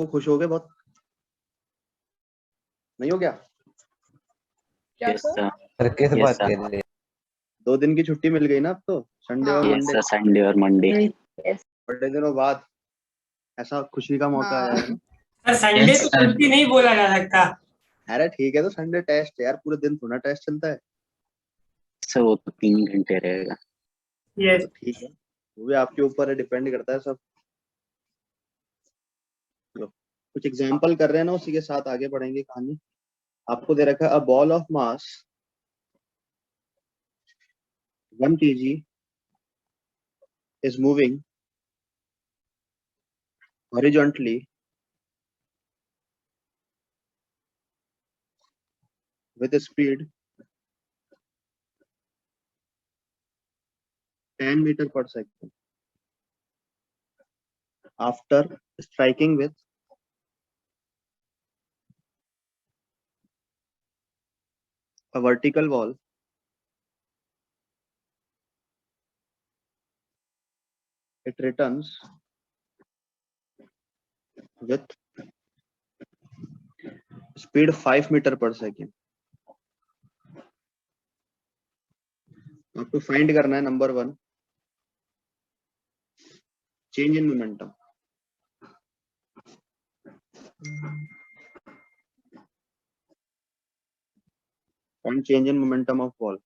खुश हो गए बहुत, नहीं हो गया? क्या सर? सर किस Yes, बात sir. के लिए? 2 दिन की छुट्टी मिल गई ना अब तो, संडे और हाँ। Yes, Monday. sir. Sunday or Monday. Yes. बड़े दिनों बाद ऐसा खुशी का मौका हाँ। आया है ना। सर संडे Yes, तो sir. छुट्टी नहीं बोला जा सकता। अरे ठीक है, तो संडे टेस्ट है यार, पूरे दिन थोड़ा टेस्ट चलता है। सर वो तो 3 घंटे रहेगा। यस तो ठीक है, वो भी आपके ऊपर है, डिपेंड करता है सब। चलो, कुछ एग्जाम्पल कर रहे हैं ना, उसी के साथ आगे बढ़ेंगे कहानी। आपको दे रखा है a ball of mass 1 kg is moving horizontally with a speed 10 meter per second after striking with a vertical wall it returns with speed 5 meter per second। आपको फाइंड करना है number 1 change in momentum. Find change in momentum of ball.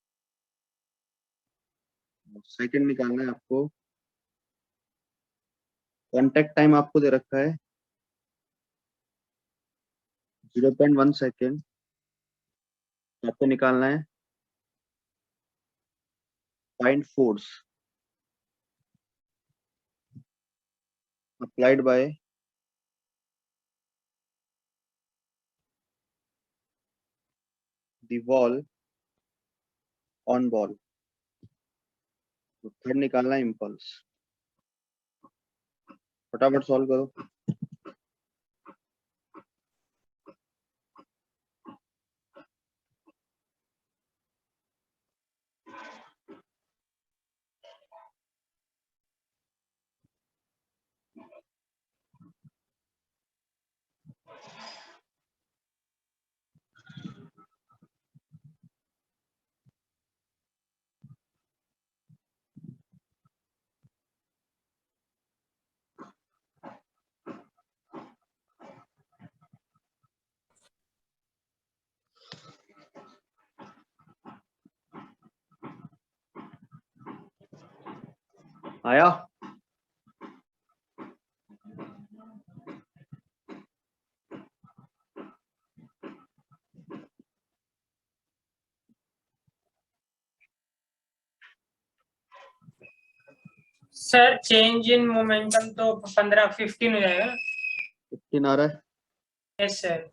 Second निकालना है आपको। Contact time आपको दे रखा है 0.1 second. आपको निकालना है find force applied by the wall on ball। तो थर्ड निकालना है इम्पल्स। फटाफट सॉल्व करो। आया? सर चेंज इन मोमेंटम तो 15 हो जाएगा। 15 आ रहा है। Yes sir.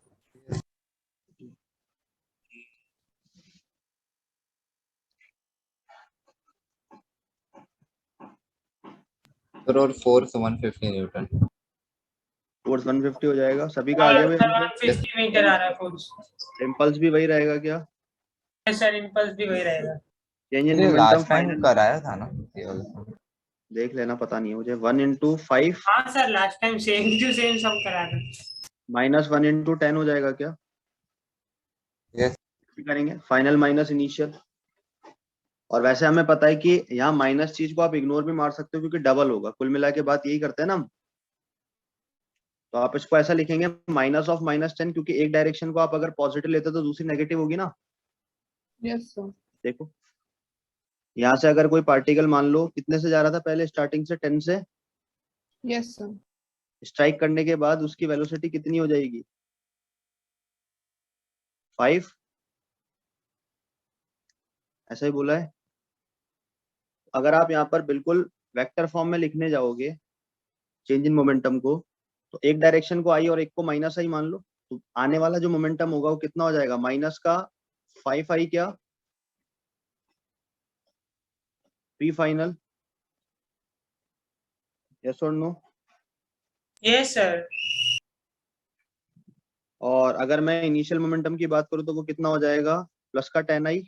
सर और फोर्स 150 न्यूटन। फोर्स 150 हो जाएगा। सभी का आगे में 150 मीटर आ रहा है फोर्स। इम्पल्स भी वही रहेगा क्या? यस सर, इम्पल्स भी वही रहेगा। चेंज इन ये मोमेंटम लास्ट टाइम फाइनल कराया था ना ये वाला। देख लेना, पता नहीं मुझे। 1 into 5 हाँ sir, last time same to same सब करा था। माइनस 1 into 10 हो जाएगा क्या? यस करेंगे फाइनल माइनस इनिशियल। और वैसे हमें पता है कि यहाँ माइनस चीज को आप इग्नोर भी मार सकते हो क्योंकि डबल होगा। कुल मिला के बात यही करते हैं ना हम। तो आप इसको ऐसा लिखेंगे माइनस ऑफ -10, क्योंकि एक डायरेक्शन को आप अगर पॉजिटिव लेते हो तो दूसरी नेगेटिव होगी ना। Yes sir. देखो यहाँ से अगर कोई पार्टिकल मान लो कितने से जा रहा था पहले, स्टार्टिंग से 10 से। Yes sir. स्ट्राइक करने के बाद उसकी वेलोसिटी कितनी हो जाएगी? 5। ऐसा ही बोला है। अगर आप यहाँ पर बिल्कुल वेक्टर फॉर्म में लिखने जाओगे चेंज इन मोमेंटम को, तो एक डायरेक्शन को आई और एक को माइनस आई मान लो, तो आने वाला जो मोमेंटम होगा वो कितना हो जाएगा? माइनस का 5i क्या प्री फाइनल? यस और नो? Yes sir. और अगर मैं इनिशियल मोमेंटम की बात करूं तो वो कितना हो जाएगा? प्लस का 10i।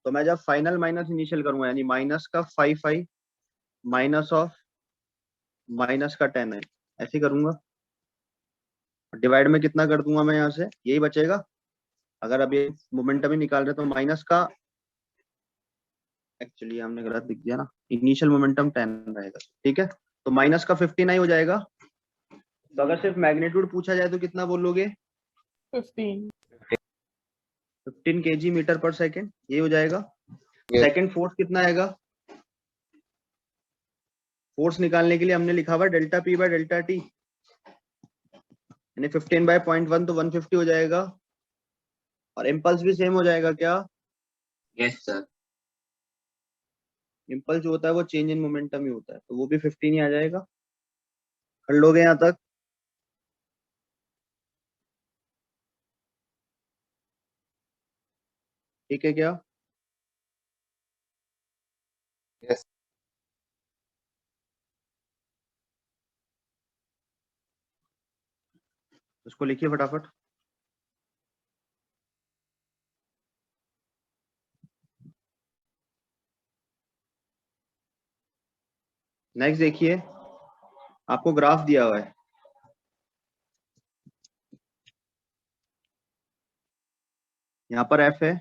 तो मैं जब फाइनल माइनस इनिशियल करूंगा यानी माइनस का 5i माइनस ऑफ माइनस का 10 है, ऐसे ही करूंगा। डिवाइड में कितना कर दूंगा मैं यहाँ से, यही बचेगा। अगर अब ये मोमेंटम ही निकाल रहे तो माइनस का, एक्चुअली हमने गलत लिख दिया ना, इनिशियल मोमेंटम 10 रहेगा, ठीक है। तो माइनस का 59 हो जाएगा। तो अगर सिर्फ मैग्नीट्यूड पूछा जाए तो कितना बोलोगे? 15. 15 kg मीटर पर सेकेंड, ये हो जाएगा। Yes. सेकेंड फोर्स कितना आएगा? फोर्स निकालने के लिए हमने लिखा हुआ delta p by delta T, यानी 15 बाय 0.1 तो 150 हो जाएगा। और इम्पल्स भी सेम हो जाएगा क्या? Yes, sir. इम्पल्स जो होता है वो चेंज इन मोमेंटम ही होता है, तो वो भी 15 ही आ जाएगा। कर लोगे यहाँ तक? ठीक है क्या? Yes. उसको लिखिए फटाफट। नेक्स्ट देखिए, आपको ग्राफ दिया हुआ है। यहाँ पर एफ है,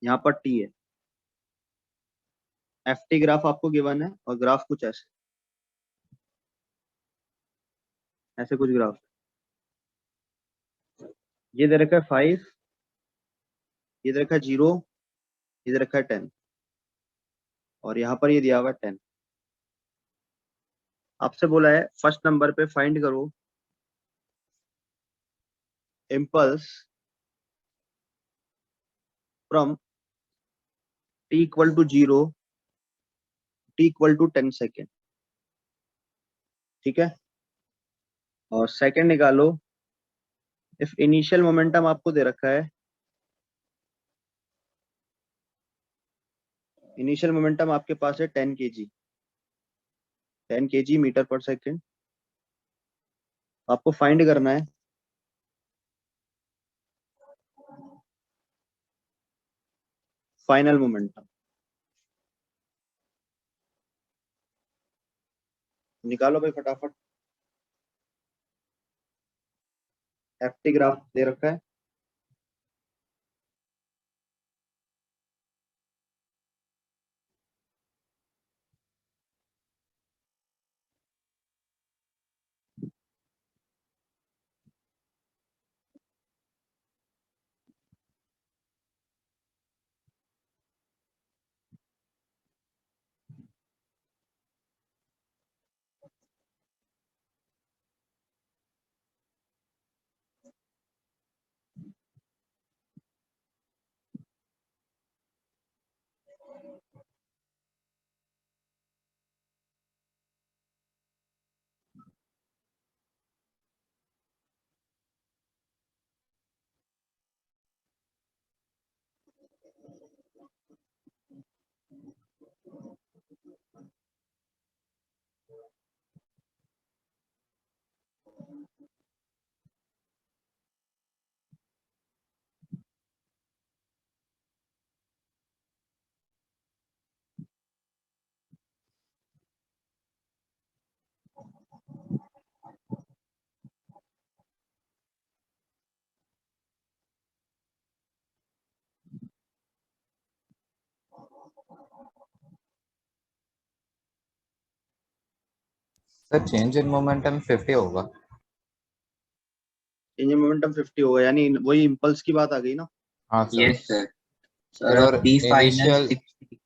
यहाँ पर टी है। एफ टी ग्राफ आपको गिवन है और ग्राफ कुछ ऐसे, ऐसे कुछ ग्राफ। ये दे रखा है 5, ये दे रखा है 0, ये दे रखा है 10, और यहाँ पर ये दिया हुआ है 10। आपसे बोला है फर्स्ट नंबर पे फाइंड करो impulse from t equal to 0 t equal to 10 second, ठीक है। और सेकेंड निकालो इफ इनिशियल मोमेंटम आपको दे रखा है, इनिशियल मोमेंटम आपके पास है 10 kg, 10 kg मीटर पर सेकेंड। आपको फाइंड करना है फाइनल मोमेंटम। निकालो भाई फटाफट। एफ टी ग्राफ दे रखा है, सर चेंज इन मोमेंटम 50 होगा। चेंज इन मोमेंटम 50 होगा, यानी वही इम्पल्स की बात आ गई ना। हाँ सर। Yes, sir. सर और P final initial 60.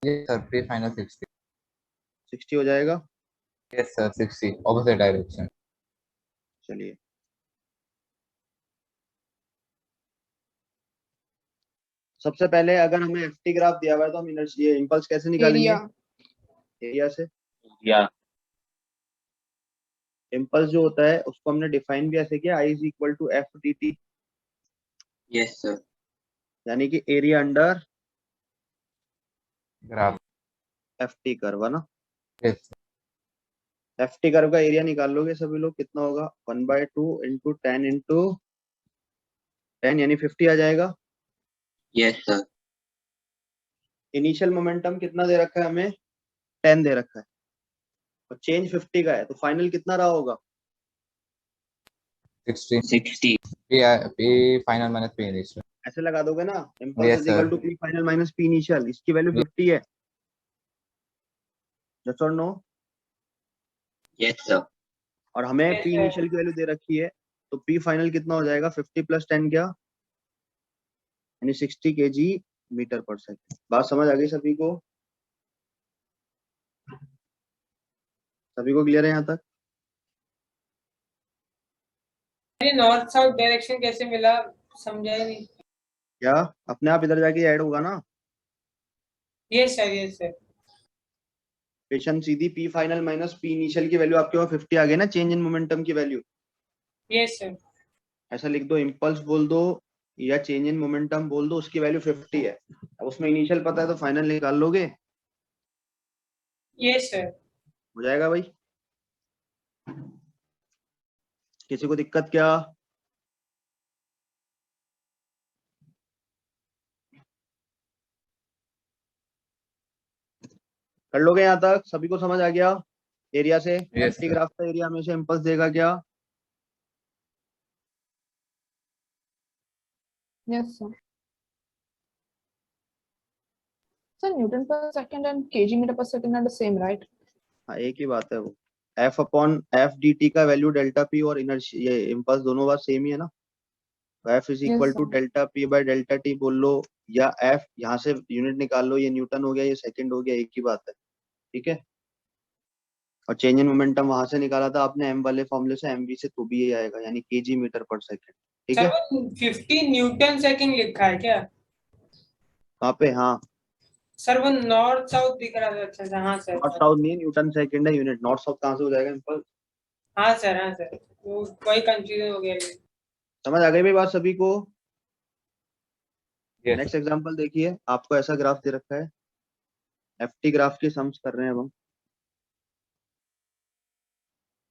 Yes sir, pre final 60। 60 हो जाएगा। Yes sir, 60 opposite direction. चलिए, सबसे पहले अगर हमें एफ टी ग्राफ दिया हुआ है तो हम ये इम्पल्स कैसे निकालेंगे? Area. एरिया से। Yeah. इम्पल्स जो होता है उसको हमने डिफाइन भी ऐसे किया, I is equal to F D T, Yes, sir. यानी कि area under graph. F T curve है ना। यस एफ टी कर्व का एरिया निकाल लोगे सभी लोग, कितना होगा? 1/2 इंटू 10 इंटू 10, यानी 50 आ जाएगा। Yes, sir. इनिशियल मोमेंटम कितना दे रखा है हमें? 10 दे रखा है। और चेंज 50 का है, तो फाइनल कितना रहा होगा? 60. 60. P final minus P initial. ऐसे लगा दोगे ना, impulse Yes, is sir. Equal to p final minus P initial, इसकी वैल्यू 50 है, यस और नो? Yes, sir. और हमें Yes, पी sir. इनिशियल की वैल्यू दे रखी है, तो पी फाइनल कितना हो जाएगा? 50 प्लस 10 क्या, यानी 60 kg मीटर पर सेकंड। बात समझ आ गई सभी को? सभी को क्लियर है यहाँ तक? नॉर्थ साउथ डायरेक्शन कैसे मिला, समझा ही नहीं। क्या अपने आप इधर जाके ऐड होगा ना? Yes sir, yes sir. Equation सीधी P final minus P initial की वैल्यू आपके पास 50 आ गई ना, चेंज इन मोमेंटम की वैल्यू। Yes sir. ऐसा लिख दो, इम्पल्स बोल दो या चेंज इन मोमेंटम बोल दो, उसकी वैल्यू 50 है। अब उसमें इनिशियल पता है तो फाइनल निकाल लोगे, यस सर। हो जाएगा भाई। किसी को दिक्कत क्या? कर लोगे यहाँ तक? सभी को समझ आ गया? एरिया से Yes, एम्प्टी sir. ग्राफ का एरिया हमेशा इम्पल्स देगा क्या? Yes, sir. Sir, Newton per second and kg meter per second are the same, right? हाँ, एक ही बात है वो। F upon F D t का वैल्यू डेल्टा पी और इनर्शिया, ये इम्पल्स दोनों बात सेम ही है ना। F is Yes, equal to sir. Delta p by delta t बोल लो, या एफ यहाँ से यूनिट निकाल लो, ये न्यूटन हो गया, ये सेकंड हो गया, एक ही बात है, ठीक है। और चेंज इन मोमेंटम वहां से निकाला था आपने एम वाले फॉर्मूले से, एम वी से, तो भी यही आएगा, यानी केजी मीटर पर सेकंड, ठीक सर है। वो 50 न्यूटन सेकंड लिखा है क्या? कहाँ पे? हाँ, सर वो नॉर्थ साउथ दिख रहा था। अच्छा हाँ सर। नॉर्थ साउथ नहीं, न्यूटन सेकंड है यूनिट, नॉर्थ साउथ कहाँ से हो जाएगा इम्पल्स? हाँ सर, हाँ सर, वो कोई कंफ्यूजन हो गया। समझ आ गई भाई बात सभी को? Yes. नेक्स्ट एग्जांपल देखिए, आपको ऐसा ग्राफ दे रखा है, एफटी ग्राफ के सम्स कर रहे हैं अब हम।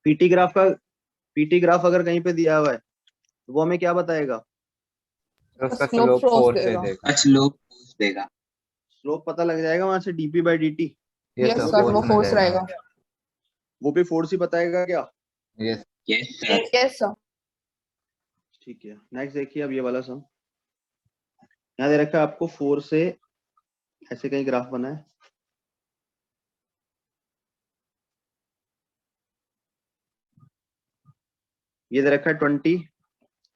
पीटी ग्राफ का, पीटी ग्राफ अगर कहीं पे दिया हुआ है तो वो हमें क्या बताएगा? उसका slope slope force 4 से देगा। देगा. अच्छा लोग पूछ देगा. स्लोप पता लग जाएगा वहां से, DP by D T, Yes, Yes, sir. sir, वो Force में force जाएगा. रहेगा। वो भी फोर्स ही बताएगा क्या? Yes. Yes, sir. Yes, sir. ठीक है, नेक्स्ट देखिए अब ये वाला सम। यहाँ दे रखा है आपको 4 से ऐसे कहीं ग्राफ बना है, ये दे रखा है 20।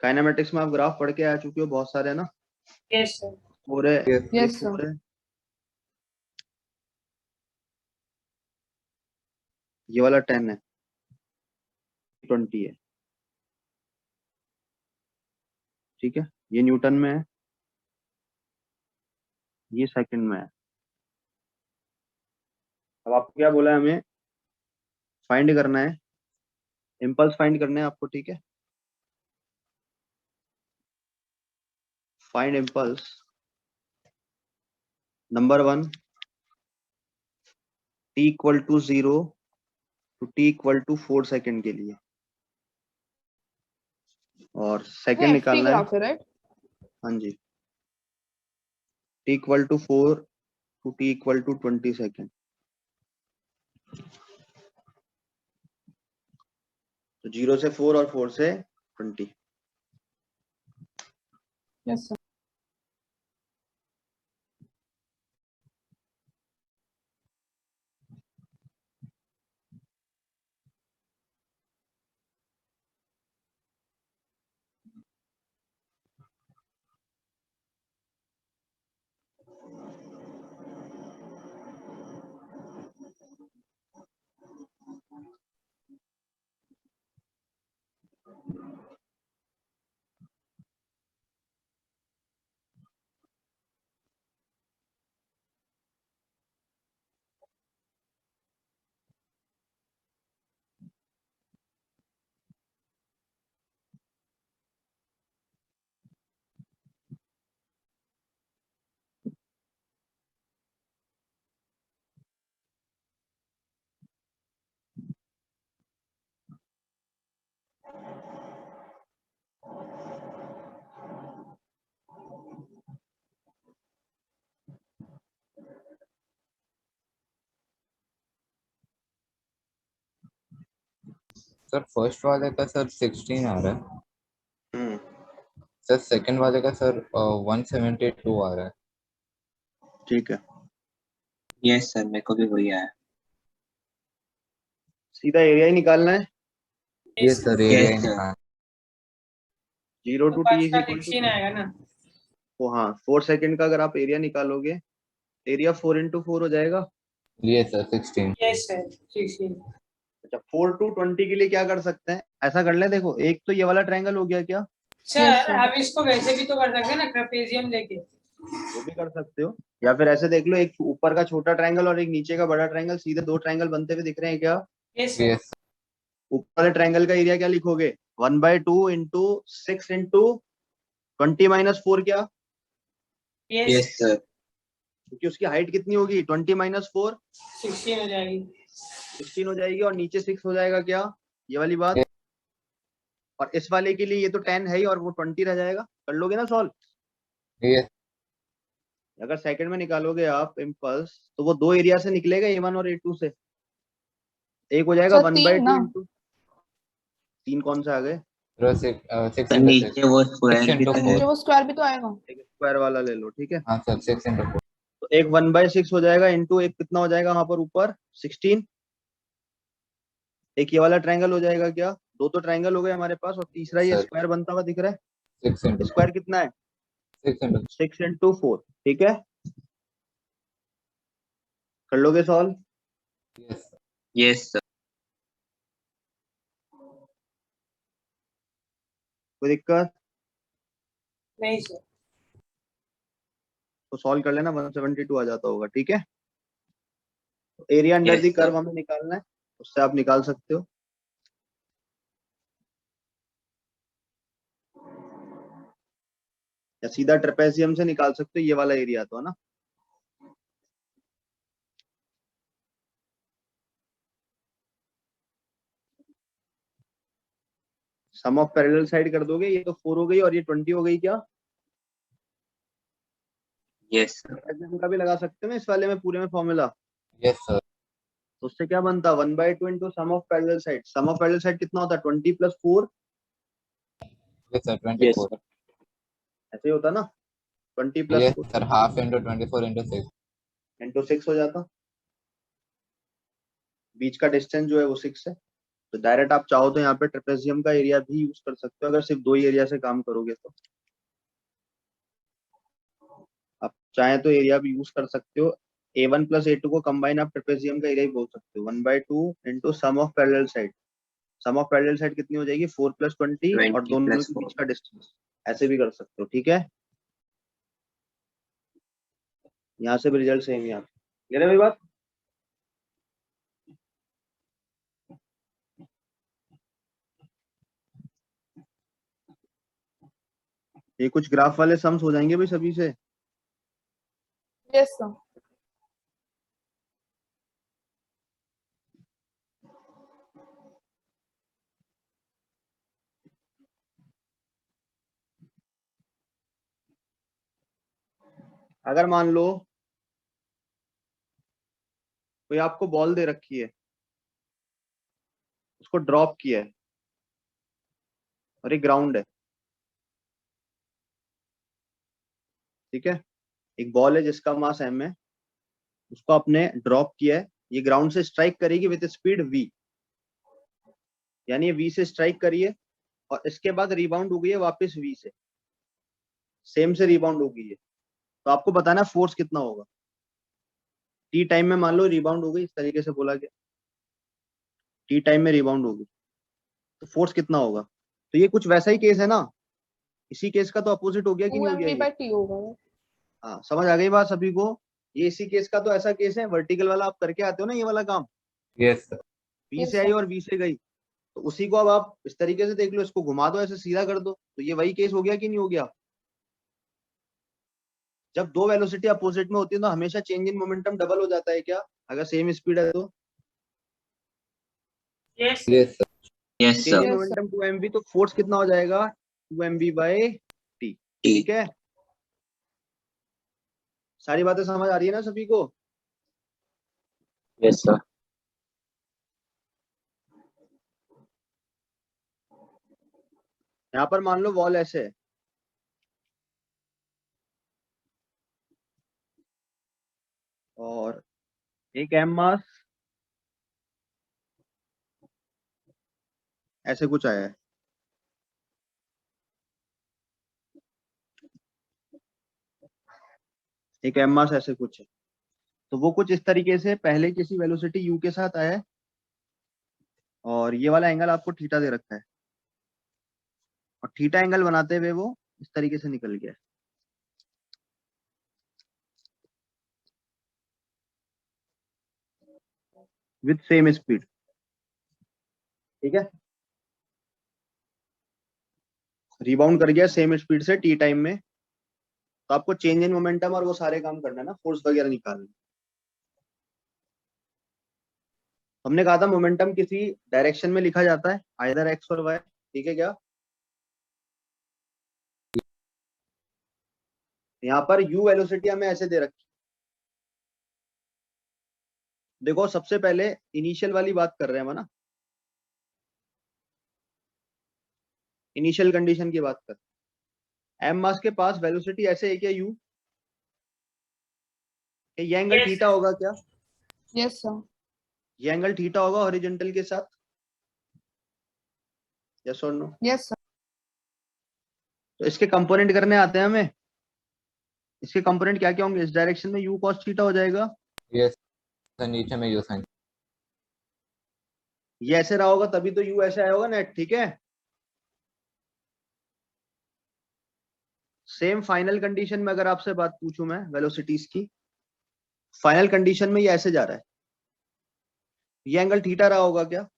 काइनेमेटिक्स में आप ग्राफ पढ़ के आ चुके हो, बहुत सारे है ना। Yes sir. 4 है, Yes. ये Yes, sir. 4 है, ये वाला 10 है, 20 है, ठीक है। ये न्यूटन में है, ये सेकंड में है। अब आपको क्या बोला है? हमें फाइंड करना है, इम्पल्स फाइंड करने हैं आपको, ठीक है। Find impulse number 1, t equal to 0 to t equal to 4 second के लिए, और सेकंड ये FT निकालना है। ग्राफ है, right? हाँ जी, t equal to 4 to t equal to 20 second. तो 0 से 4 और 4 से 20। Yes, sir. सर फर्स्ट वाले का सर 16 आ रहा है हम्म सर, सेकंड वाले का सर 172 आ रहा है। ठीक है, यस सर, मेरे को भी वही आया। सीधा एरिया ही निकालना है। ये सर Yes, एरिया sir. निकाल 0 तो टू फर्स्ट टी इज का इक्वल टू 16 आएगा ना। तो हाँ 4 सेकंड का अगर आप एरिया निकालोगे, एरिया 4 इंटू 4 हो जाएगा। ये सर 16। Yes sir 16। अच्छा 4 टू 20 के लिए क्या कर सकते हैं, ऐसा कर ले, देखो एक तो ये वाला ट्रायंगल हो गया क्या, Yes, सर sir. आप इसको वैसे भी तो कर सकते हैं ना, ट्रेपेजियम लेके। वो भी कर सकते हो, या फिर ऐसे देख लो, एक ऊपर का छोटा ट्रायंगल और एक नीचे का बड़ा ट्रायंगल, सीधे दो ट्रायंगल बनते हुए दिख रहे हैं क्या। यस ये सर। ऊपर वाले ट्रायंगल का एरिया क्या लिखोगे, 1/2 इंटू 6 इंटू 20 - 4 क्या, यस Yes, sir. क्योंकि उसकी हाइट कितनी होगी 20 - 4 16 हो जाएगी। 16 हो जाएगी, और नीचे 6 हो जाएगा क्या, ये वाली बात। और इस वाले के लिए ये तो 10 है ही, और वो 20 रह जाएगा। कर लोगे ना सॉल्व। ये अगर सेकंड में निकालोगे आप इम्पल्स, तो वो दो एरिया से निकलेगा, A1 और A2 से। एक हो जाएगा Sir, 1/2 तीन ना। इंटू 3, कौन से आ गए, 6 पर इंटू नीचे 6 वो 6 स्क्वायर भी इंटू तो है। नीचे 4। वो स्क्वायर भी तो आएगा। एक स्क्वायर वाला ले लो, ठीक है। हाँ सर 6 इंटू 4। तो एक 1/6 हो जाएगा, इंटू एक कितना हो जाएगा वहां पर ऊपर 16। एक ये वाला ट्रायंगल हो जाएगा क्या, दो तो ट्रायंगल हो गए हमारे पास, और तीसरा ये सर स्क्वायर बनता हुआ दिख रहा 6 है। इंटू स्क्वायर कितना है, 6 इंटू 6 इंटू 4, ठीक है। कर लोगे सॉल्व। Yes Yes, sir. कोई दिक्कत, नहीं सर। तो सॉल्व कर लेना, 172 आ जाता होगा, ठीक है। एरिया अंडर Yes, दी sir. कर्व हमें निकालना है, उससे आप निकाल सकते हो। या सीधा ट्रेपेजियम से निकाल सकते हो, ये वाला एरिया तो है ना। सम ऑफ पैरेलल साइड कर दोगे, ये तो 4 हो गई और ये 20 हो गई क्या। Yes, sir. ट्रेपेजियम का भी लगा सकते हो ना इस वाले में, पूरे में फॉर्मूला। Yes sir. तो उससे क्या बनता, 1/2 into sum of parallel side. Sum of parallel side कितना होता है, 20 + 4, यस सर Yes, 24। sir. ऐसे ही होता ना, 20 + yes 4 sir half into 24 into 6। Into 6 हो जाता, बीच का डिस्टेंस जो है वो 6 है। तो डायरेक्ट आप चाहो तो यहाँ पे ट्रेपेजियम का एरिया भी यूज कर सकते हो, अगर सिर्फ दो ही एरिया से काम करोगे तो। आप चाहे तो एरिया भी यूज कर सकते हो, A1 + A2 को कंबाइन आप ट्रेपेजियम का एरिया ही बोल सकते हो। 1/2 into sum of parallel side. Sum of parallel side कितनी हो जाएगी, 4 + 20, और 20 दोनों plus के 4. बीच का डिस्टेंस। ऐसे भी कर सकते हो, ठीक है। यहाँ से भी रिजल्ट सेम ही आता है, क्लियर है मेरी बात। ये कुछ ग्राफ वाले सम्स हो जाएंगे भाई सभी से। Yes, sir. अगर मान लो कोई आपको बॉल दे रखी है, उसको ड्रॉप किया है, और एक ग्राउंड है, ठीक है। एक बॉल है जिसका मास m है, उसको आपने ड्रॉप किया है, ये ग्राउंड से स्ट्राइक करेगी विद स्पीड v, यानी ये v से स्ट्राइक करी है, और इसके बाद रिबाउंड हो गई है वापस v से, सेम से रिबाउंड हो गई है। तो आपको बताना फोर्स कितना होगा। t टाइम में मान लो रिबाउंड हो गई, इस तरीके से बोला गया, t टाइम में रिबाउंड होगी, तो फोर्स कितना होगा। तो ये कुछ वैसा ही केस है ना, इसी केस का तो अपोजिट हो गया कि नहीं हो गया 2 mv ये। by t होगा। हाँ समझ आ गई बात सभी को। ये इसी केस का तो ऐसा केस है, वर्टिकल वाला आप करके आते हो ना, ये वाला काम, यस सर। v Yes, से आई sir. और v से गई, तो उसी को अब आप इस तरीके से देख लो, इसको घुमा दो, ऐसे सीधा कर दो, तो ये वही केस हो गया कि नहीं हो गया। जब दो वेलोसिटी अपोजिट में होती है तो हमेशा चेंज इन मोमेंटम डबल हो जाता है क्या, अगर सेम स्पीड है तो। Yes yes sir. Yes, change sir. इन Yes, मोमेंटम 2mv, तो फोर्स कितना हो जाएगा 2mv/t, ठीक है। सारी बातें समझ आ रही है ना सभी को। Yes, sir. यहाँ पर मान लो वॉल ऐसे है, और एक एम मास ऐसे कुछ आया है, एक एम मास ऐसे कुछ है। तो वो कुछ इस तरीके से पहले किसी वेलोसिटी यू के साथ आया है, और ये वाला एंगल आपको थीटा दे रखा है, और थीटा एंगल बनाते हुए वो इस तरीके से निकल गया है। विथ सेम स्पीड, ठीक है, रिबाउंड कर गया सेम स्पीड से टी टाइम में। तो आपको चेंज इन मोमेंटम और वो सारे काम करना है ना, फोर्स वगैरह निकालना। हमने कहा था मोमेंटम किसी डायरेक्शन में लिखा जाता है, आइदर एक्स और वाई, ठीक है क्या। यहाँ पर u वेलोसिटी हमें ऐसे दे रखी। देखो सबसे पहले इनिशियल वाली बात कर रहे हैं हम ना, इनिशियल कंडीशन की बात कर। एम मास के पास वेलोसिटी ऐसे है क्या u, ये एंगल Yes, थीटा sir. होगा क्या, Yes, sir. ये एंगल थीटा होगा हॉरिजॉन्टल के साथ, यस और नो। Yes, sir. तो इसके कंपोनेंट करने आते हैं हमें। इसके कंपोनेंट क्या क्या होंगे, इस डायरेक्शन में u cos थीटा हो जाएगा, यस सर, नीचे में यू साइन। ये ऐसे रहा होगा तभी तो u ऐसे आया होगा नेट, ठीक है। सेम फाइनल कंडीशन में अगर आपसे बात पूछूं मैं वेलोसिटीज की, फाइनल कंडीशन में ये ऐसे जा रहा है, ये एंगल थीटा रहा होगा क्या,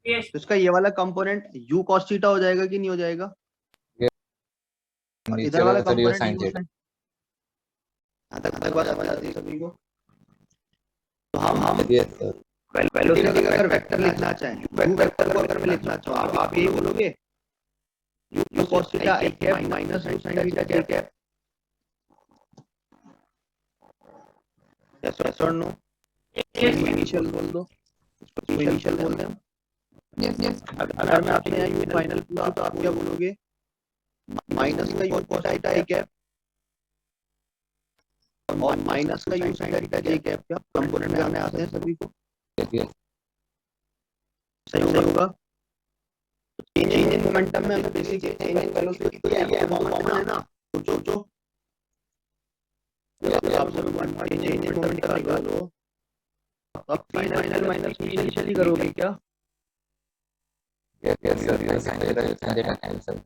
Yes, तो इसका ये वाला कंपोनेंट u cos थीटा हो जाएगा कि नहीं हो जाएगा, और नीचे इधर वाला वाला sir u component sine u theta. sin, यहाँ तक बात आ जाती है सभी को। तो हम यस सर। वेलोसिटी का अगर वेक्टर लिखना चाहें, u वेक्टर को अगर मैं लिखना चाहूँ, आप यही बोलोगे u cos theta i cap minus u sin theta j cap, yes और नो। yes, sir. इनिशियल बोल दो, इसको इनिशियल बोल दें हम। Yes, yes. अगर मैं आपसे यहाँ u फाइनल पूछूं तो आप क्या बोलोगे, माइनस का u cos theta i cap और माइनस का u sin theta j cap, क्या कंपोनेंट करने आते हैं सभी को, यस सही होगा। चेंज इन मोमेंटम में हमें बेसिक चेंज इन वेलोसिटी है कॉमन है ना, जो आपसे मैं चेंज इन मोमेंटम निकालो, तो आप फाइनल माइनस इनिशियली करोगे क्या, yes sir, you sine theta cancel.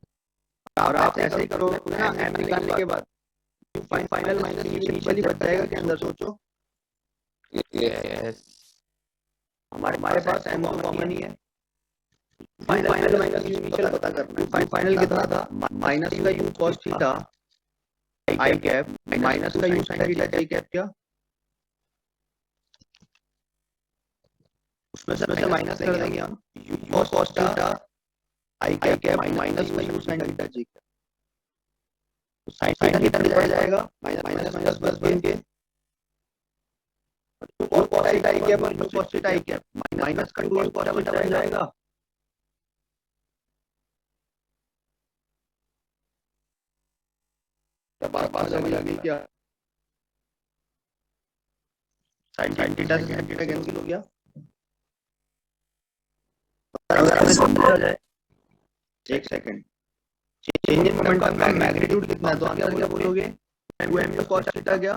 और आप ऐसे ही करोगे ना m निकालने के बाद फाइनल माइनस इनिशियली बच जाएगा के अंदर, सोचो यस हमारे पास m तो कॉमन ही है, फाइनल माइनस इनिशियल पता करना है। फाइनल कितना था, माइनस का u cos theta i cap minus का u sin theta j cap, क्या उसमें से माइनस कर देंगे हम, u cos theta i cap minus का u sin theta j cap, तो sin थीटा कितना निकल जाएगा, माइनस माइनस प्लस बन के u cos theta i cap और u cos theta i cap minus का 2u cos थीटा बन जाएगा। बात समझ आ गई क्या, sin थीटा से sin थीटा कैंसिल हो गया। अगर हमें समझा जाए, एक सेकंड, चेंज इन मोमेंटम का मैग्नीट्यूड कितना है, तो आंसर क्या बोलोगे, 2mu cos थीटा, क्या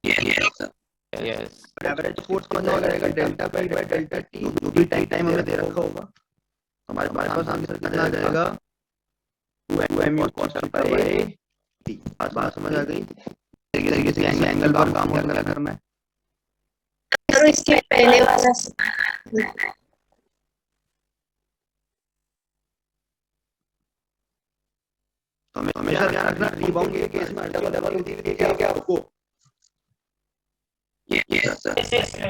Yes, sir. Yes average force कितना हो जाएगा, delta p by delta T, जो भी टाइम हमें दे रखा होगा। हमारे पास आंसर कितना आ जाएगा, 2mu cos theta by T. बात समझ आ गई, इस तरीके से एंगल पर काम क्या करना है। तो इसके पहले वाला तो हमेशा ध्यान रखना, रिबाउंड के केस में डबल डबल होती है क्या आपको, Yes, sir. Yes, yes, sir.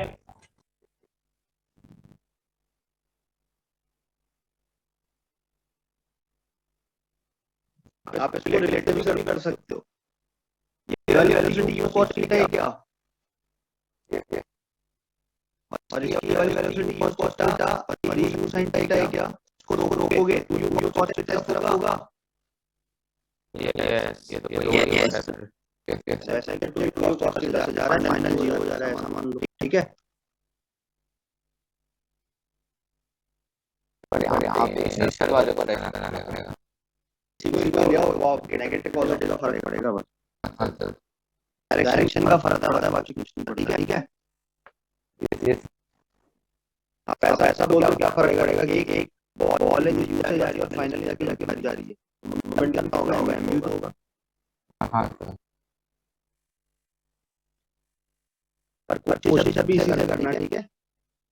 आप इसको रिलेटिव भी कर सकते हो। ये वाली वेलोसिटी u cos थीटा है क्या, और इसकी वाली वेलोसिटी u cos थीटा और ये u sin थीटा है क्या, इसको रोकोगे तो u cos थीटा इस तरफ होगा। यस ये तो yes, वैसे कि 2 u cos थीटा से जा रहा है, फाइनल 0 हो जा रहा है, ऐसा मान लो, ठीक है। पर यहाँ पे इनिशियल वाले को देखना पड़ेगा। इसी को लिया वो आपके नेगेटिव पॉजिटिव का फर्क पड़ेगा बस, हाँ सर डायरेक्शन का फर्क पड़ता है, बाकी कुछ नहीं, ठीक है। आप ऐसा बोल दो क्या फर्क पड़ेगा कि एक बॉल है जो यू से जा रही है और फाइनली जाके बच जा रही है, मूवमेंट कितना होगा, mu तो होगा, हाँ सर पर कोशिश अभी इसी से करना, ठीक है,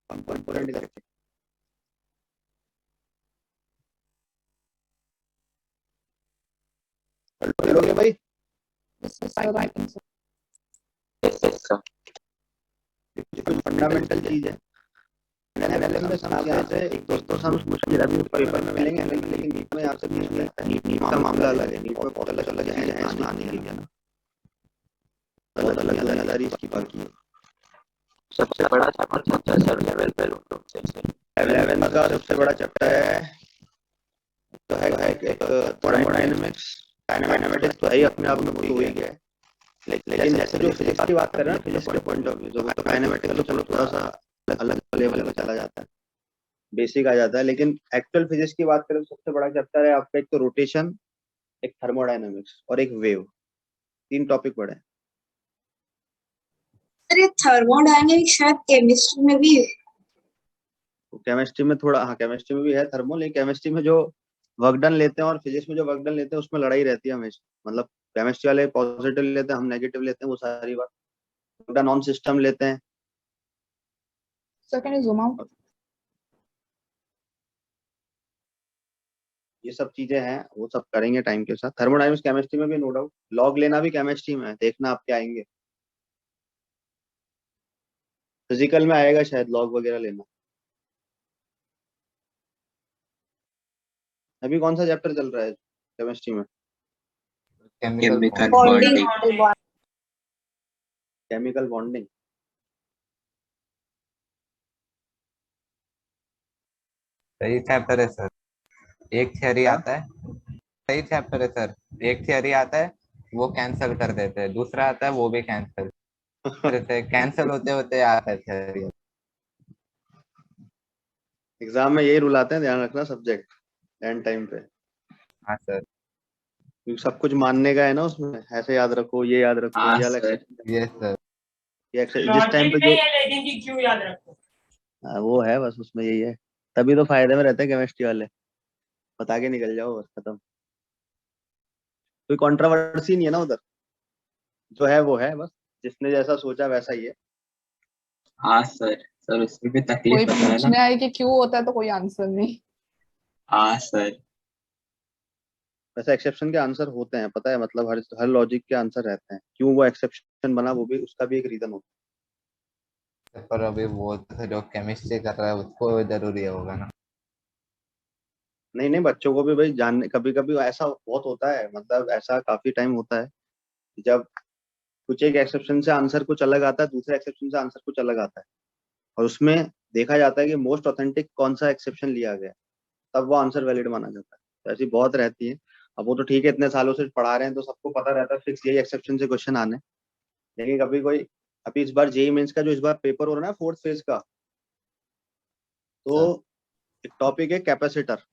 कंपोनेंट करके। चलोगे भाई, Yes, yes, sir, I think so. yes, sir. कुछ फंडामेंटल चीज है एनालिसिस में समझ आते हैं। एक दोस्तों से हम मुश्किल अभी पेपर में मिलेंगे, लेकिन नीट में आपसे पूछ लेते हैं, नीट का मामला अलग है, नीट में बहुत अलग अलग है इसमें आने के लिए ना, अलग अलग जिम्मेदारी इसकी बाकी है। सबसे बड़ा चैप्टर कौन सा है सर लेवल पे लेवल का सबसे बड़ा चैप्टर है तो है एक थर्मोडायनामिक्स, डायनामिक्स तो है ही अपने आप में, वो हो ही गया है, लेकिन जैसे जो फिजिक्स की बात कर रहे हैं, फिजिक्स के पॉइंट ऑफ व्यू से, वो तो काइनेमेटिक्स तो चलो थोड़ा सा अलग लेवल पे चला जाता है, बेसिक आ जाता है, लेकिन एक्चुअल फिजिक्स की बात करें तो सबसे बड़ा चैप्टर है आपका एक तो रोटेशन, एक थर्मोडायनामिक्स और एक वेव, 3 टॉपिक पढ़े। सर ये थर्मोडायनेमिक्स शायद केमिस्ट्री में भी है। केमिस्ट्री में थोड़ा, हाँ केमिस्ट्री में भी है थर्मो, लेकिन केमिस्ट्री में जो वर्क डन लेते हैं और फिजिक्स में जो वर्क डन लेते हैं उसमें लड़ाई रहती है हमेशा, मतलब केमिस्ट्री वाले पॉजिटिव लेते हैं, हम नेगेटिव लेते हैं, वो सारी बात, वर्क डन ऑन सिस्टम लेते हैं। Sir, can you zoom out? ये सब चीजें हैं, वो सब करेंगे टाइम के साथ। थर्मोडायनामिक्स केमिस्ट्री में भी नो डाउट, लॉग लेना भी केमिस्ट्री में है, देखना आप क्या आएंगे, फिजिकल में आएगा शायद लॉग वगैरह लेना। अभी कौन सा चैप्टर चल रहा है केमिस्ट्री में? Chemical bonding bonding chemical bonding. सही चैप्टर है सर, एक थियरी आता है, सही चैप्टर है सर, एक थियरी आता है वो कैंसिल कर देते हैं, दूसरा आता है वो भी कैंसिल कैंसिल होते होते आता है थियरी। एग्जाम में यही रूल आते हैं, ध्यान रखना सब्जेक्ट एंड टाइम पे, हाँ सर क्योंकि सब कुछ मानने का है ना उसमें, ऐसे याद रखो, ये याद रखो, हाँ ये अलग सर, ये सर जिस टाइम लॉजिक पे जो नहीं है लेकिन कि क्यों याद रखो। वो है बस, उसमें यही है, तभी तो फायदे में रहते हैं केमिस्ट्री वाले, बता के निकल जाओ बस, खत्म, कोई कंट्रोवर्सी नहीं है ना उधर, जो है वो है, बस जिसने जैसा सोचा वैसा ही है। हाँ सर, सर उसमें भी कोई तकलीफ होता है ना। पूछने आए कि क्यों होता है तो कोई आंसर नहीं। हाँ सर, वैसे एक्सेप्शन के आंसर होते हैं, पता है, मतलब हर लॉजिक के आंसर रहते हैं, क्यों वो एक्सेप्शन बना वो भी, उसका भी एक रीजन होता पर अभी वो तो जो केमिस्ट्री कर रहा है उसको जरूरी होगा ना। है। नहीं नहीं, बच्चों को भी भाई जानने, कभी कभी ऐसा बहुत होता है, मतलब ऐसा काफी टाइम होता है जब कुछ एक एक्सेप्शन से आंसर कुछ अलग आता है, दूसरे एक्सेप्शन से आंसर कुछ अलग आता है, और उसमें देखा जाता है कि मोस्ट ऑथेंटिक कौन सा एक्सेप्शन लिया गया, तब वो आंसर वैलिड माना जाता है। तो ऐसी बहुत रहती है। अब वो तो ठीक है, इतने सालों से पढ़ा रहे हैं तो सबको पता रहता है फिक्स यही एक्सेप्शन से क्वेश्चन आने, लेकिन कभी कोई, अभी इस बार जेईई मेंस का जो इस बार पेपर हो रहा है ना 4th फेज का, तो एक टॉपिक है कैपेसिटर,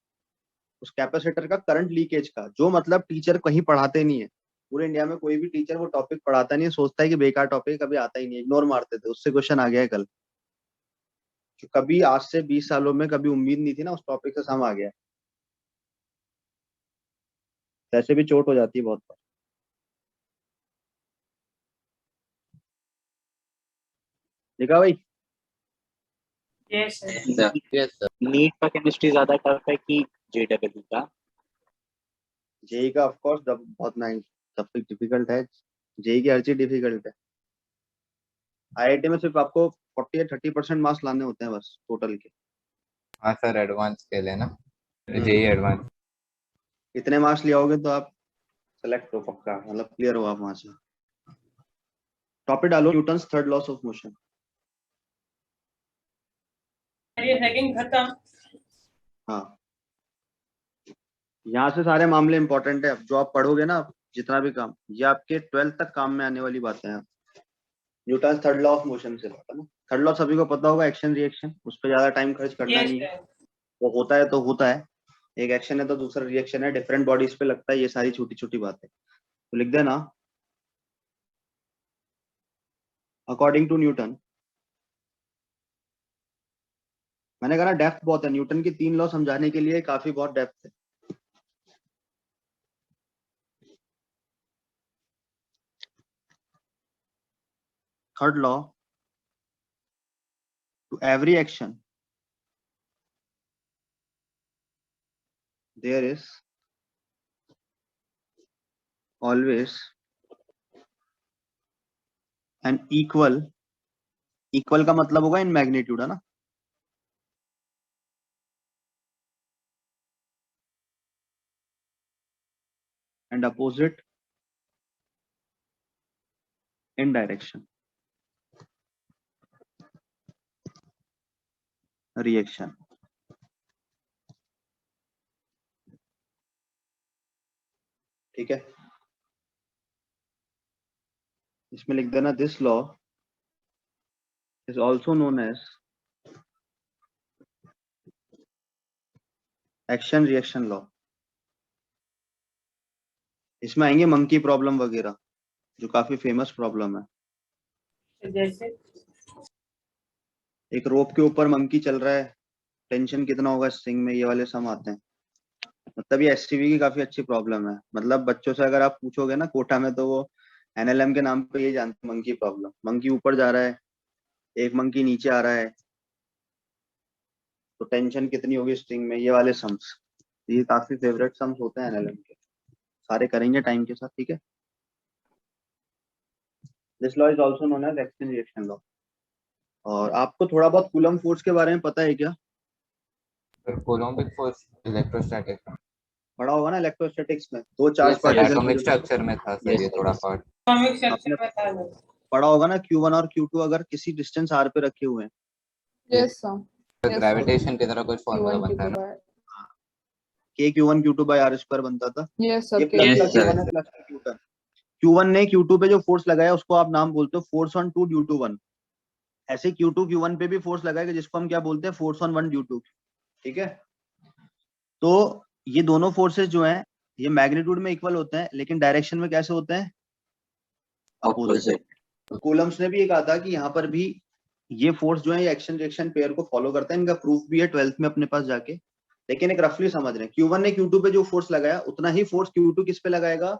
उस कैपेसिटर का करंट लीकेज का, जो मतलब टीचर कहीं पढ़ाते नहीं है, पूरे इंडिया में कोई भी टीचर वो टॉपिक पढ़ाता नहीं है, सोचता है कि बेकार टॉपिक, कभी आता ही नहीं, इग्नोर मारते थे, उससे क्वेश्चन आ गया है कल, जो कभी आज से 20 सालों में कभी उम्मीद नहीं थी ना, उस टॉपिक से सम आ गया। ऐसे भी चोट हो जाती है बहुत बार। देखा भाई? Yes sir, sir yes sir NEET का केमिस्ट्री ज्यादा टफ है कि जेडब्ल्यू का? जेई का ऑफकोर्स बहुत नहीं, सबसे डिफिकल्ट है, जेई की हर चीज डिफिकल्ट है। आईआईटी में सिर्फ आपको 40 या 30% मार्क्स लाने होते हैं बस टोटल के। हाँ सर एडवांस के लिए ना, जेई एडवांस। इतने मार्क्स ले आओगे तो आप सेलेक्ट हो पक्का, मतलब क्लियर हो आप वहां से। टॉपिक डालो, Newton's third loss of motion. ये सेकंड खत्म। हाँ, यहाँ से सारे मामले इंपॉर्टेंट है। अब जो आप पढ़ोगे ना, जितना भी काम, ये आपके 12th तक काम में आने वाली बातें हैं। Newton third law of motion से होता है ना, थर्ड लॉ सभी को पता होगा, एक्शन रिएक्शन, उस पर ज्यादा टाइम खर्च करना यस नहीं है। सर। वो होता है तो होता है, एक एक्शन है तो दूसरा रिएक्शन है, डिफरेंट बॉडीज पे लगता है, ये सारी छोटी छोटी बातें तो लिख देना। अकॉर्डिंग टू न्यूटन, मैंने कहा डेप्थ बहुत है, न्यूटन की 3 लॉ समझाने के लिए काफी बहुत डेप्थ है। Third law, to every action there is always an equal, equal का मतलब होगा इन मैग्नीट्यूड, है ना, and opposite in direction reaction. ठीक है, इसमें लिख देना this law is also known as action reaction law. इसमें आएंगे मंकी प्रॉब्लम वगैरह, जो काफी फेमस प्रॉब्लम है। जैसे एक रोप के ऊपर मंकी चल रहा है, टेंशन कितना होगा स्ट्रिंग में, ये वाले सम आते हैं। मतलब ये एससीवी की काफी अच्छी प्रॉब्लम है। मतलब बच्चों से अगर आप पूछोगे ना कोटा में, तो वो एनएलएम के नाम पे ये जानते हैं मंकी प्रॉब्लम। मंकी ऊपर जा रहा है, एक मंकी नीचे आ रहा है, तो टेंशन कितनी होगी स्ट्रिंग में, ये वाले सम्स। ये काफी फेवरेट सम्स होते हैं एनएलएम के, सारे करेंगे टाइम के साथ। ठीक है, this law is also known as action reaction law. और आपको थोड़ा बहुत कूलम फोर्स के बारे में पता है क्या? कोलम्बिक फोर्स इलेक्ट्रोस्टैटिक पढ़ा होगा ना इलेक्ट्रोस्टैटिक्स में, दो ये charge sir particle atomic structure में था सर, Yes, ये sir, थोड़ा yes. पार्ट। कॉमिक सेक्शन आपने में था वो। पढ़ा होगा ना Q1 और Q2 अगर किसी डिस्टेंस r पे रखे हुए हैं, Yes, sir. Yes, sir. Gravitation की तरह कुछ फॉर्मूला Q1, बनता है Q2 ना। by. k Q1 Q2 by r square बनता था। Yes, sir. ये प्लस K. Yes, का sir. Q1 है, प्लस का Q2। Q1 ने Q2 पे जो फोर्स लगाया उसको आप नाम बोलते हो फोर्स ऑन 2 ड्यू टू 1। ऐसे Q2 Q1 पे भी फोर्स लगाएगा, जिसको हम क्या बोलते हैं, फोर्स ऑन 1 ड्यू टू। ठीक है, तो ये दोनों फोर्सेस जो हैं, ये मैग्नीट्यूड में इक्वल होते हैं, लेकिन डायरेक्शन में कैसे होते हैं, अपोजिट। Opposite. कूलम्स ने भी ये कहा था कि यहाँ पर भी ये फोर्स जो है ये एक्शन रिएक्शन पेयर को फॉलो करता है। इनका प्रूफ भी है 12th में अपने पास जाके, लेकिन एक रफली समझ रहे हैं। Q1 ने Q2 पे जो फोर्स लगाया, उतना ही फोर्स Q2 किस पे लगाएगा,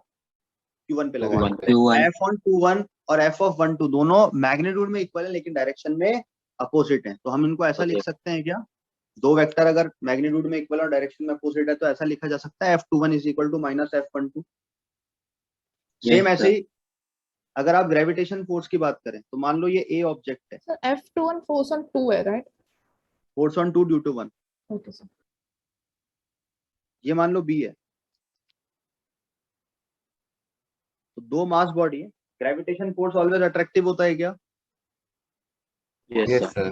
Q1 पे लगाएगा। Q1. F ऑन Q1 और F ऑफ 1 2 दोनों मैग्नीट्यूड में इक्वल है, लेकिन डायरेक्शन में अपोजिट है। तो हम इनको ऐसा लिख Okay. सकते हैं क्या, दो वेक्टर अगर मैग्नीट्यूड में इक्वल और डायरेक्शन में अपोजिट है, तो ऐसा लिखा जा सकता है F21 is equal to minus F12। Same Yes, ऐसे sir. ही अगर आप ग्रेविटेशन फोर्स की बात करें, तो मान लो ये A ऑब्जेक्ट है, Sir, F21 force on 2 है, right? Force on 2 due to 1। Okay, sir. ये मान लो B है, तो दो मास बॉडी है, ग्रेविटेशन फोर्स ऑलवेज अट्रैक्टिव होता है क्या? Yes, yes sir. सर।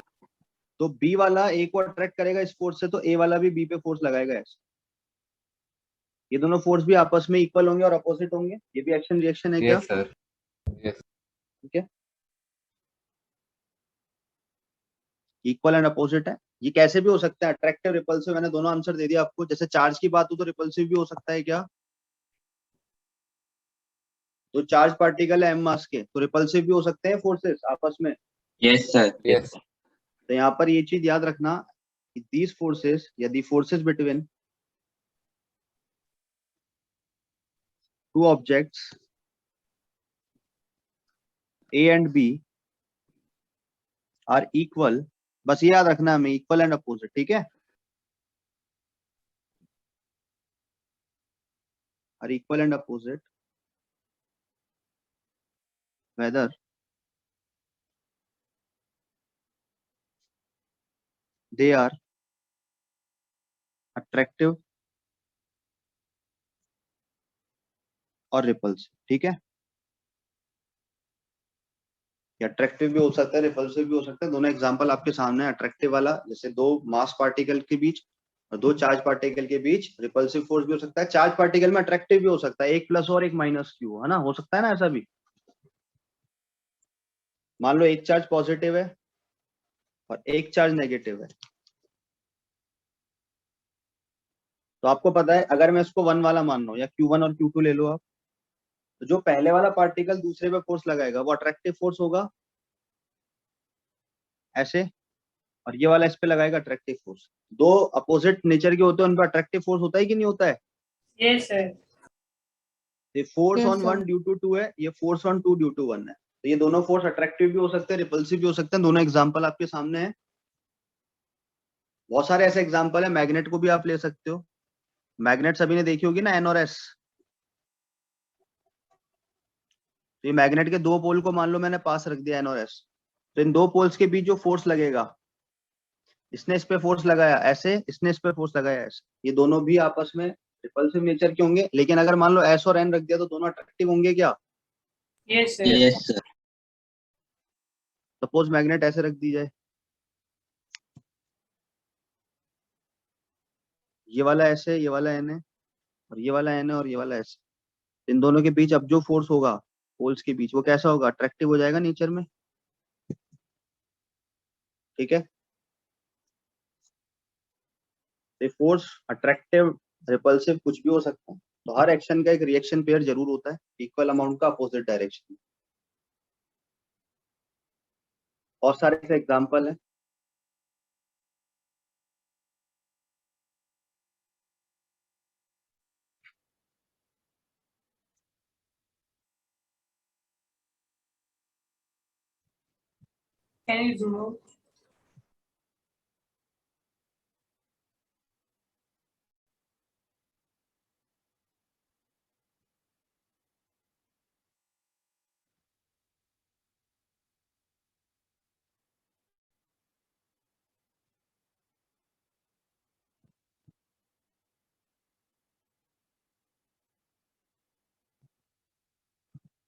तो B वाला A को अट्रैक्ट करेगा इस फोर्स से, तो A वाला भी B पे फोर्स लगाएगा ऐसे। ये दोनों फोर्स भी आपस में इक्वल होंगे और अपोजिट होंगे, ये भी एक्शन रिएक्शन है क्या? Yes sir. यस। ठीक है, इक्वल एंड अपोजिट है। ये कैसे भी हो सकता है, अट्रैक्टिव रिपल्सिव, मैंने दोनों आंसर दे दिया आपको। जैसे चार्ज की बात हो तो रिपल्सिव भी हो सकता है क्या? तो चार्ज पार्टिकल है m मास के, तो रिपल्सिव भी हो सकते हैं फोर्सेस आपस में। Yes, sir. Yes, yes. sir. तो यहाँ पर ये चीज याद रखना कि दीज फोर्सेस या the forces between two objects A and B are equal, बस ये याद रखना हमें, इक्वल एंड अपोजिट। ठीक है, are equal and opposite whether they are attractive और रिपल्सिव। ठीक है, ये अट्रैक्टिव भी हो सकता है, रिपल्सिव भी हो सकता है। दोनों एग्जांपल आपके सामने है। अट्रैक्टिव वाला जैसे दो मास पार्टिकल के बीच और दो चार्ज पार्टिकल के बीच रिपल्सिव फोर्स भी हो सकता है। चार्ज पार्टिकल में अट्रैक्टिव भी हो सकता है, एक प्लस और एक माइनस क्यू, है ना, हो सकता है ना ऐसा भी। मान लो एक चार्ज पॉजिटिव है और एक चार्ज नेगेटिव है, तो आपको पता है अगर मैं इसको 1 वाला मान रहा हूँ, या Q1 और Q2 ले लो आप, तो जो पहले वाला पार्टिकल दूसरे पे फोर्स लगाएगा वो अट्रैक्टिव फोर्स होगा ऐसे, और ये वाला इस पे लगाएगा अट्रैक्टिव फोर्स। दो अपोजिट नेचर के होते हैं, उन पर अट्रैक्टिव फोर्स होता है कि नहीं होता है। Yes sir. ये force Yes, on sir. 1 due to 2 है, ये फोर्स ऑन 2 ड्यू टू 1 है। तो ये दोनों फोर्स अट्रैक्टिव भी हो सकते हैं, रिपल्सिव भी हो सकते हैं। दोनों एग्जांपल आपके सामने है। बहुत सारे ऐसे एग्जांपल है। मैग्नेट को भी आप ले सकते हो। मैग्नेट सभी ने देखी होगी ना, N और S। तो ये मैग्नेट के दो पोल को मान लो मैंने पास रख दिया N और S, तो इन दो पोल्स के बीच जो फोर्स लगेगा, इसने इस पे फोर्स लगाया ऐसे, इसने इस पे फोर्स लगाया ऐसे, ये दोनों भी आपस में रिपल्सिव नेचर के होंगे। लेकिन अगर मान लो S और N रख दिया तो दोनों अट्रैक्टिव होंगे क्या। Yes sir. Yes, sir. Suppose magnet ऐसे रख दी जाए, ये वाला ऐसे, ये वाला N है, और ये वाला N है, और ये वाला S। इन दोनों के बीच अब जो फोर्स होगा पोल्स के बीच, वो कैसा होगा, अट्रैक्टिव हो जाएगा नेचर में। ठीक है, तो फोर्स अट्रैक्टिव, रिपल्सिव कुछ भी हो सकता है। तो हर एक्शन का एक रिएक्शन पेयर जरूर होता है, इक्वल अमाउंट का अपोजिट डायरेक्शन में। और सारे ऐसे एग्जाम्पल है। Can you zoom out?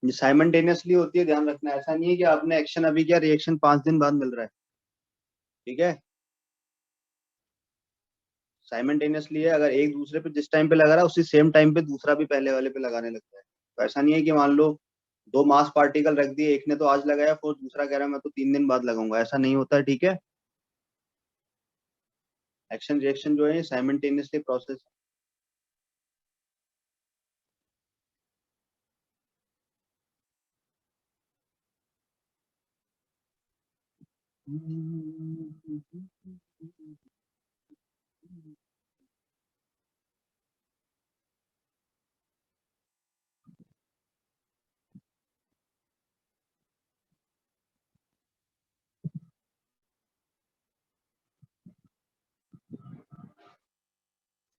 ये साइमल्टेनियसली होती है, ध्यान रखना। ऐसा नहीं है कि आपने एक्शन अभी किया, रिएक्शन 5 दिन बाद मिल रहा है। ठीक है, साइमल्टेनियसली है। अगर एक दूसरे पे जिस टाइम पे लगा रहा है उसी सेम टाइम पे दूसरा भी पहले वाले पे लगाने लगता है। तो ऐसा नहीं है कि मान लो दो मास पार्टिकल रख दिए, एक ने तो आज लगाया फिर दूसरा कह रहा है मैं तो 3 दिन बाद लगाऊंगा, ऐसा नहीं होता है। ठीक है, एक्शन रिएक्शन जो है साइमल्टेनियसली प्रोसेस।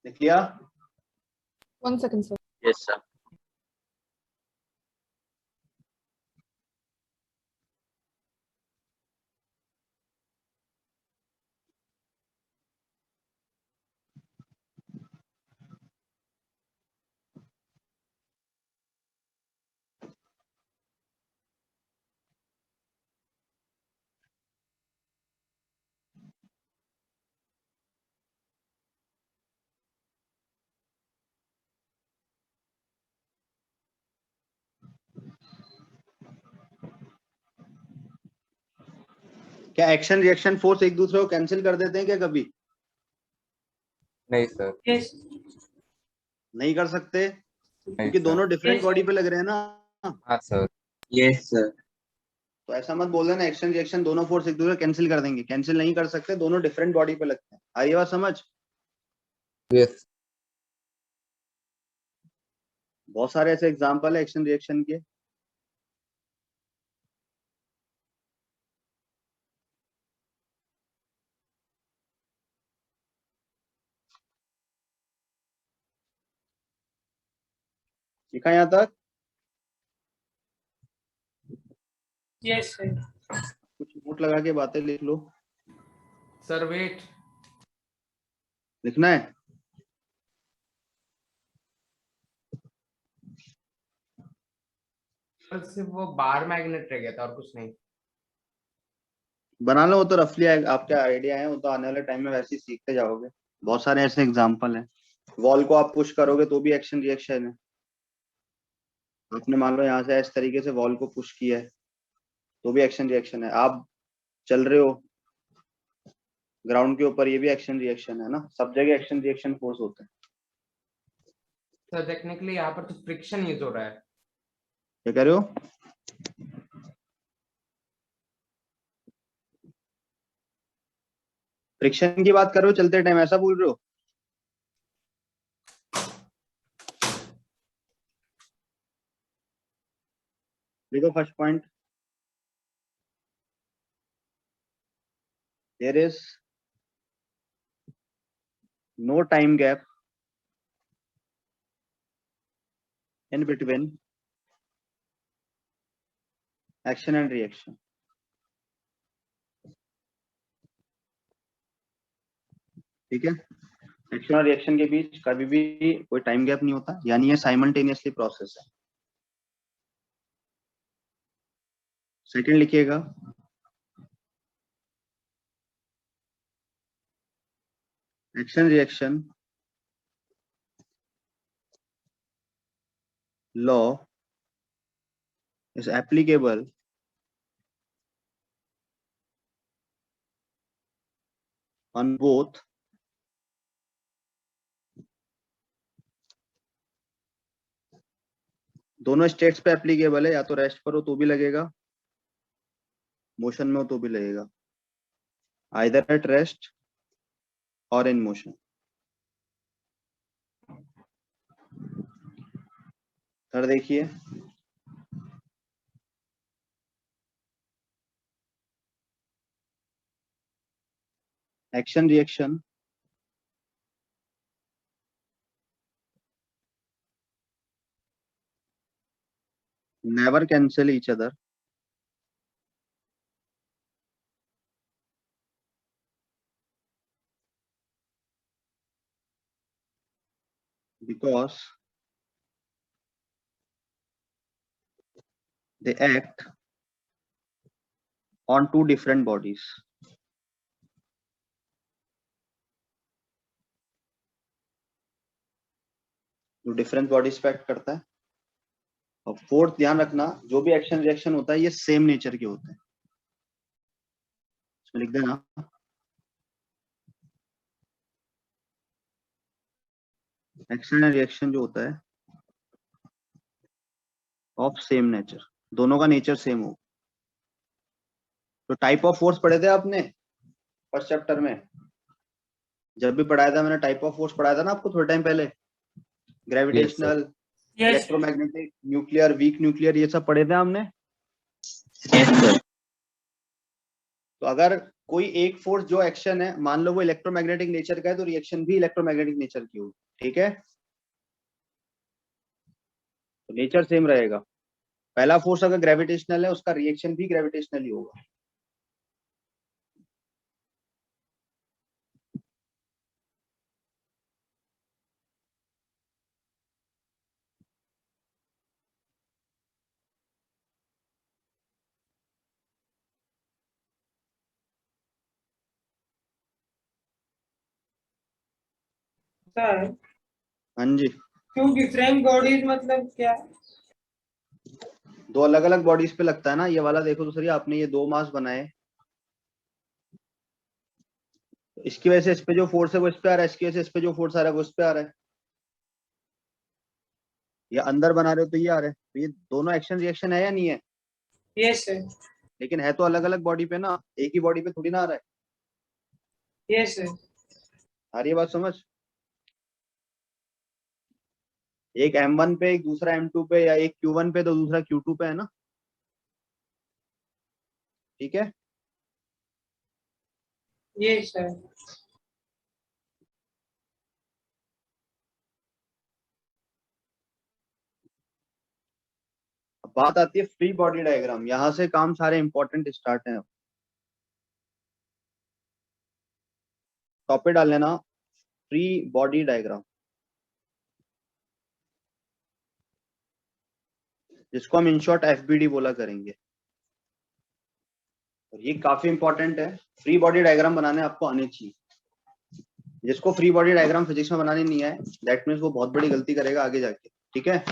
लिख लिया। 1 second, sir. Yes, sir. क्या एक्शन रिएक्शन फोर्स एक दूसरे को कैंसिल कर देते हैं क्या कभी। नहीं सर, यस। नहीं कर सकते, नहीं क्योंकि सर। दोनों डिफरेंट Yes, बॉडी sir. पे लग रहे हैं ना। हाँ सर। Yes, sir. तो ऐसा मत बोल देना एक्शन रिएक्शन दोनों फोर्स एक दूसरे कैंसिल कर देंगे, कैंसिल नहीं कर सकते, दोनों डिफरेंट बॉडी पे लगते हैं। आई बात समझ। यस। बहुत सारे ऐसे एग्जांपल है एक्शन रिएक्शन के। लिखा यहाँ तक। Yes, sir. कुछ नोट लगा के बातें लिख लो। सर वेट, लिखना है। सिर्फ वो बार मैग्नेट रह गया था और कुछ नहीं। बना लो, वो तो रफली आपके आइडिया है, वो तो आने वाले टाइम में वैसे ही सीखते जाओगे। बहुत सारे ऐसे एग्जांपल हैं। वॉल को आप पुश करोगे तो भी एक्शन रिएक्शन है। आपने मान लो यहाँ से इस तरीके से वॉल को पुश किया है तो भी एक्शन रिएक्शन है। आप चल रहे हो ग्राउंड के ऊपर, ये भी एक्शन रिएक्शन है ना। सब जगह एक्शन रिएक्शन फोर्स होते हैं। सर टेक्निकली यहाँ पर तो फ्रिक्शन यूज हो रहा है। क्या कह रहे हो? फ्रिक्शन की बात कर रहे हो चलते टाइम, ऐसा बोल रहे हो? देखो first point, there is no time gap in between action and reaction। ठीक है, एक्शन और रिएक्शन के बीच कभी भी कोई टाइम गैप नहीं होता, यानी ये साइमल्टेनियसली प्रोसेस है। सेकंड लिखिएगा, action reaction law is applicable on both दोनों स्टेट्स पे एप्लीकेबल है। या तो रेस्ट पर हो तो भी लगेगा, मोशन में हो तो भी लगेगा, आइदर एट रेस्ट और इन मोशन। थर्ड देखिए, action reaction never cancel each other because they act on two different bodies। जो डिफरेंट बॉडीज पे एक्ट करता है। और फोर्थ ध्यान रखना, जो भी एक्शन रिएक्शन होता है ये सेम नेचर के होते हैं। इसमें लिख देना, एक्शन एंड रिएक्शन जो होता है ऑफ सेम नेचर, दोनों का नेचर सेम हो। तो टाइप ऑफ फोर्स पढ़े थे आपने फर्स्ट चैप्टर में, जब भी पढ़ाया था मैंने टाइप ऑफ फोर्स पढ़ाया था ना आपको थोड़े टाइम पहले, gravitational, Yes, electromagnetic, nuclear, weak nuclear, ये सब पढ़े थे हमने। Yes, sir. तो अगर कोई एक फोर्स जो एक्शन है, मान लो वो इलेक्ट्रोमैग्नेटिक नेचर का है, तो रिएक्शन भी इलेक्ट्रोमैग्नेटिक नेचर की होगी। ठीक है, तो नेचर सेम रहेगा। पहला फोर्स अगर ग्रेविटेशनल है, उसका रिएक्शन भी ग्रेविटेशनल ही होगा। सर हाँ जी, टू डिफरेंट बॉडीज मतलब क्या? दो अलग अलग बॉडीज पे लगता है ना। ये वाला देखो तो सही, आपने ये दो मास बनाए, तो इसकी वजह से इस पे जो फोर्स है वो इस पे आ रहा है, इसकी वजह से इस पे जो फोर्स आ रहा है वो इस पे आ रहा है। ये अंदर बना रहे हो तो ये आ रहा है, तो ये दोनों एक्शन रिएक्शन है या नहीं है? यस सर, लेकिन है तो अलग अलग बॉडी पे ना, एक ही बॉडी पे थोड़ी ना आ रहा है। यस सर, आ रही है बात समझ? एक M1 पे, एक दूसरा M2 पे, या एक Q1 पे तो दूसरा Q2 पे है ना। ठीक है, यस सर। अब बात आती है फ्री बॉडी डायग्राम। यहां से काम सारे इंपॉर्टेंट स्टार्ट हैं। टॉपिक डाल लेना, फ्री बॉडी डायग्राम, जिसको हम इन शॉर्ट FBD बोला करेंगे। और ये काफी इंपॉर्टेंट है, फ्री बॉडी डायग्राम बनाने आपको आने चाहिए। जिसको फ्री बॉडी डायग्राम फिजिक्स में बनाने नहीं आए, दैट मीन्स वो बहुत बड़ी गलती करेगा आगे जाके, ठीक है।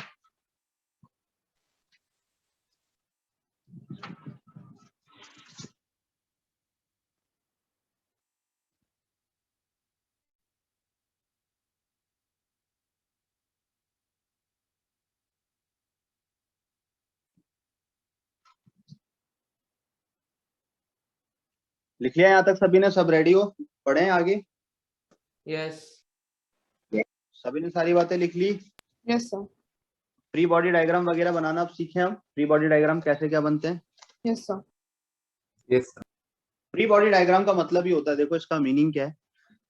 लिख लिया यहाँ तक सभी ने? सब रेडी हो? पढ़े आगे? यस सभी ने सारी बातें लिख ली? Yes, sir. Free body diagram वगैरह बनाना अब सीखे हम। फ्री बॉडी डायग्राम कैसे क्या बनते हैं? Yes, sir. Yes sir. Free body diagram का मतलब ही होता है, देखो इसका मीनिंग क्या है,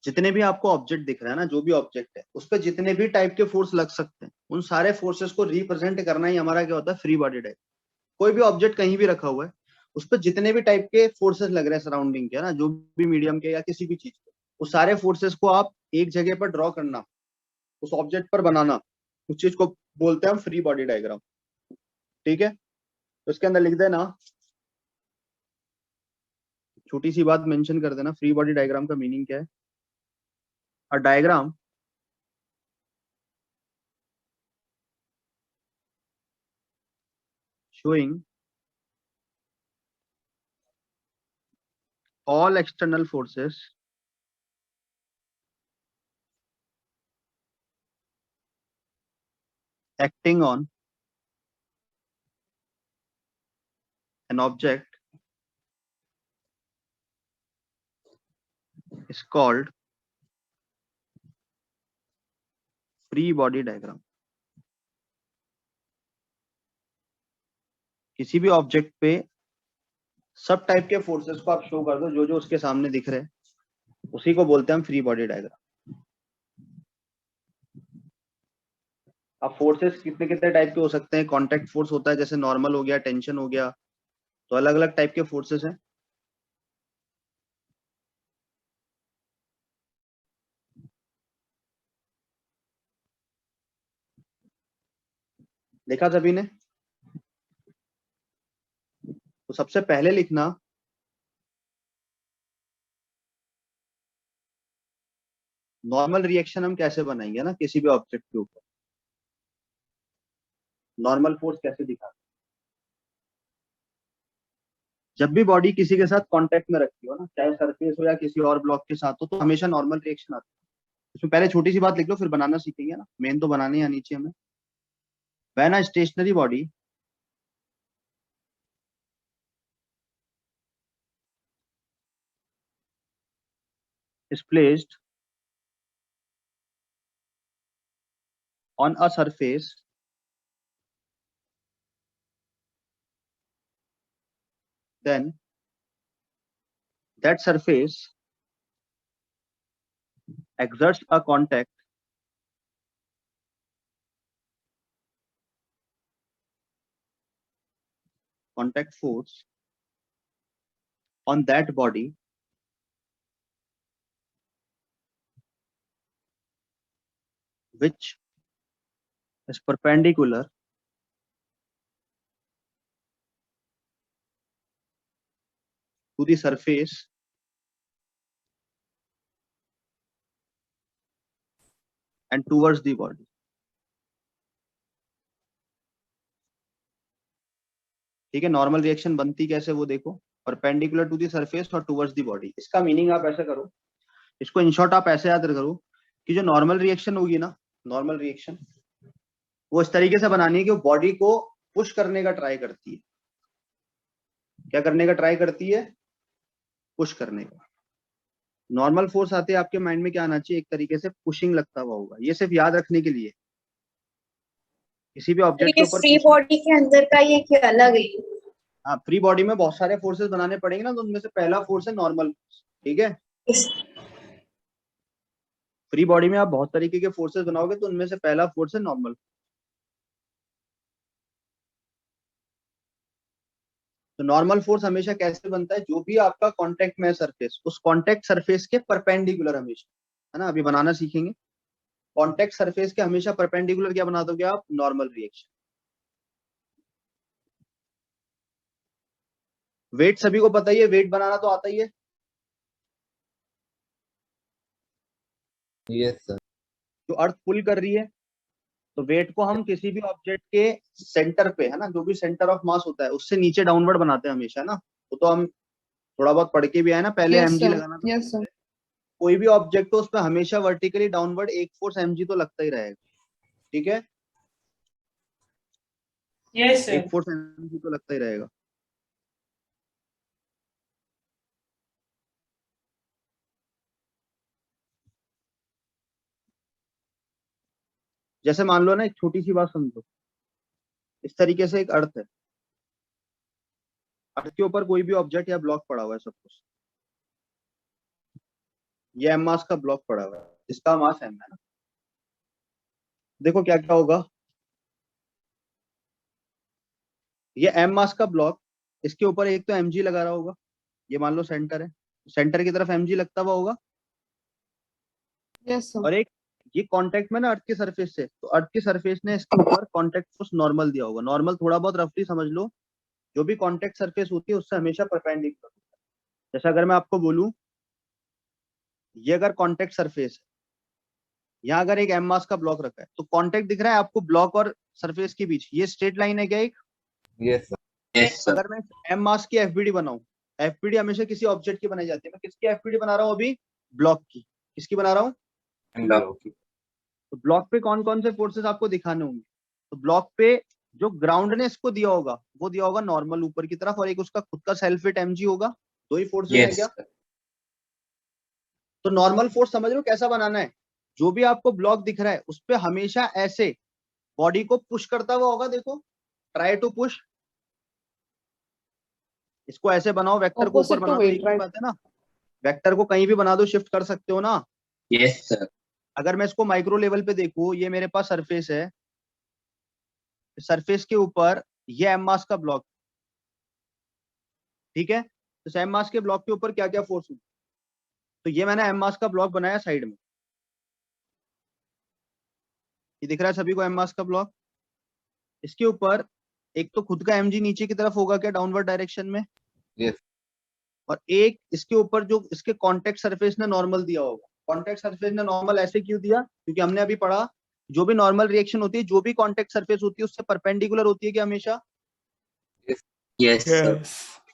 जितने भी आपको ऑब्जेक्ट दिख रहा है ना, जो भी ऑब्जेक्ट है उस पर जितने भी टाइप के फोर्स लग सकते हैं, उन सारे फोर्सेस को रिप्रेजेंट करना ही हमारा क्या होता है, फ्री बॉडी डायग्राम। कोई भी ऑब्जेक्ट कहीं भी रखा हुआ है, उस पर जितने भी टाइप के फोर्सेस लग रहे हैं सराउंडिंग के ना, जो भी मीडियम के या किसी भी चीज के, उस सारे फोर्सेस को आप एक जगह पर ड्रॉ करना, उस ऑब्जेक्ट पर बनाना, उस चीज को बोलते हैं हम फ्री बॉडी डायग्राम, ठीक है। तो इसके अंदर लिख देना, छोटी सी बात मेंशन कर देना, फ्री बॉडी डायग्राम का मीनिंग क्या है। A diagram showing all external forces acting on an object is called free body diagram। किसी भी ऑब्जेक्ट पे सब टाइप के फोर्सेस को आप शो कर दो, जो जो उसके सामने दिख रहे हैं, उसी को बोलते हैं हम फ्री बॉडी डायग्राम। अब फोर्सेस कितने कितने टाइप के हो सकते हैं? कांटेक्ट फोर्स होता है, जैसे नॉर्मल हो गया, टेंशन हो गया, तो अलग अलग टाइप के फोर्सेस हैं। देखा सभी ने? तो सबसे पहले लिखना, नॉर्मल रिएक्शन हम कैसे बनाएंगे ना किसी भी ऑब्जेक्ट के ऊपर, नॉर्मल फोर्स कैसे दिखा। जब भी बॉडी किसी के साथ कांटेक्ट में रखती हो ना, चाहे सरफेस हो या किसी और ब्लॉक के साथ हो, तो हमेशा नॉर्मल रिएक्शन आता है। इसमें पहले छोटी सी बात लिख लो, फिर बनाना सीखेंगे ना, मेन तो बनाने आनी चाहिए हमें। When a stationary body is placed on a surface, then that surface exerts a contact force on that body which is perpendicular to the surface and towards the body। ठीक है, नॉर्मल रिएक्शन बनती कैसे वो देखो, perpendicular to the surface और towards the body. इसका meaning आप ऐसे करो, इसको इन शॉर्ट आप ऐसे याद करो कि जो नॉर्मल रिएक्शन होगी ना, नॉर्मल रिएक्शन वो इस तरीके से बनानी है कि वो बॉडी को पुश करने का ट्राई करती है। क्या करने का ट्राई करती है? पुश करने का। नॉर्मल फोर्स आते हैं आपके माइंड में क्या आना चाहिए? एक तरीके से पुशिंग लगता हुआ होगा। ये सिर्फ याद रखने के लिए, किसी भी ऑब्जेक्ट के ऊपर फ्री बॉडी के अंदर का ये क्या अलग है? हाँ, फ्री बॉडी में बहुत सारे फोर्सेस बनाने पड़ेंगे ना, तो उनमें से पहला फोर्स है नॉर्मल फोर्स, ठीक है। फ्री बॉडी में आप बहुत तरीके के फोर्सेस बनाओगे, तो उनमें से पहला फोर्स है नॉर्मल। तो नॉर्मल फोर्स हमेशा कैसे बनता है? जो भी आपका कांटेक्ट में है सरफेस, उस कांटेक्ट सरफेस के परपेंडिकुलर हमेशा, है ना, अभी बनाना सीखेंगे। कांटेक्ट सरफेस के हमेशा परपेंडिकुलर क्या बना दोगे आप? Normal reaction. वेट सभी को पता ही है, वेट बनाना तो आता ही है। Yes sir. जो अर्थ पुल कर रही है, तो वेट को हम किसी भी ऑब्जेक्ट के सेंटर पे, है ना, जो भी सेंटर ऑफ मास होता है उससे नीचे डाउनवर्ड बनाते हैं हमेशा ना। तो हम थोड़ा बहुत पढ़ के भी आए ना, पहले Yes, mg sir. लगाना था। Yes, sir. कोई भी ऑब्जेक्ट हो उस पर हमेशा वर्टिकली डाउनवर्ड एक फोर्स mg तो लगता ही रहेगा, ठीक है, Yes, sir. एक फोर्स mg तो लगता ही रहेगा। जैसे मान लो ना, एक छोटी सी बात समझो, इस तरीके से एक अर्थ है, अर्थ के ऊपर कोई भी ऑब्जेक्ट या ब्लॉक पड़ा हुआ है, सब कुछ, ये m मास का ब्लॉक पड़ा हुआ है, इसका मास m है ना। देखो क्या क्या होगा, ये m मास का ब्लॉक, इसके ऊपर एक तो mg लगा रहा होगा, ये मान लो सेंटर है, सेंटर की तरफ mg लगता हुआ होगा, Yes, sir. और एक ये कांटेक्ट में ना अर्थ के सरफेस से, तो अर्थ के सरफेस ने इसके ऊपर कांटेक्ट फोर्स नॉर्मल दिया होगा। नॉर्मल थोड़ा बहुत रफली समझ लो, जो भी कांटेक्ट सरफेस होती है उससे हमेशा परपेंडिकुलर होता है। जैसे अगर मैं आपको बोलूं, ये अगर कांटेक्ट सरफेस है, यहाँ अगर एक m मास का ब्लॉक रखा है, तो कांटेक्ट दिख रहा है आपको ब्लॉक और सरफेस के बीच, ये स्ट्रेट लाइन है क्या एक? Yes sir. Yes sir. अगर मैं m मास की एफबीडी बनाऊं, एफबीडी हमेशा किसी ऑब्जेक्ट की बनाई जाती है, मैं किसकी एफबीडी बना रहा हूँ अभी? ब्लॉक की। किसकी बना रहा हूँ? ब्लॉक की। तो ब्लॉक पे कौन कौन से फोर्सेस आपको दिखाने होंगे? तो ब्लॉक पे जो ग्राउंड ने इसको दिया होगा, वो दिया होगा नॉर्मल ऊपर की तरफ, और एक उसका खुद का सेल्फ वेट mg होगा। दो ही फोर्सेस है यस क्या? सर। तो नॉर्मल फोर्स समझ रहे हो कैसा बनाना है? जो भी आपको ब्लॉक दिख रहा है उस पे हमेशा ऐसे बॉडी को पुश करता हुआ होगा, देखो, ट्राई टू पुश। इसको ऐसे बनाओ, वेक्टर को ऊपर Opposite to बना दो, weight, एक ही right? बात है ना। वेक्टर को कहीं भी बना दो, शिफ्ट कर सकते हो ना। Yes sir. अगर मैं इसको माइक्रो लेवल पे देखूं, ये मेरे पास सरफेस है, सरफेस के ऊपर ये m मास का ब्लॉक, ठीक है। तो m मास के ब्लॉक के ऊपर क्या क्या फोर्स है? तो ये मैंने m मास का ब्लॉक बनाया साइड में, ये दिख रहा है सभी को m मास का ब्लॉक। इसके ऊपर एक तो खुद का mg नीचे की तरफ होगा क्या, डाउनवर्ड डायरेक्शन में, यस। और एक इसके ऊपर जो इसके कांटेक्ट सरफेस ने नॉर्मल दिया होगा। कांटेक्ट सरफेस ने नॉर्मल ऐसे क्यों दिया? क्योंकि हमने अभी पढ़ा, जो भी नॉर्मल रिएक्शन होती है, जो भी कांटेक्ट सरफेस होती है उससे परपेंडिकुलर होती है कि हमेशा, यस सर।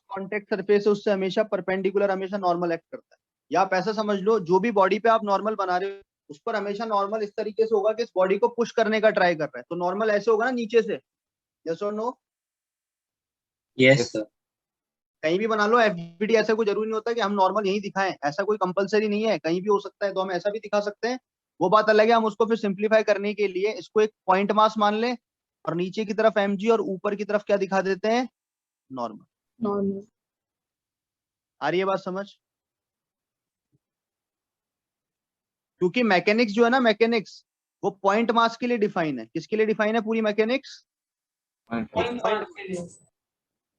कांटेक्ट सरफेस है उससे हमेशा परपेंडिकुलर, हमेशा नॉर्मल एक्ट करता है। या आप ऐसा समझ लो, जो भी बॉडी पे आप नॉर्मल बना रहे हो उस पर हमेशा नॉर्मल इस तरीके से होगा कि इस बॉडी को पुश करने का ट्राई कर रहा है, तो नॉर्मल ऐसे होगा ना नीचे से। यस और नो? Yes sir. कहीं भी बना लो एफबीडी, ऐसा कोई जरूरी नहीं होता कि हम नॉर्मल यही दिखाएं, ऐसा कोई कंपलसरी नहीं है, कहीं भी हो सकता है, तो हम ऐसा भी दिखा सकते हैं। वो बात अलग है, हम उसको फिर सिंप्लीफाई करने के लिए इसको एक पॉइंट मास मान लें, और नीचे की तरफ mg और ऊपर की तरफ क्या दिखा देते हैं? नॉर्मल। Normal. आ रही है बात समझ? क्योंकि मैकेनिक्स जो है ना, मैकेनिक्स वो पॉइंट मास के लिए डिफाइन है। किसके लिए डिफाइन है पूरी मैकेनिक्स? Point mark के लिए।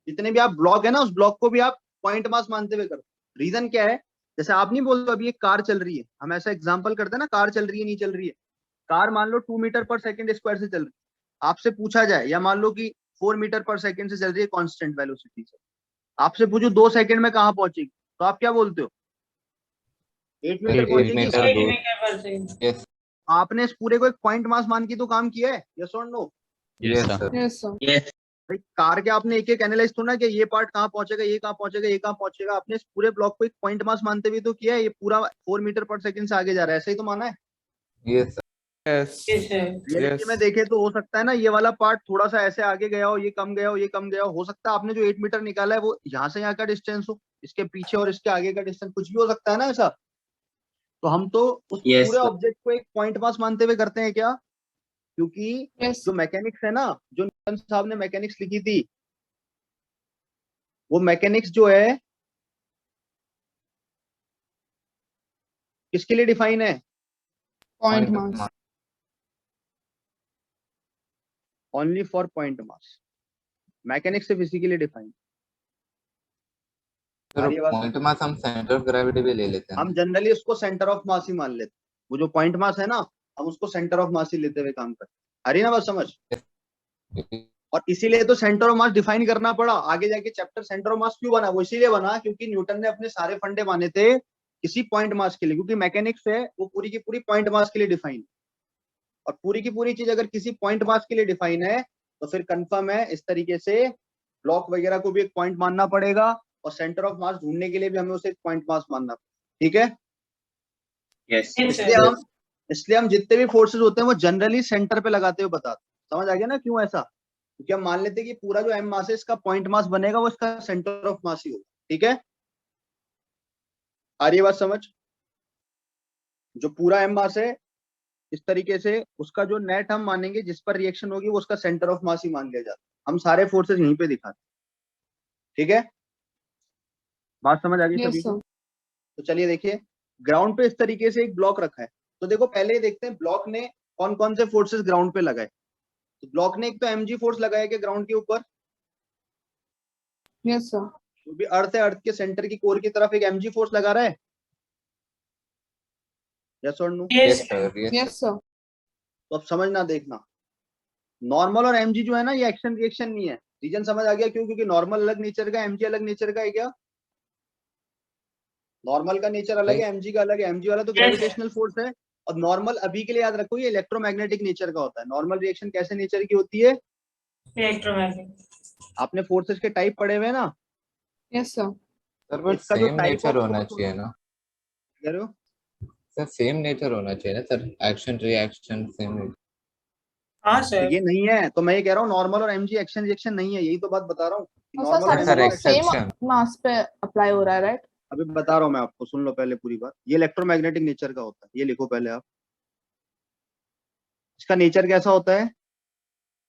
जितने भी आप ब्लॉक है ना, उस ब्लॉक को भी आप पॉइंट मास मानते हुए करो। रीजन क्या है? जैसे आप नहीं बोल रहे अभी एक कार चल रही है, हम ऐसा एग्जांपल करते हैं ना, कार चल रही है नहीं चल रही है। कार मान लो 2 मीटर पर सेकंड स्क्वायर से चल रही है, आपसे पूछा जाए, या मान लो कि 4 मीटर पर सेकंड से चल रही है कांस्टेंट वेलोसिटी से, आपसे पूछो 2 सेकंड में कहाँ पहुंचेगी, तो आप क्या बोलते हो? 8 मीटर 8 पहुंचेगी। मीटर Eight दूर। meter per second। यस। आपने इस पूरे को एक पॉइंट मास मान के तो काम किया है, यस और no? Yes sir. Yes, sir. Yes. भाई कार के आपने एक एक एनालाइज थोड़ा ना कि ये पार्ट कहाँ पहुंचेगा, ये कहाँ पहुंचेगा, ये कहाँ पहुंचेगा, आपने इस पूरे ब्लॉक को एक पॉइंट मास मानते हुए तो किया है। ये पूरा 4 मीटर पर सेकंड से आगे जा रहा है, ऐसा ही तो माना है। Yes sir. Yes. Yes, sir। Reality में देखे तो हो सकता है ना, ये वाला पार्ट थोड़ा सा ऐसे आगे गया हो, ये कम गया हो, ये कम गया हो सकता है आपने जो 8 मीटर निकाला है वो यहाँ से यहाँ का डिस्टेंस हो, इसके पीछे और इसके आगे का डिस्टेंस कुछ भी हो सकता है ना ऐसा। तो हम तो उस Yes, पूरे sir. ऑब्जेक्ट को एक पॉइंट मास मानते हुए करते हैं क्या? क्योंकि Yes. जो मैकेनिक्स है ना, जो न्यूटन साहब ने मैकेनिक्स लिखी थी, वो मैकेनिक्स जो है किसके लिए डिफाइन है? Point mass. Only for point mass. Mechanics सिर्फ इसी के लिए डिफाइन। पॉइंट मास हम सेंटर ऑफ ग्रेविटी भी ले लेते हैं। हम जनरली उसको सेंटर ऑफ मास ही मान लेते हैं, वो जो पॉइंट मास है ना, हम उसको सेंटर ऑफ मास ही लेते हुए काम करते हैं। आ रही ना बात समझ? और इसीलिए तो सेंटर ऑफ मास डिफाइन करना पड़ा आगे जाके। चैप्टर सेंटर ऑफ मास क्यों बना, वो इसीलिए बना क्योंकि न्यूटन ने अपने सारे फंडे माने थे किसी पॉइंट मास के लिए, क्योंकि मैकेनिक्स है वो पूरी की पूरी पॉइंट मास के लिए डिफाइन, और पूरी की पूरी चीज अगर किसी पॉइंट मास के लिए डिफाइन है तो फिर कंफर्म है इस तरीके से ब्लॉक वगैरह को भी एक पॉइंट मानना पड़ेगा, और सेंटर ऑफ मास ढूंढने के लिए भी हमें उसे एक पॉइंट मास मानना पड़ेगा। ठीक है, यस इसलिए हम जितने भी फोर्सेस होते हैं वो जनरली सेंटर पे लगाते हुए बताते हैं। समझ आ गया ना क्यों ऐसा, क्योंकि हम मान लेते हैं कि पूरा जो एम मास है इसका पॉइंट मास बनेगा वो इसका सेंटर ऑफ मास ही होगा। ठीक है, आ रही है बात समझ? जो पूरा एम मास है इस तरीके से उसका जो नेट हम मानेंगे जिस पर रिएक्शन होगी वो उसका सेंटर ऑफ मास ही मान लिया जाता है। हम सारे फोर्सेस यहीं पे दिखाते हैं। ठीक है, बात समझ आ गई Yes, सभी को? sir. तो चलिए देखिए, ग्राउंड पे इस तरीके से एक ब्लॉक रखा है। तो देखो पहले ही देखते हैं ब्लॉक ने कौन कौन से फोर्सेस ग्राउंड पे लगाए। तो ब्लॉक ने एक तो mg फोर्स लगाया कि ग्राउंड के ऊपर, Yes, sir. जो भी अर्थ है अर्थ के सेंटर की कोर की तरफ एक mg फोर्स लगा रहा है। यस और no? Yes yes sir, yes Yes, sir. तो अब समझना देखना, नॉर्मल और mg जो है ना ये एक्शन रिएक्शन नहीं है। रीजन समझ आ गया क्यों? क्योंकि नॉर्मल अलग नेचर का, mg अलग नेचर का है। क्या नॉर्मल का नेचर अलग है, mg का अलग है। mg वाला तो ग्रेविटेशनल फोर्स है, और नॉर्मल अभी के लिए याद रखो ये इलेक्ट्रोमैग्नेटिक नेचर का होता है। नॉर्मल रिएक्शन कैसे नेचर की होती है? इलेक्ट्रोमैग्नेटिक। आपने फोर्सेस के टाइप पढ़े हुए हैं ना? Yes, sir. सर, बट इसका जो सेम टाइप नेचर ऑफ होना फोर्स चाहिए ना कह रहे हो? सर, सेम नेचर होना चाहिए ना सर, एक्शन रिएक्शन सेम। हाँ तो सर, ये नहीं है, तो मैं ये कह रहा हूँ नॉर्मल और mg एक्शन रिएक्शन नहीं है, यही तो बात बता रहा हूँ। और सर नॉर्मल और सर mg सारे एक्शन, सेम एक्सेप्शन। मास पे अप्लाई हो रहा है, राइट? अभी बता रहा हूँ मैं आपको, सुन लो पहले पूरी बात। ये इलेक्ट्रोमैग्नेटिक नेचर का होता है, ये लिखो पहले आप। इसका नेचर कैसा होता है?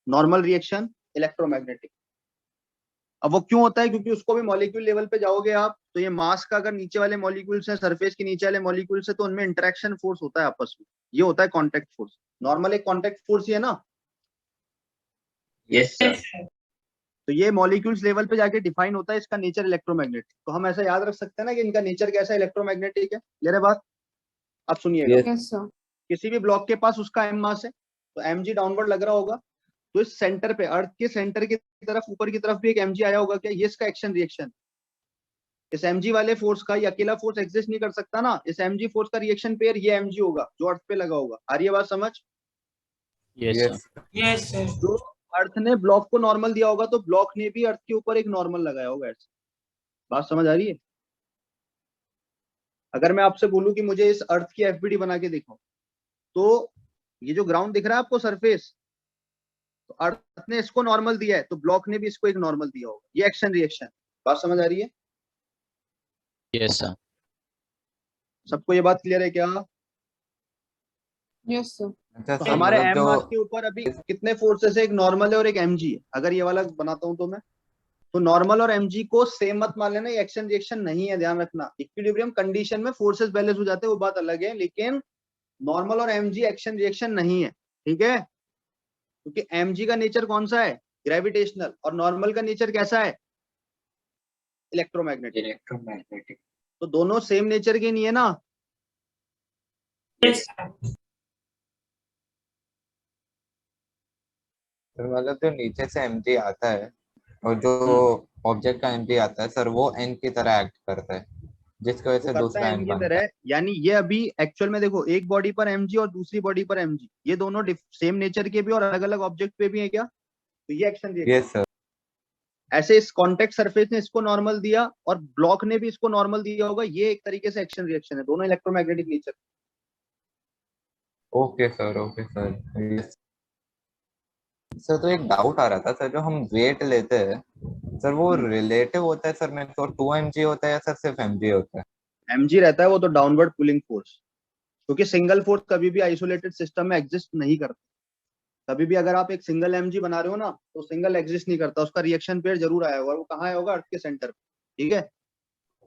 Normal reaction electromagnetic. अब वो क्यों होता है? क्योंकि उसको भी मॉलिक्यूल लेवल पे जाओगे आप तो ये मास का अगर नीचे वाले मॉलिक्यूल्स हैं, सरफेस के नीचे वाले मॉलिक्यूल्स है, तो उनमें इंटरेक्शन फोर्स होता है आपस में, ये होता है कॉन्टेक्ट फोर्स। नॉर्मल एक कॉन्टेक्ट फोर्स ही है ना। यस सर तो ये मॉलिक्यूल्स लेवल पे जाके डिफाइन होता है इसका नेचर इलेक्ट्रोमैग्नेटिक। तो हम ऐसा याद रख सकते हैं ना कि इनका नेचर कैसा इलेक्ट्रोमैग्नेटिक है। ये रहे बात। अब सुनिएगा, यस Yes, sir. किसी भी ब्लॉक के पास उसका एम मास है तो mg डाउनवर्ड लग रहा होगा, तो इस सेंटर पे अर्थ के सेंटर की तरफ ऊपर की तरफ भी एक mg आया होगा। क्या ये इसका एक्शन रिएक्शन? इस mg वाले फोर्स का ये अकेला फोर्स एग्जिस्ट नहीं कर सकता ना, इस mg फोर्स का रिएक्शन पेयर ये mg होगा जो अर्थ पे लगा होगा। आ रही है बात समझ? यस यस सर, तो अर्थ ने ब्लॉक को नॉर्मल दिया होगा तो ब्लॉक ने भी अर्थ के ऊपर एक नॉर्मल लगाया होगा। ऐसे बात समझ आ रही है? अगर मैं आपसे बोलूं कि मुझे इस अर्थ की एफबीडी बना के दिखाओ, तो ये जो ग्राउंड दिख रहा है आपको सरफेस, तो अर्थ ने इसको नॉर्मल दिया है तो ब्लॉक ने भी इसको एक नॉर्मल दिया होगा। ये एक्शन रिएक्शन। बात समझ आ रही है? यस सर सबको ये बात क्लियर है क्या? Yes, sir. अच्छा तो सर, हमारे मतलब एम मास के ऊपर अभी कितने फोर्सेस है? एक नॉर्मल है और एक mg है। अगर ये वाला बनाता हूं तो मैं, तो नॉर्मल और mg को सेम मत मान लेना, ये एक्शन रिएक्शन नहीं है, ध्यान रखना। इक्विलिब्रियम कंडीशन में फोर्सेस बैलेंस हो जाते हैं, वो बात अलग है, लेकिन नॉर्मल और mg एक्शन रिएक्शन नहीं है। ठीक है, क्योंकि mg का नेचर कौन सा है? ग्रेविटेशनल। और नॉर्मल का नेचर कैसा है? इलेक्ट्रोमैग्नेटिक। इलेक्ट्रोमैग्नेटिक तो दोनों सेम नेचर के नहीं है ना। यस सर, मतलब जो नीचे से mg आता है और जो ऑब्जेक्ट का mg आता है सर, वो n की तरह एक्ट करता है, जिसकी वजह वो से करता दूसरा है n m की बनता तरह, है। यानी ये अभी एक्चुअल में देखो एक बॉडी पर mg और दूसरी बॉडी पर mg, ये दोनों सेम नेचर के भी और अलग अलग ऑब्जेक्ट पे भी है क्या? तो ये एक्शन रिएक्शन। Yes sir. ऐसे इस कॉन्टेक्ट सरफेस ने इसको नॉर्मल दिया और ब्लॉक ने भी इसको नॉर्मल दिया होगा, ये एक तरीके से एक्शन रिएक्शन है, दोनों electromagnetic nature. Okay sir, okay sir. Yes sir, तो एक डाउट आ रहा था सर, जो हम वेट लेते हैं सर, वो रिलेटिव होता है सर में, तो 2 mg होता है या सर सिर्फ mg होता है? mg रहता है वो तो डाउनवर्ड पुलिंग फोर्स, क्योंकि सिंगल फोर्स कभी भी आइसोलेटेड सिस्टम में एग्जिस्ट नहीं करता। कभी भी अगर आप एक सिंगल mg बना रहे हो ना तो सिंगल एग्जिस्ट नहीं करता, उसका रिएक्शन पेयर जरूर आया होगा। वो कहाँ आया होगा? अर्थ के सेंटर पे। ठीक है,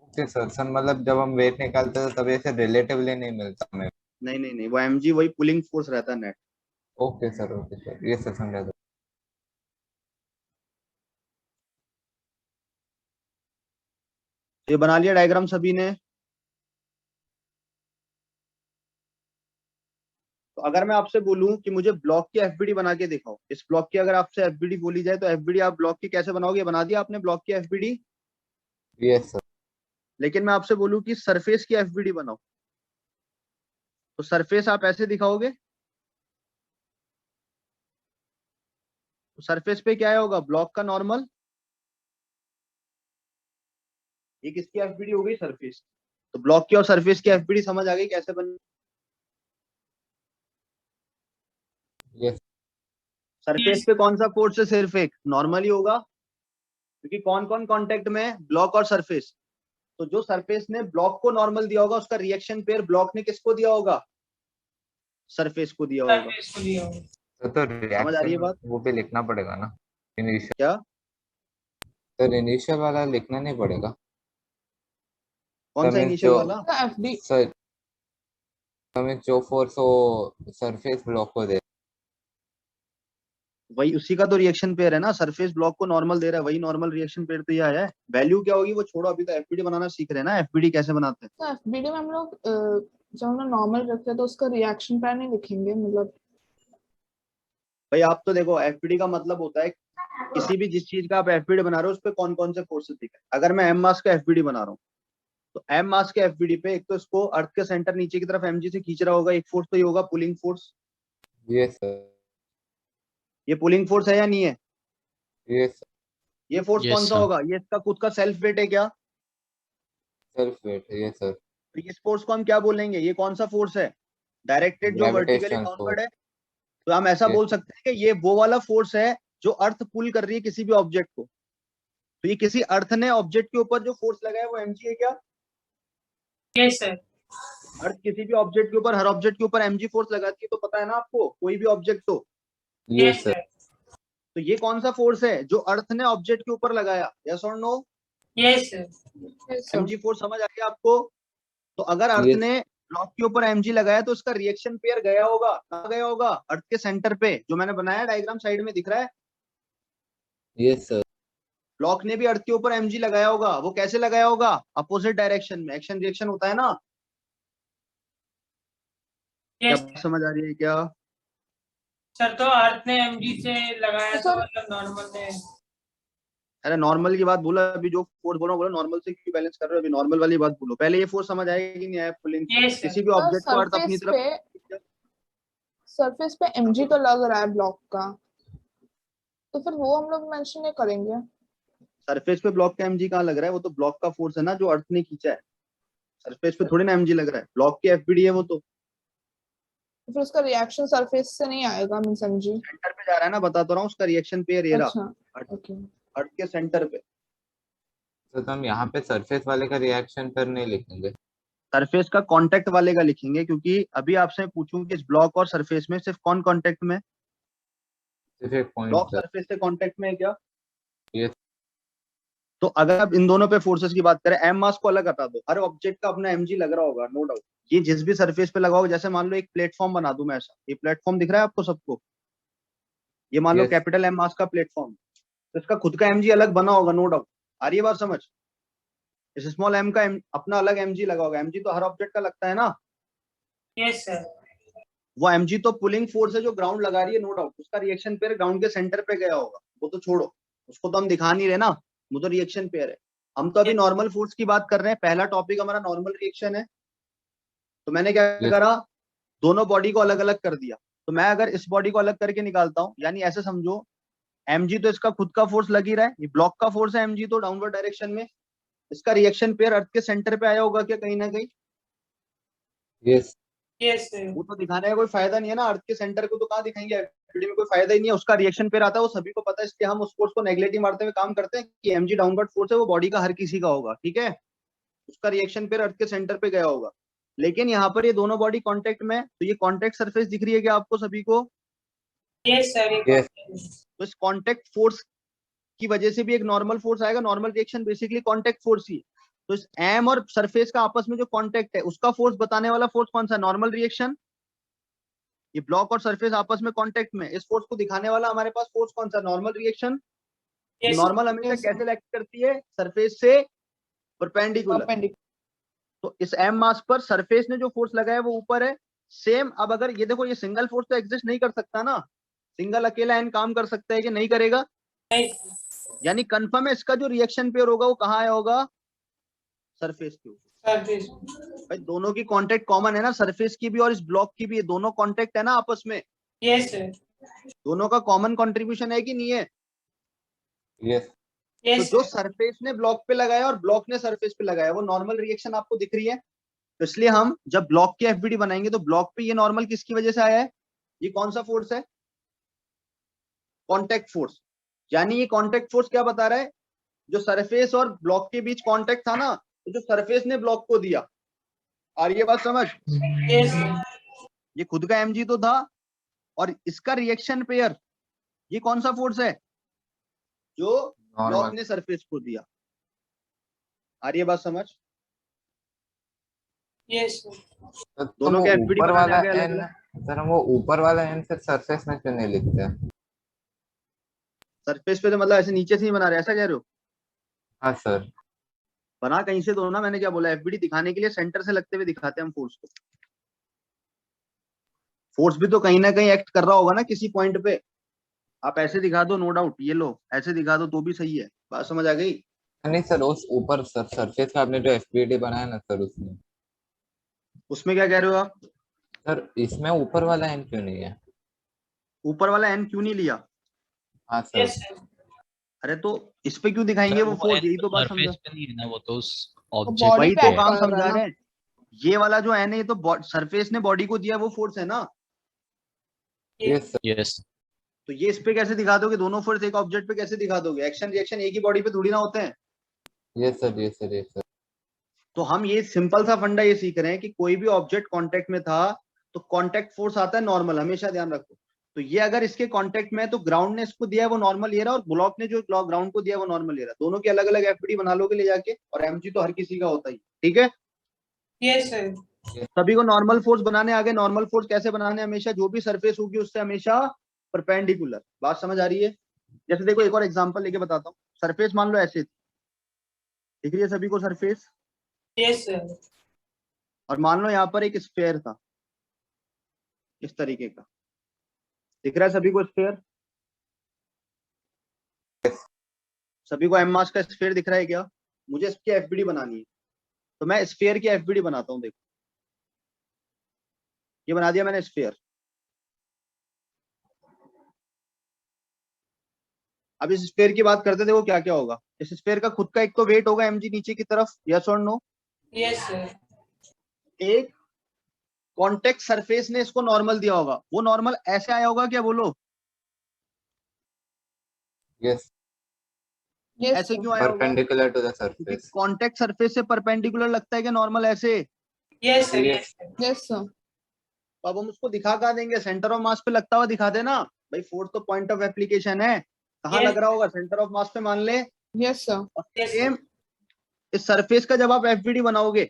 ओके सर। सर मतलब जब हम वेट निकालते हैं तो तभी ऐसे रिलेटिवली नहीं मिलता हमें? नहीं नहीं नहीं, वो mg वही पुलिंग फोर्स रहता है net. Okay sir, okay sir, ये सर समझा दो। ये बना लिया डायग्राम सभी ने? तो तो अगर मैं आपसे बोलूं कि मुझे ब्लॉक की एफबीडी बना के दिखाओ, इस ब्लॉक की अगर आपसे एफबीडी बोली जाए तो एफबीडी आप ब्लॉक की कैसे बनाओगे? बना दिया आपने ब्लॉक की एफबीडी। Yes sir. लेकिन मैं आपसे बोलूं कि सरफेस की एफबीडी बनाओ, तो सरफेस आप ऐसे दिखाओगे, तो सरफेस पे क्या होगा? ब्लॉक का नॉर्मल। ये किसकी एफबीडी हो गई? सरफेस। तो ब्लॉक की और सरफेस की एफबीडी समझ आ गई कैसे बनी? यस सरफेस पे कौन सा फोर्स है? सिर्फ एक, नॉर्मल ही होगा, क्योंकि कौन कौन कांटेक्ट में है? ब्लॉक और सरफेस। तो जो सरफेस ने ब्लॉक को नॉर्मल दिया होगा, उसका रिएक्शन पेयर ब्लॉक ने किसको दिया होगा? सरफेस को दिया होगा। इसको दिया होगा। तो समझ आ रही है रिएक्शन बात? वो भी लिखना पड़ेगा ना इनिशियल। क्या? सर इनिशियल वाला लिखना नहीं पड़ेगा कौन सर? सा मीन्स इनिशियल जो वाला? FD सर मीन्स जो फोर्स हो सरफेस ब्लॉक को दे। वही, उसी का तो रिएक्शन पेयर है ना। सरफेस ब्लॉक को नॉर्मल दे रहा है, वही नॉर्मल रिएक्शन पेयर तो ये आया है। वैल्यू क्या होगी वो छोड़ो, अभी तो एफबीडी बनाना सीख रहे हैं ना। एफबीडी कैसे बनाते हैं? तो FBD में हम लोग जब हम लोग नॉर्मल रखते हैं तो उसका रिएक्शन पैर नहीं लिखेंगे, मतलब भाई आप तो देखो, एफबीडी का मतलब होता है किसी भी जिस चीज का आप एफबीडी बना रहे हो उस पर कौन कौन से फोर्सेस दिख रहे हैं। अगर मैं एम मास का एफबीडी बना रहा हूँ, तो एम मास के एफबीडी पे एक तो इसको अर्थ के सेंटर नीचे की तरफ एमजी से खींच रहा होगा, एक फोर्स तो ये होगा पुलिंग फोर्स। Yes sir. ये पुलिंग फोर्स है या नहीं है? यस ये फोर्स कौन सा होगा? ये इसका खुद का सेल्फ वेट है क्या? Self weight. Yes sir. तो इस फोर्स को हम क्या बोलेंगे? ये कौन सा फोर्स है? डायरेक्टेड, जो वर्टिकली ग्रेविटेशनल डाउनवर्ड फोर्स। है। तो हम ऐसा Yes. बोल सकते हैं कि ये वो वाला फोर्स है जो अर्थ पुल कर रही है किसी भी ऑब्जेक्ट को। तो ये किसी अर्थ ने ऑब्जेक्ट के ऊपर जो फोर्स लगाया वो एमजी है क्या? Yes sir. अर्थ किसी भी ऑब्जेक्ट के ऊपर, हर ऑब्जेक्ट के ऊपर एमजी फोर्स लगाती है, तो पता है ना आपको, कोई भी ऑब्जेक्ट हो। Yes sir. तो ये कौन सा फोर्स है जो अर्थ ने ऑब्जेक्ट के ऊपर लगाया? यस और no? Yes sir. yes, sir. MG force समझ आ गया आपको? तो अगर अर्थ Yes. ने ब्लॉक के ऊपर एमजी लगाया तो उसका रिएक्शन पेयर गया होगा, कहाँ गया होगा? अर्थ के सेंटर पे, जो मैंने बनाया डायग्राम साइड में दिख रहा है। Yes sir. ब्लॉक ने भी अर्थ के ऊपर एमजी लगाया होगा, वो कैसे लगाया होगा? अपोजिट डायरेक्शन में, एक्शन रिएक्शन होता है ना। क्या यस बात समझ आ रही है क्या? सर। तो अर्थ ने एमजी से लगाया तो तो सर- मतलब नॉर्मल ने। अरे नॉर्मल की बात बोला, अभी जो फोर्स बोलो बोलो नॉर्मल से क्यों बैलेंस कर रहे हो? अभी नॉर्मल वाली बात बोलो पहले। ये फोर्स समझ आएगा कि नहीं आया? Pulling Yes, sir. किसी भी ऑब्जेक्ट को अर्थ अपनी सरफेस पे MG तो लग रहा है ब्लॉक का, तो फिर वो हम लोग मेंशन नहीं करेंगे। सरफेस पे ब्लॉक का एमजी कहाँ लग रहा है? वो तो ब्लॉक का फोर्स है ना जो अर्थ ने खींचा है। सरफेस पे थोड़ी ना एमजी लग रहा है, ब्लॉक की एफबीडी है वो तो। तो फिर उसका रिएक्शन सरफेस से नहीं आएगा, मींस MG। सेंटर पे जा रहा है ना, बता तो रहा हूँ, उसका रिएक्शन पेयर ये रहा, अच्छा ओके। अर्थ के सेंटर पे। तो हम यहाँ पे सरफेस वाले का रिएक्शन पर नहीं लिखेंगे। सरफेस का कांटेक्ट वाले का लिखेंगे, क्योंकि अभी आपसे पूछूं कि इस ब्लॉक और सरफेस में सिर्फ कौन कांटेक्ट में? सिर्फ एक पॉइंट ब्लॉक सर। सरफेस से कांटेक्ट में है क्या? Yes. तो अगर आप इन दोनों पे फोर्सेस की बात करें, एम मास को अलग हटा दो, हर ऑब्जेक्ट का अपना एमजी लग रहा होगा, नो डाउट। ये जिस भी सरफेस पे लगा होगा, जैसे मान लो एक प्लेटफॉर्म बना दूं मैं ऐसा, ये प्लेटफॉर्म दिख रहा है आपको सबको? ये मान लो Yes. कैपिटल एम मास का प्लेटफॉर्म, तो इसका खुद का एमजी अलग बना होगा, नो डाउट। आ रही है बात समझ? इस स्मॉल एम का अपना अलग एमजी लगा होगा। एमजी तो हर ऑब्जेक्ट का लगता है ना। Yes sir. वो एमजी तो पुलिंग फोर्स है जो ग्राउंड लगा रही है, नो डाउट। उसका रिएक्शन पेयर ग्राउंड के सेंटर पे गया होगा, वो तो छोड़ो, उसको तो हम दिखा नहीं रहे ना, वो तो रिएक्शन पेयर है। हम तो अभी नॉर्मल फोर्स की बात कर रहे हैं, पहला टॉपिक हमारा नॉर्मल रिएक्शन है। तो मैंने क्या Yes. करा, दोनों बॉडी को अलग अलग कर दिया। तो मैं अगर इस बॉडी को अलग करके निकालता हूँ, यानी ऐसे समझो, एमजी तो इसका खुद का फोर्स लग ही रहा है, ये ब्लॉक का फोर्स है एमजी तो डाउनवर्ड डायरेक्शन में। इसका रिएक्शन पेयर अर्थ के सेंटर पे आया होगा क्या कहीं ना कहीं? Yes. Yes sir. वो तो दिखाने का कोई फायदा नहीं है ना, अर्थ के सेंटर को तो कहाँ दिखाएंगे? एफबीडी में कोई फायदा ही नहीं है। उसका रिएक्शन पेयर आता है, वो सभी को पता है, इसलिए हम उस फोर्स को नेगलेक्ट मारते हुए काम करते हैं कि एमजी डाउनवर्ड फोर्स है, वो बॉडी का हर किसी का होगा, ठीक है। उसका रिएक्शन पेयर अर्थ के सेंटर पे गया होगा। लेकिन यहाँ पर ये दोनों बॉडी कांटेक्ट में, तो ये कांटेक्ट सरफेस दिख रही है क्या आपको सभी को? Yes sir. Yes. तो इस कांटेक्ट फोर्स की वजह से भी एक नॉर्मल फोर्स आएगा। Normal reaction basically contact force ही है। तो इस एम और सरफेस का आपस में जो कांटेक्ट है, उसका फोर्स बताने वाला फोर्स कौन सा? Normal reaction. ये ब्लॉक और सरफेस आपस में कांटेक्ट में, इस फोर्स को दिखाने वाला हमारे पास फोर्स कौन सा? Normal reaction. Yes, नॉर्मल हमेशा yes, कैसे एक्ट करती है? सरफेस से परपेंडिकुलर। परपेंडिकुलर। तो इस एम मास पर सरफेस ने जो फोर्स लगाया है वो ऊपर है, सेम अब अगर ये देखो, ये सिंगल फोर्स तो एग्जिस्ट नहीं कर सकता ना, सिंगल अकेला एन काम कर सकता है कि नहीं करेगा? नहीं यानी कंफर्म है इसका जो रिएक्शन पेयर होगा वो कहाँ आया होगा? सरफेस के ऊपर। सरफेस। भाई दोनों की कांटेक्ट कॉमन है ना, सरफेस की भी और इस ब्लॉक की भी, ये दोनों कांटेक्ट है ना आपस में, यस सर। दोनों का कॉमन कंट्रीब्यूशन है कि नहीं है? यस तो यस जो सरफेस ने ब्लॉक पे लगाया और ब्लॉक ने सरफेस पे लगाया वो नॉर्मल रिएक्शन आपको दिख रही है। तो इसलिए हम जब ब्लॉक की एफबीडी बनाएंगे तो ब्लॉक पे ये नॉर्मल किसकी वजह से आया है? ये कौन सा फोर्स है? Contact force. यानी ये कांटेक्ट फोर्स क्या बता रहा है? जो सरफेस और ब्लॉक के बीच कांटेक्ट था ना, तो जो सरफेस ने ब्लॉक को दिया, आ रही है बात समझ? Yes sir. ये खुद का mg तो था, और इसका रिएक्शन पेयर ये कौन सा फोर्स है? जो ब्लॉक नॉर्मल। ने सरफेस को दिया। आ रही है बात समझ? Yes sir. तो दोनों वो के एफबीडी ऊपर बनाने वाला आ गए अलग एन, अलग। सर हम वो ऊपर वाला एन फिर सरफेस में क्यों नहीं लिखते? सरफेस पे तो मतलब ऐसे नीचे से ही बना रहे, ऐसा कह रहे हो? हाँ सर। बना कहीं से दो ना, मैंने क्या बोला, एफबीडी दिखाने के लिए सेंटर से लगते हुए दिखाते हैं हम फोर्स को। फोर्स भी तो कहीं ना कहीं एक्ट कर रहा होगा ना किसी पॉइंट पे। आप ऐसे दिखा दो नो डाउट, ये लो ऐसे दिखा दो तो भी सही है, बात समझ आ गई? नहीं सर, उस ऊपर सरफेस का आपने जो एफपीडी बनाया ना सर, उसमें उसमें क्या कह रहे हो आप? सर इसमें ऊपर वाला एन क्यों नहीं है? ऊपर वाला एन क्यों नहीं लिया? हाँ सर। Yes sir. अरे तो इस पे क्यों दिखाएंगे सर वो वो फोर्स? एन यही तो तो बात समझा। सरफेस पे नहीं है ना, वो तो उस बॉडी ऑब्जेक्ट वही पे तो एक्ट काम कर रहा है समझा ना। रहे हैं। ये वाला जो एन है ये तो सरफेस ने बॉडी को दिया, वो फोर्स है ना। Yes sir. यस। तो ये इस पे कैसे दिखा दोगे? दोनों फोर्स एक ऑब्जेक्ट पे कैसे दिखा दोगे? एक्शन रिएक्शन एक ही बॉडी पे थोड़ी ना होते हैं। Yes sir. Yes sir. Yes sir. तो हम ये सिंपल सा फंडा ये सीख रहे हैं कि कोई भी ऑब्जेक्ट कांटेक्ट में था तो कांटेक्ट फोर्स आता है नॉर्मल, हमेशा ध्यान रखो। तो ये अगर इसके कांटेक्ट में है तो ग्राउंड ने इसको दिया है वो नॉर्मल ले रहा है, और ब्लॉक ने जो ग्राउंड को दिया है वो नॉर्मल ले रहा है। दोनों की अलग अलग एफबीडी बना लोगे ले जाके, और एमजी तो हर किसी का होता ही, ठीक है? Yes sir. सभी को नॉर्मल फोर्स बनाने आगे। नॉर्मल फोर्स कैसे बनाने? हमेशा जो भी सरफेस होगी उससे हमेशा परपेंडिकुलर। बात समझ आ रही है? जैसे देखो एक और एग्जांपल लेके बताता हूँ। सरफेस मान लो ऐसे थी, दिख रही है सभी को सरफेस? Yes sir. और मान लो यहाँ पर एक स्फेयर था इस तरीके का, दिख रहा है सभी को स्फेयर? सभी को एम मास का स्फेयर दिख रहा है क्या? मुझे इसकी एफबीडी बनानी है, तो मैं स्फेयर की एफबीडी बनाता हूँ। देखो ये बना दिया मैंने स्फेयर। अब इस स्फेयर की बात करते थे, वो क्या क्या होगा? इस स्फेयर का खुद का एक तो वेट होगा mg नीचे की तरफ, यस और नो? Yes sir. एक कॉन्टेक्ट सरफेस ने इसको नॉर्मल दिया होगा, वो नॉर्मल ऐसे आया होगा क्या? बोलो यस। यस ऐसे सर। क्यों आया होगा? परपेंडिकुलर टू द क्योंकि सरफेस। कॉन्टेक्ट सरफेस से परपेंडिकुलर लगता है कि नॉर्मल ऐसे। Yes sir. Yes. Yes sir. Yes sir. तो अब हम उसको दिखा कहाँ देंगे? सेंटर ऑफ मास पे लगता हुआ दिखा देना भाई। फोर्स तो पॉइंट ऑफ एप्लीकेशन है, कहाँ Yes. लग रहा होगा? सेंटर ऑफ मास पे मान ले। Yes sir. Yes, सेम इस सरफेस का जब आप एफबीडी बनाओगे,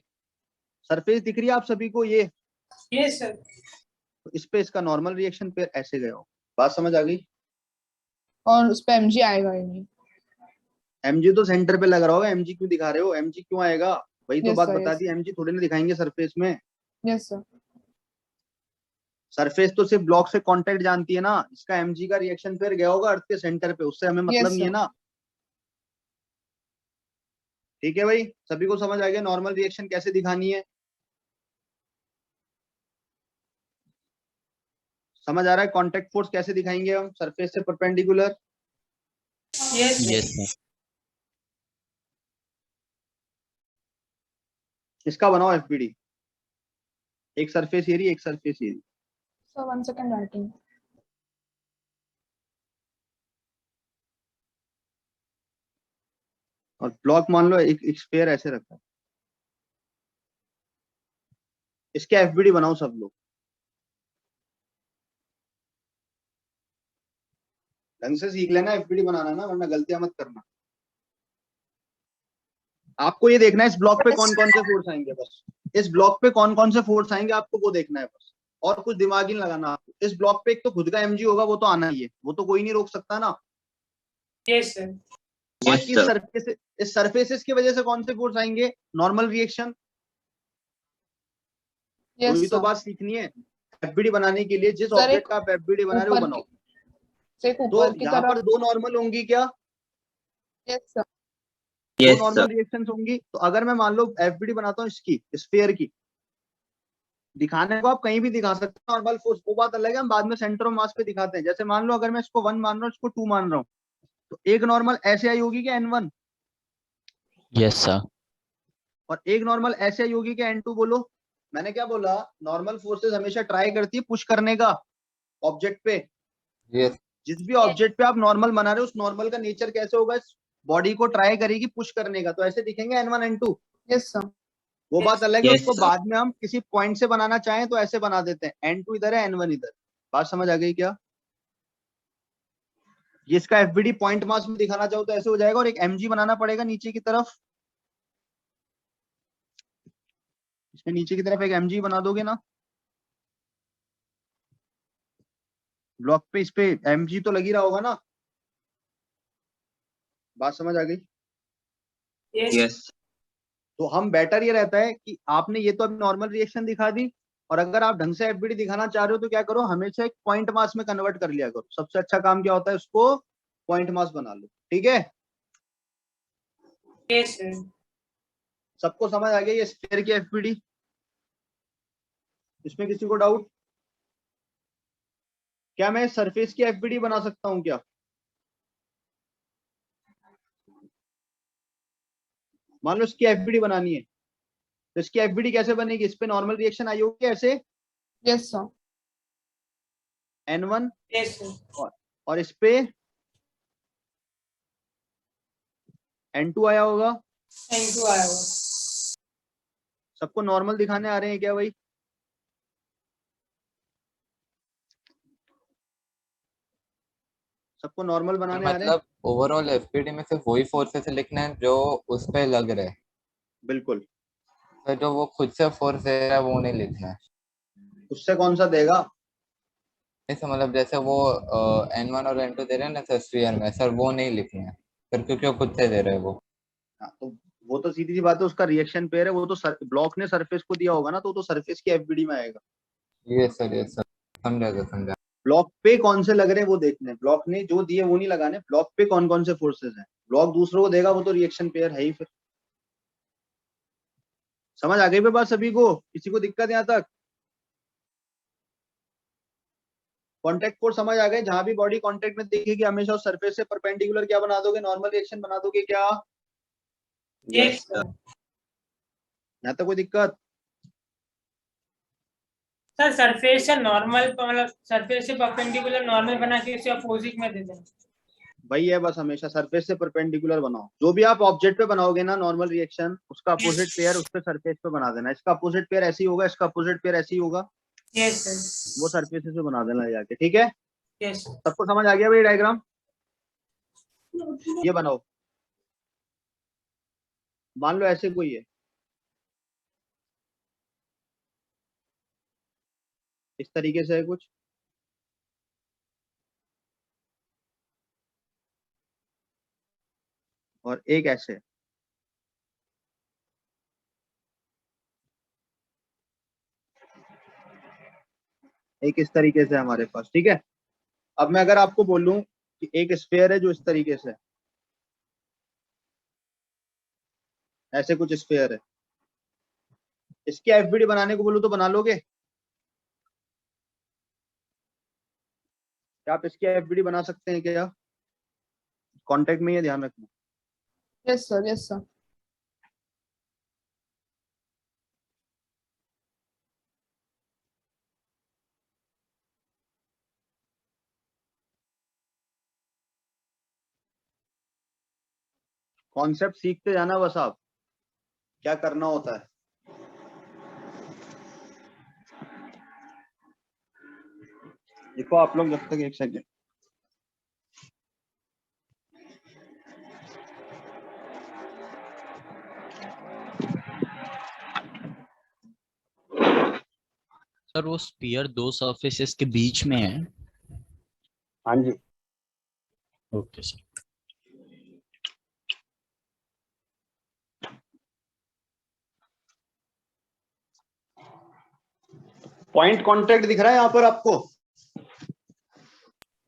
सरफेस दिख रही है आप सभी को ये, यस सर। तो इस पे इसका नॉर्मल रिएक्शन पेयर ऐसे गया हो। बात समझ आ गई? और उस पे एमजी आएगा ही नहीं। mg तो सेंटर पे लग रहा होगा, mg क्यों दिखा रहे हो? mg क्यों आएगा? वही तो Yes, बात sir, बता yes. दी, mg थोड़ी ना दिखाएंगे सरफेस में। Yes sir. सरफेस तो सिर्फ ब्लॉक से कांटेक्ट जानती है ना, इसका mg का रिएक्शन पेयर गया होगा अर्थ के सेंटर पे, उससे हमें मतलब Yes, नहीं है sir. ना। ठीक है भाई, सभी को समझ आ गया नॉर्मल रिएक्शन कैसे दिखानी है? समझ आ रहा है कांटेक्ट फोर्स कैसे दिखाएंगे हम सरफेस से परपेंडिकुलर? Yes yes sir. इसका बनाओ एफबीडी, एक सरफेस एरिया एक surface area. Sir 1 second writing. और ब्लॉक मान लो एक स्फीयर ऐसे रखा है, इसके एफबीडी बनाओ सब लोग। ढंग से सीख लेना एफबीडी बनाना ना, वरना गलतियां मत करना। आपको ये देखना है इस ब्लॉक पे कौन कौन से फोर्स आएंगे, बस इस ब्लॉक पे कौन कौन से फोर्स आएंगे आपको वो देखना है बस, और कुछ दिमाग ही नहीं लगाना आपको। इस ब्लॉक पे एक तो खुद का एमजी होगा, वो तो आना ही है, वो तो कोई नहीं रोक सकता ना। Yes sir. बाकी इस सरफेसेस की वजह से कौन से फोर्स आएंगे? Normal reaction. यस वही तो सर। बात सीखनी है। एफबीडी बनाने के लिए जिस सर, ऑब्जेक्ट एक का आप एफबीडी बना रहे हो ऊपर बनाओ। की एक तो ऊपर की यहाँ तरफ। पर दो नॉर्मल होंगी क्या? Yes sir. दो Yes, नॉर्मल sir. रिएक्शंस होंगी। तो अगर मैं मान लो एफबीडी बनाता हूँ इसकी स्फीयर की, दिखाने को आप कहीं भी दिखा सकते हो नॉर्मल फोर्स, वो बात अलग है, हम बाद में सेंटर ऑफ मास पे दिखाते हैं। जैसे मान लो अगर मैं इसको 1 मान रहा हूँ, इसको 2 मान रहा हूँ, तो एक नॉर्मल ऐसे आई होगी क्या N1, यस सर। और एक नॉर्मल ऐसे आई होगी क्या N2? बोलो। मैंने क्या बोला? नॉर्मल फोर्सेस हमेशा ट्राई करती है पुश करने का ऑब्जेक्ट पे। यस जिस भी ऑब्जेक्ट पे आप नॉर्मल बना रहे हो, उस नॉर्मल का नेचर कैसे होगा? इस बॉडी को ट्राई करेगी पुश करने का, तो ऐसे दिखेंगे N1 N2। Yes sir. वो बात अलग है, Yes, उसको sir. बाद में हम किसी पॉइंट से बनाना चाहें तो ऐसे बना देते हैं, N2 इधर है N1 इधर। बात समझ आ गई क्या? ये इसका एफबीडी पॉइंट मास में दिखाना चाहो तो ऐसे हो जाएगा, और एक mg बनाना पड़ेगा नीचे की तरफ। इसमें नीचे की तरफ एक mg बना दोगे ना ब्लॉक पे, इस पे mg तो लगी रहा होगा ना। बात समझ आ गई? Yes Yes. तो हम बेटर ये रहता है कि आपने ये तो अभी नॉर्मल रिएक्शन दिखा दी, और अगर आप ढंग से एफबीडी दिखाना चाह रहे हो तो क्या करो, हमेशा एक पॉइंट मास में कन्वर्ट कर लिया करो। सबसे अच्छा काम क्या होता है, उसको पॉइंट मास बना लो। ठीक है, यस सर। सबको समझ आ गया ये स्फीयर की एफबीडी? इसमें किसी को डाउट? क्या मैं सरफेस की एफबीडी बना सकता हूँ क्या? मान लो इसकी एफबीडी बनानी है, तो इसकी एफबीडी कैसे बनेगी? इस पे नॉर्मल रिएक्शन आई होगी ऐसे yes sir. N1, yes sir. और इस पे N2 आया होगा। थैंक यू आया हुआ। सबको नॉर्मल दिखाने आ रहे हैं क्या भाई? सबको नॉर्मल बनाने आ रहे हैं? मतलब ओवरऑल एफपीडी में सिर्फ वही फोर्सेस लिखना है जो उस पे लग रहे हैं, बिल्कुल। तो जो वो खुद से फोर्स दे रहा है वो नहीं लिखना है। उससे कौन सा देगा? ऐसे मतलब जैसे वो N1 और N2 दे रहे हैं ना सर स्फीयर में, सर वो नहीं लिखना है सर, क्योंकि वो खुद से दे रहे हैं वो। हाँ, तो वो तो सीधी सी बात है, उसका रिएक्शन पेयर है, वो तो ब्लॉक ने सरफेस को दिया होगा ना, तो सरफेस की एफबीडी में आएगा। ये सर समझा सर समझा। ब्लॉक पे कौन से लग रहे हैं वो देखने, ब्लॉक ने जो दिए वो नहीं लगाने, ब्लॉक पे कौन कौन से फोर्सेस हैं। ब्लॉक दूसरों को देगा, वो तो रिएक्शन पेयर है ही। फिर समझ आ गई पे बात सभी को? किसी को दिक्कत यहाँ तक? कांटेक्ट फोर्स समझ आ गए? जहां भी बॉडी कांटेक्ट में दिखेगी हमेशा उस सरफेस से परपेंडिकुलर क्या बना दोगे, नॉर्मल रिएक्शन बना दोगे क्या? Yes Yes, sir. sir. यहाँ तक कोई दिक्कत? सर सरफेस से नॉर्मल मतलब सरफेस से परपेंडिकुलर नॉर्मल बना के उसे अपोजिट में दे दें। वही है बस, हमेशा सरफेस से परपेंडिकुलर बनाओ। जो भी आप ऑब्जेक्ट पे बनाओगे ना नॉर्मल रिएक्शन, उसका अपोजिट पेयर उस पे सरफेस पे बना देना। इसका अपोजिट पेयर ऐसी होगा, इसका अपोजिट पेयर ऐसी होगा, यस सर। वो सरफेस से बना देना जाके। ठीक है, यस सबको समझ आ गया भाई डायग्राम? ये बनाओ, मान लो ऐसे कोई है, इस तरीके से है कुछ, और एक ऐसे। एक इस तरीके से हमारे पास। ठीक है, अब मैं अगर आपको बोलूं कि एक स्फीयर है जो इस तरीके से है, ऐसे कुछ स्फीयर है, इसकी एफबीडी बनाने को बोलूं तो बना लोगे क्या? आप इसकी एफबीडी बना सकते हैं क्या? कांटेक्ट में ये ध्यान रखना। Yes sir. Yes sir. Concept सीखते जाना बस, आप क्या करना होता है। देखो आप लोग जब तक, एक सेकंड, सर वो स्पीयर दो सरफेसेस के बीच में है। हाँ जी, ओके सर। पॉइंट कांटेक्ट दिख रहा है यहाँ पर आपको?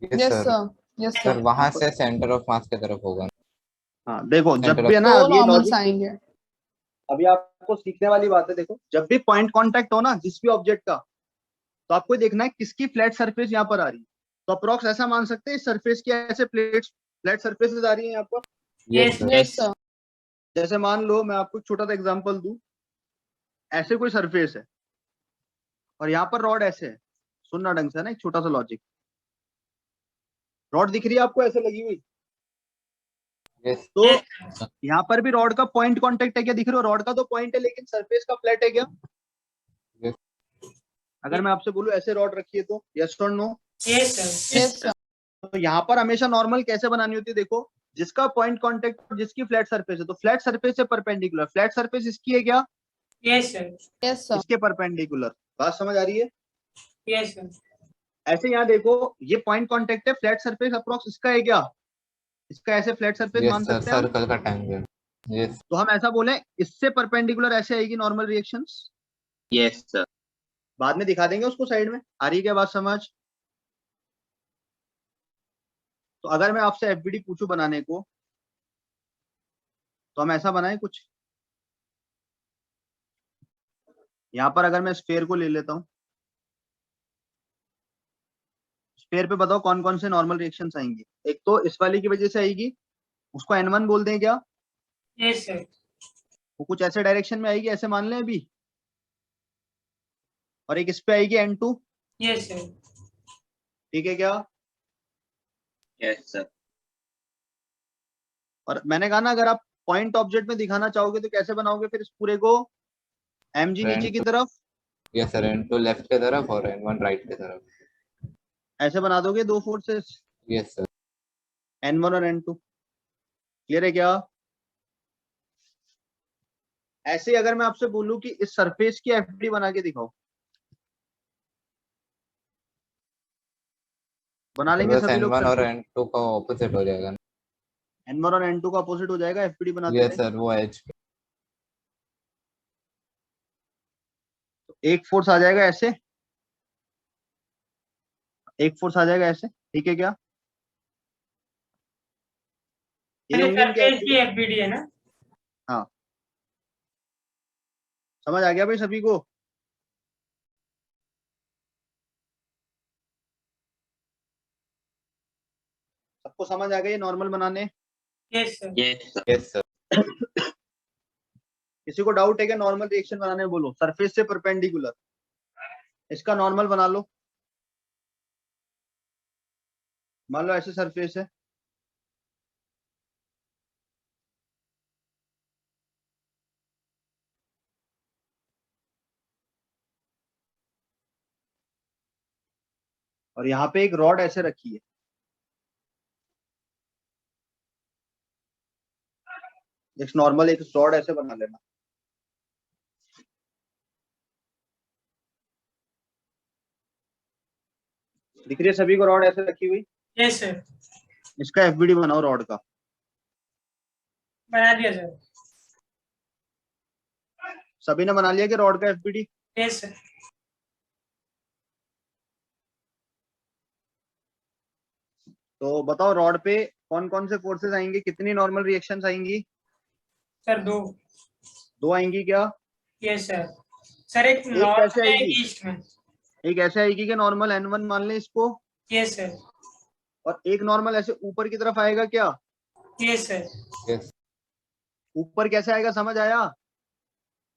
Yes yes sir sir, yes sir sir, वहां से सेंटर ऑफ मास की तरफ होगा। हाँ देखो, जब Center भी of- है ना, दो अब ये नॉर्मल्स लॉजिक आएंगे। अभी आपको सीखने वाली बात है। देखो, जब भी पॉइंट कांटेक्ट हो ना जिस भी ऑब्जेक्ट का, तो आपको देखना है किसकी फ्लैट सरफेस यहाँ पर आ रही है। तो अप्रोक्स ऐसा मान सकते हैं इस सरफेस की ऐसे फ्लैट सरफेसेस आ रही है यहाँ पर। यस सर यस सर, जैसे मान लो मैं आपको एक छोटा सा एग्जांपल दूं, ऐसे कोई सरफेस है और यहाँ पर रॉड ऐसे है। सुनना ढंग से ना, एक छोटा सा लॉजिक। रॉड दिख रही है आपको ऐसे लगी हुई, यस तो यहाँ पर भी रॉड का पॉइंट कांटेक्ट है। क्या दिख रहा है? रॉड का तो पॉइंट है लेकिन सरफेस का फ्लैट है क्या? यस अगर मैं आपसे बोलूं ऐसे रॉड रखिए तो यस और no? Yes sir, yes sir, तो यहाँ पर हमेशा नॉर्मल कैसे बनानी होती है? देखो, जिसका पॉइंट कांटेक्ट, जिसकी फ्लैट सरफेस है, तो फ्लैट सरफेस से परपेंडिकुलर, फ्लैट सरफेस इसकी है क्या? यस सर, यस सर, इसके परपेंडिकुलर। बात समझ आ रही है? यस सर, ऐसे यहाँ देखो, ये पॉइंट कांटेक्ट है, फ्लैट सरफेस अप्रोक्स इसका है क्या? इसका ऐसे फ्लैट सरफेस मान यस सर सकते हैं हम। सर्कल का ट्रायंगल। यस तो हम ऐसा बोले, इससे परपेंडिकुलर ऐसे आएगी नॉर्मल रिएक्शंस। Yes, sir. बाद में दिखा देंगे उसको साइड में। आ रही है क्या बात समझ? तो अगर मैं आपसे एफबीडी पूछूं बनाने को, तो हम ऐसा बनाए कुछ। यहाँ पर अगर मैं स्फेयर को ले लेता हूँ, स्फेयर पे बताओ कौन कौन से नॉर्मल रिएक्शंस आएंगी। एक तो इस वाली की वजह से आएगी, उसको N1 बोल दें क्या? यस सर, वो कुछ ऐसे डायरेक्शन में आएगी, ऐसे मान लें अभी। और एक इस पे आएगी N2। यस सर, ठीक है क्या? Yes, sir. और मैंने कहा ना, अगर आप पॉइंट ऑब्जेक्ट में दिखाना चाहोगे तो कैसे बनाओगे फिर इस पूरे को? mg नीचे की तरफ यस सर N2 लेफ्ट की तरफ और N1 राइट की तरफ। ऐसे बना दोगे दो फोर्सेस, यस सर N1 और N2। क्लियर है क्या? ऐसे ही अगर मैं आपसे बोलूं कि इस सरफेस की एफडी बना के दिखाओ, बना लेंगे बस सभी लोग N1 और सरफेस? N2 का ऑपोजिट हो जाएगा। N1 और N2 का अपोजिट हो जाएगा एफडी बनाते यस हुए। सर वो एज पे। तो एक फोर्स आ जाएगा ऐसे, एक फोर्स आ जाएगा ऐसे। ठीक है क्या? ये अरे होंगी इनके सरफेस एफडी। की एफबीडी है ना? हाँ, समझ आ गया भाई सभी को? सबको समझ आ गया ये नॉर्मल बनाने? Yes sir, Yes, sir. Yes sir किसी को डाउट है क्या नॉर्मल रिएक्शन बनाने में? बोलो, सरफेस से परपेंडिकुलर इसका नॉर्मल बना लो। मान लो ऐसे सरफेस है, और यहाँ पे एक रॉड ऐसे रखी है। एक नॉर्मल एक रॉड ऐसे बना लेना। दिख रही है सभी को रॉड ऐसे रखी हुई? यस सर, इसका एफबीडी बनाओ रॉड का। बना दिया सर। सभी ने बना लिया कि रॉड का एफबीडी? यस सर, तो बताओ रॉड पे कौन कौन से फोर्सेस आएंगे, कितनी नॉर्मल रिएक्शंस आएंगी? सर दो। दो आएंगी क्या? यस सर, सर एक एक नॉर्थ कैसे में एक आएगी? ईस्ट में। एक ऐसे आएगी कि नॉर्मल N1 मान लें इसको, यस सर, और एक नॉर्मल ऐसे ऊपर की तरफ आएगा क्या? यस सर, यस ऊपर कैसे आएगा, समझ आया?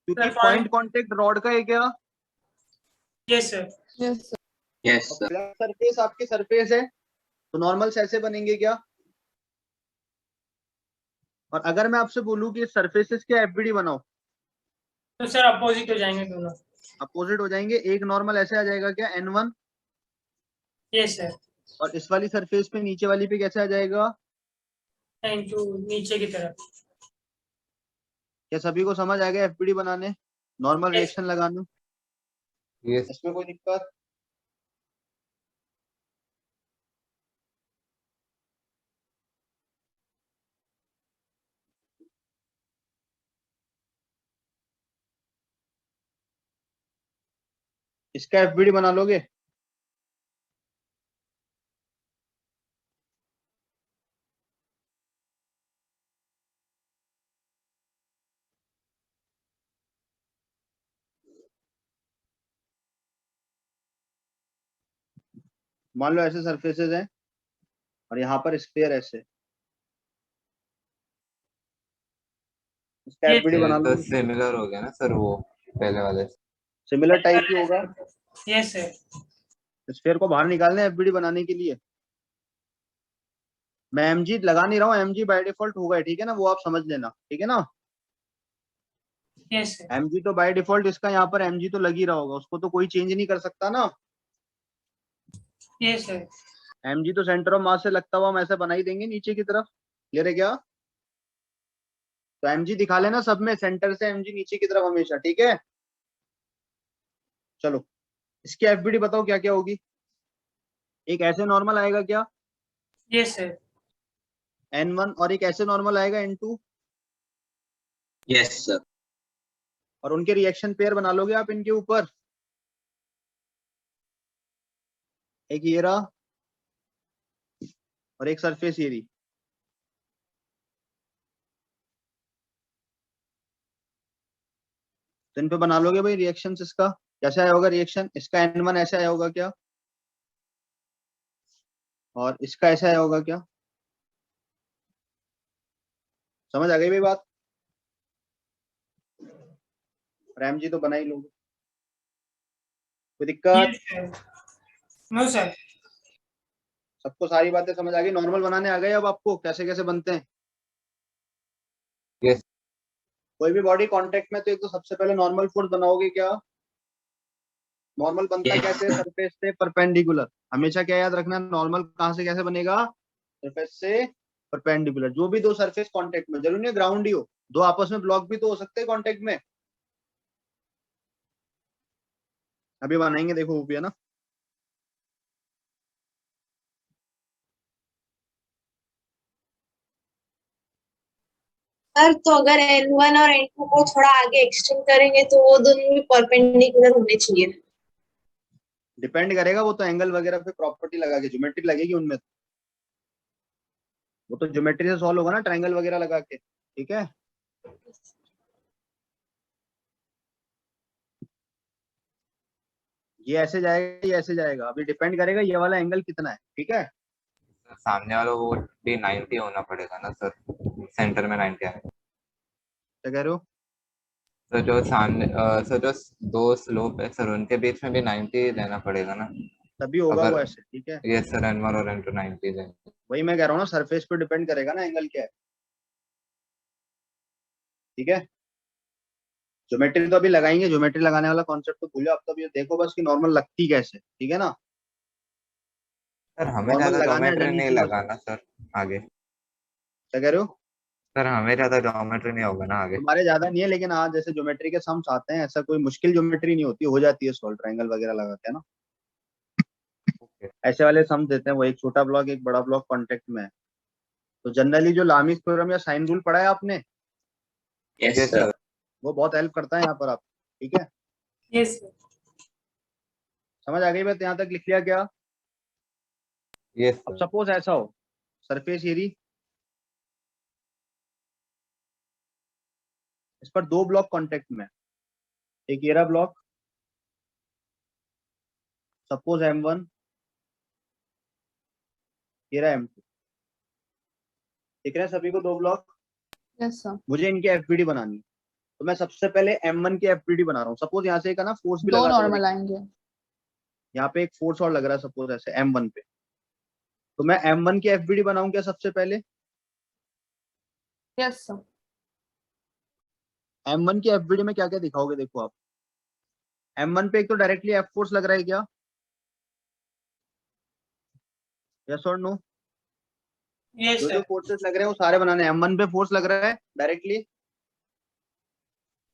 क्योंकि सर पॉइंट कांटेक्ट रॉड का है क्या? Yes sir, yes sir, Yes, sir. Flat surface आपकी सरफेस है, तो नॉर्मल्स ऐसे बनेंगे क्या? और अगर मैं आपसे बोलूं कि सरफेसेस के एफबीडी बनाओ, तो सर अपोजिट हो जाएंगे दोनों। अपोजिट हो जाएंगे। एक नॉर्मल ऐसे आ जाएगा क्या? N1। यस सर, और इस वाली सरफेस पे, नीचे वाली पे कैसे आ जाएगा? इनटू नीचे की तरफ। क्या सभी को समझ आ गया एफबीडी बनाने, नॉर्मल Yes. रिएक्शन लगाने? यस इसमें कोई दिक्कत? इसका एफबीडी बना लोगे? मान लो ऐसे सरफेसेस हैं और यहाँ पर स्फीयर ऐसे, इसका ये एफबीडी बना तो लोगे? सिमिलर हो गया ना सर वो पहले वाले से। सिमिलर टाइप ही होगा। Yes sir. स्फीयर को बाहर निकालना है एफबीडी बनाने के लिए। मैं एमजी लगा नहीं रहा हूँ, एमजी बाय डिफॉल्ट होगा, ठीक है ना, वो आप समझ लेना, ठीक है ना। Yes sir. एमजी तो बाय डिफॉल्ट इसका यहाँ पर एमजी तो लग ही रहा होगा, उसको तो कोई चेंज नहीं कर सकता ना। Yes sir. एमजी तो सेंटर ऑफ मास से लगता हुआ हम ऐसे बना ही देंगे नीचे की तरफ, क्लियर है क्या? तो एमजी दिखा लेना सब में, सेंटर से एमजी नीचे की तरफ हमेशा, ठीक है। चलो इसकी एफबीडी बताओ क्या क्या होगी। एक ऐसे नॉर्मल आएगा क्या, यस सर। N1, और एक ऐसे नॉर्मल आएगा N2, यस सर। और उनके रिएक्शन पेयर बना लोगे आप इनके ऊपर। एक ये रहा और एक सरफेस एरी। तो इन पे बना लोगे भाई रिएक्शंस। इसका कैसे आया होगा रिएक्शन, इसका N1 ऐसे आया होगा क्या, और इसका ऐसे आया होगा क्या? समझ आ गई भाई बात? एमजी तो बना ही लोगे, कोई दिक्कत? Yes sir. No sir. सबको सारी बातें समझ आ गई? नॉर्मल बनाने आ गए अब आपको कैसे कैसे बनते हैं? यस। कोई भी बॉडी कांटेक्ट में तो एक तो सबसे पहले नॉर्मल फोर्स बनाओगे क्या? नॉर्मल बनता Yes, कैसे? sir. सरफेस से परपेंडिकुलर। हमेशा क्या याद रखना, नॉर्मल कहाँ से कैसे बनेगा? सरफेस से परपेंडिकुलर। जो भी दो सरफेस कांटेक्ट में, जरूरी नहीं ग्राउंड ही हो, दो आपस में ब्लॉक भी तो हो सकते हैं कांटेक्ट में। अभी बनाएंगे, देखो वो भी है ना। सर तो अगर N1 और N2 को थोड़ा आगे एक्सटेंड करेंगे तो वो दोनों भी परपेंडिकुलर होने चाहिए। डिपेंड करेगा वो तो एंगल वगैरह पे, प्रॉपर्टी लगा के, ज्योमेट्री लगेगी उनमें। वो तो ज्योमेट्री से सॉल्व होगा ना, ट्रायंगल वगैरह लगा के, ठीक है। ये ऐसे जाएगा, ये ऐसे जाएगा, अभी डिपेंड करेगा ये वाला एंगल कितना है, ठीक है। सामने वाला वो भी 90 होना पड़ेगा ना सर, सेंटर में 90 आएगा। क्या कह रहे हो? तो जो सामने सर जो दो स्लोप है सर उनके बीच में भी 90 लेना पड़ेगा ना। तभी होगा अगर वो ऐसे, ठीक है। ये सर N1 और N2 90 लेंगे। वही मैं कह रहा हूँ ना, सरफेस पे डिपेंड करेगा ना एंगल क्या है, ठीक है। ज्योमेट्री तो अभी लगाएंगे, ज्योमेट्री लगाने वाला कॉन्सेप्ट तो भूलो अब, तो अभी देखो बस कि नॉर्मल लगती कैसे, ठीक है ना। सर हमें नॉर्मल ज्यादा लगाने आ ज्योमेट्री जानी नहीं चाहिए बस। लगाना सर आगे। क्या कह रहे हो? सर हमें ज्यादा ज्योमेट्री नहीं होगा ना आगे। तुम्हारे ज्यादा नहीं है, लेकिन हाँ जैसे ज्योमेट्री के सम्स आते हैं, ऐसा कोई मुश्किल ज्योमेट्री नहीं होती, हो जाती है सॉल्व, ट्रायंगल वगैरह लगाते हैं ना। ऐसे वाले सम देते हैं वो, एक छोटा ब्लॉक एक बड़ा ब्लॉक कांटेक्ट में है। तो जनरली जो लामिस थ्योरम या साइन रूल पढ़ा है आपने, Yes, यस sir. सर। वो बहुत हेल्प करता है यहाँ पर आप, ठीक है। Yes sir. समझ आ गई बात? यहाँ तक लिख लिया क्या? यस अब सर। सपोज ऐसा हो, सरफेस एरी, इस पर दो ब्लॉक कांटेक्ट में, एक ये रहा ब्लॉक, सपोज M1, ये रहा M2, दिख रहे हैं सभी को दो ब्लॉक। Yes sir. मुझे इनकी एफबीडी बनानी है, तो मैं सबसे पहले M1 की एफबीडी बना रहा हूँ। सपोज यहाँ से एक ना फोर्स भी दो लगा, नॉर्मल आएंगे। यहाँ पे एक फोर्स और लग रहा है सपोज ऐसे M1 पे, तो मैं M1 की एफबीडी बनाऊं क्या सबसे पहले? Yes sir. M1 की एफबीडी में क्या क्या दिखाओगे, देखो आप। M1 पे एक तो डायरेक्टली एफ फोर्स लग रहा है क्या, यस और नो? यस जो जो सर। फोर्सेस लग रहे हैं वो सारे बनाने हैं। M1 पे फोर्स लग रहा है डायरेक्टली।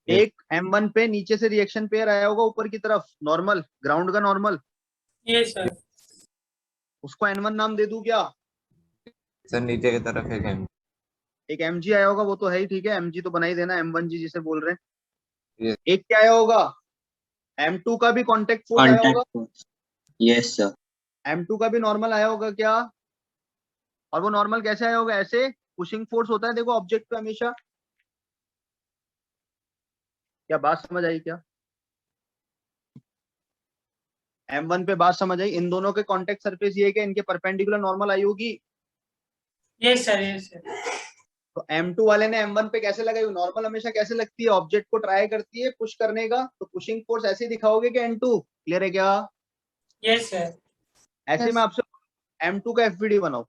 Yes. एक M1 पे नीचे से रिएक्शन पेयर आया होगा ऊपर की तरफ, नॉर्मल, ग्राउंड का नॉर्मल, यस सर। उसको N1 नाम दे दूं क्या? सर नीचे की तरफ एक M। एक mg आया होगा, वो तो है ही, ठीक है, mg तो बना ही देना, M1g जिसे बोल रहे हैं। Yes. एक क्या आया होगा, M2 का भी कॉन्टेक्ट फोर्स आया होगा, Contact force. Yes, sir. M2 का भी नॉर्मल आया होगा क्या? और वो नॉर्मल कैसे आया होगा? ऐसे पुशिंग फोर्स होता है देखो ऑब्जेक्ट पे हमेशा। क्या बात समझ आई क्या? M1 पे बात समझ आई? इन दोनों के कॉन्टेक्ट सरफेस ये है कि इनके परपेंडिकुलर नॉर्मल आई होगी। Yes sir, yes sir. तो M2 वाले ने M1 पे कैसे लगाई? नॉर्मल हमेशा कैसे लगती है? ऑब्जेक्ट को ट्राई करती है पुश करने का, तो पुशिंग फोर्स ऐसे ही दिखाओगे कि N2। क्लियर है क्या? Yes sir. ऐसे Yes. में आपसे M2 का FBD बनाओ,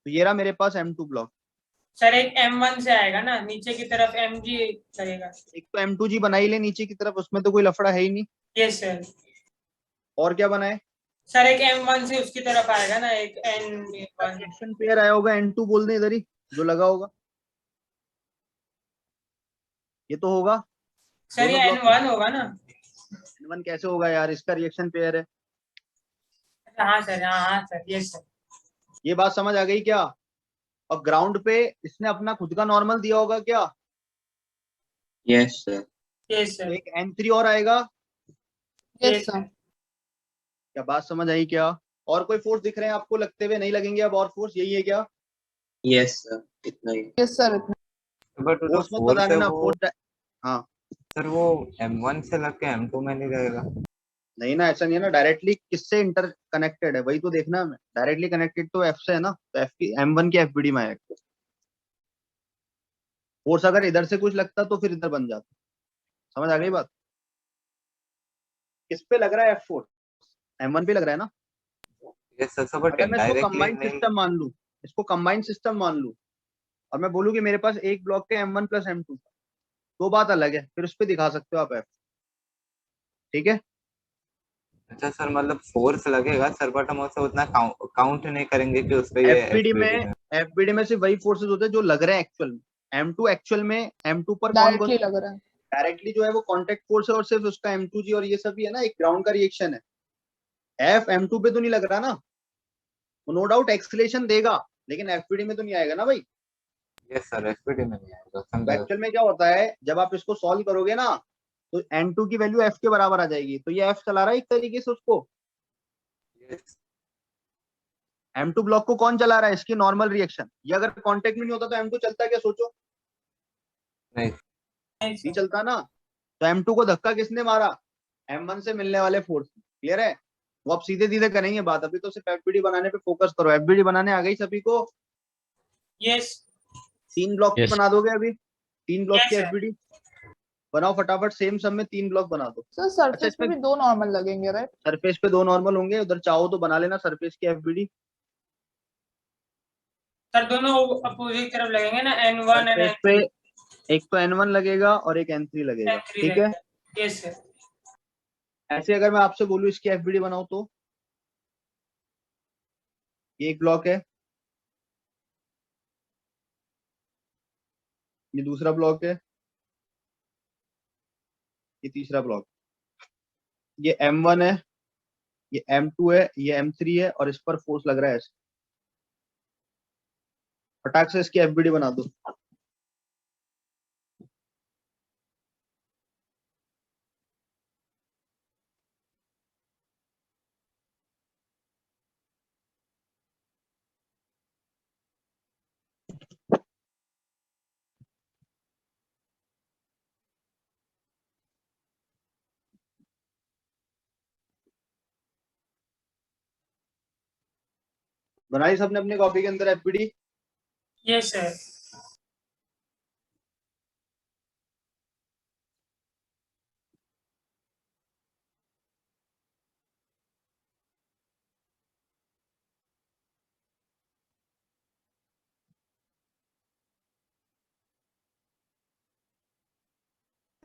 तो ये रहा मेरे पास M2 ब्लॉक। सर एक M1 से आएगा ना, नीचे की तरफ MG करेगा। एक तो M2G बना ही ले नीचे की तरफ, उसमें तो कोई लफड़ा है ही नहीं। Yes sir. और क्या बनाए? सर एक M1 से उसकी तरफ आएगा ना, एक N1। रिएक्शन पेयर आया होगा, N2 बोल दे इधर ही जो लगा होगा, ये तो होगा। सर ये दोनों ब्लॉक N1 होगा ना? N1 कैसे होगा यार? इसका रिएक्शन पेयर है। हाँ सर, हाँ सर, यस सर। ये बात समझ आ गई क्या? और ग्राउंड पे इसने अपना खुद का नॉर्मल दिया होगा क्या? Yes, sir. यस तो सर, एक N3 और आएगा। Yes, yes sir. सर। क्या बात समझ आई क्या? और कोई फोर्स दिख रहे हैं आपको लगते हुए? नहीं लगेंगे अब और फोर्स? यही है क्या? Yes, sir. इतना ही. Yes, sir. बट जो फोर्स मत फोर्स बताने है ना, वो फोर्स। हाँ, सर वो M1 से लग के M2 में नहीं रहेगा। नहीं ना, ऐसा नहीं है ना। डायरेक्टली किससे इंटर कनेक्टेड है वही तो देखना है हमें। डायरेक्टली कनेक्टेड तो F से है ना, तो F की M1 की FBD में आएगा। फोर्स अगर इधर से कुछ लगता तो फिर इधर बन जाता। समझ आ गई बात? किस पे लग रहा है F फोर्स? M1 पे लग रहा है ना। ये सर बट अगर मैं इसको डायरेक्टली कंबाइंड नहीं। सिस्टम मान लूं, इसको कंबाइंड सिस्टम मान लूं, और मैं बोलूं कि मेरे पास एक ब्लॉक के M1 प्लस M2, तो बात अलग है, फिर उस पर दिखा सकते हो आप F। ठीक है? अच्छा सर, मतलब फोर्स लगेगा सर, बट हम उसे उतना काउंट नहीं करेंगे कि उस पे ये FBD FBD में में। FBD में सिर्फ वही फोर्सेस होते हैं जो लग रहे हैं एक्चुअल में। M2 एक्चुअल में M2 पर कौन कौन Directly लग रहा है. डायरेक्टली जो है वो कांटेक्ट फोर्स है, और सिर्फ उसका M2G और ये सब ही है ना, एक ग्राउंड का रिएक्शन है। F M2 पे तो नहीं लग रहा ना, वो नो डाउट एक्सीलरेशन देगा, लेकिन FBD में तो नहीं आएगा ना भाई। यस सर, FBD में नहीं आएगा, तो समझा। एक्चुअल में क्या होता है, जब आप इसको सॉल्व करोगे ना, तो N2 की वैल्यू F के बराबर आ जाएगी। तो ये F चला रहा है एक तरीके से उसको। Yes. M2 ब्लॉक को कौन चला रहा है? इसकी नॉर्मल रिएक्शन। ये अगर कांटेक्ट में नहीं होता तो M2 चलता है क्या? सोचो, नहीं नहीं चलता ना। तो M2 को धक्का किसने मारा? M1 से मिलने वाले फोर्स। क्लियर है? वो अब सीधे सीधे करेंगे बात, अभी तो सिर्फ FBD बनाने पे फोकस करो। FBD बनाने आ गई सभी को? यस 3 ब्लॉक की Yes. बना दोगे अभी? 3 ब्लॉक Yes, की sir. FBD बनाओ फटाफट, सेम सब में 3 ब्लॉक बना दो। Sir, surface पे इसमें भी 2 normal लगेंगे, right? सरफेस पे 2 नॉर्मल होंगे, उधर चाहो तो बना लेना सरफेस की FBD। सर दोनों अपोजिट तरफ लगेंगे ना, N1 एंड सरफेस पे एक तो N1 लगेगा और एक N3 लगेगा। N3 ठीक है? लगेगा। Yes sir. ऐसे अगर मैं आपसे बोलूं इसकी FBD बनाओ, तो ये एक ब्लॉक है, ये दूसरा ब्लॉक है, ये तीसरा ब्लॉक, ये M1 है, ये M2 है, ये M3 है, और इस पर फोर्स लग रहा है ऐसे। फटाक से इसकी FBD बना दो। बनाई सबने अपने कॉपी के अंदर FBD? Yes sir.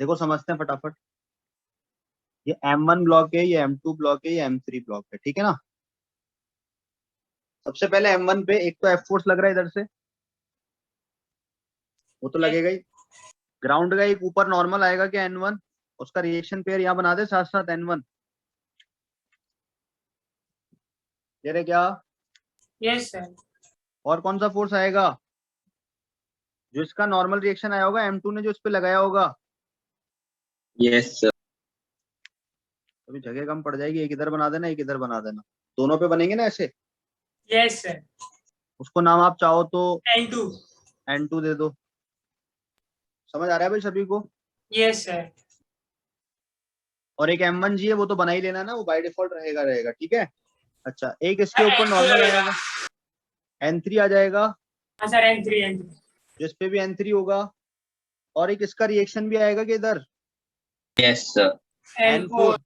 देखो समझते हैं फटाफट। ये M1 ब्लॉक है, ये M2 ब्लॉक है, ये M3 ब्लॉक है। ठीक है ना? सबसे पहले M1 पे एक तो F फोर्स लग रहा है इधर से, वो तो लगेगा ही। ग्राउंड का एक ऊपर नॉर्मल आएगा क्या? N1, उसका रिएक्शन पेयर यहाँ बना दे साथ साथ N1। ये रे क्या? Yes sir. और कौन सा फोर्स आएगा? जो इसका नॉर्मल रिएक्शन आया होगा M2 ने जो इस पे लगाया होगा, Yes, sir. अभी जगह कम पड़ जाएगी, एक इधर बना देना, एक इधर बना देना, दोनों पे बनेंगे ना ऐसे। Yes sir. उसको नाम आप चाहो तो N2। N2 दे दो। समझ आ रहा है भाई सभी को? Yes sir. और एक M1G है, वो तो बना ही लेना ना, वो बाय डिफॉल्ट रहेगा, ठीक है। अच्छा, एक इसके ऊपर नॉर्मल आएगा, N3 आ जाएगा, हाँ सर N3 जिस पे भी N3 होगा, और एक इसका रिएक्शन भी आएगा कि इधर Yes, sir. N4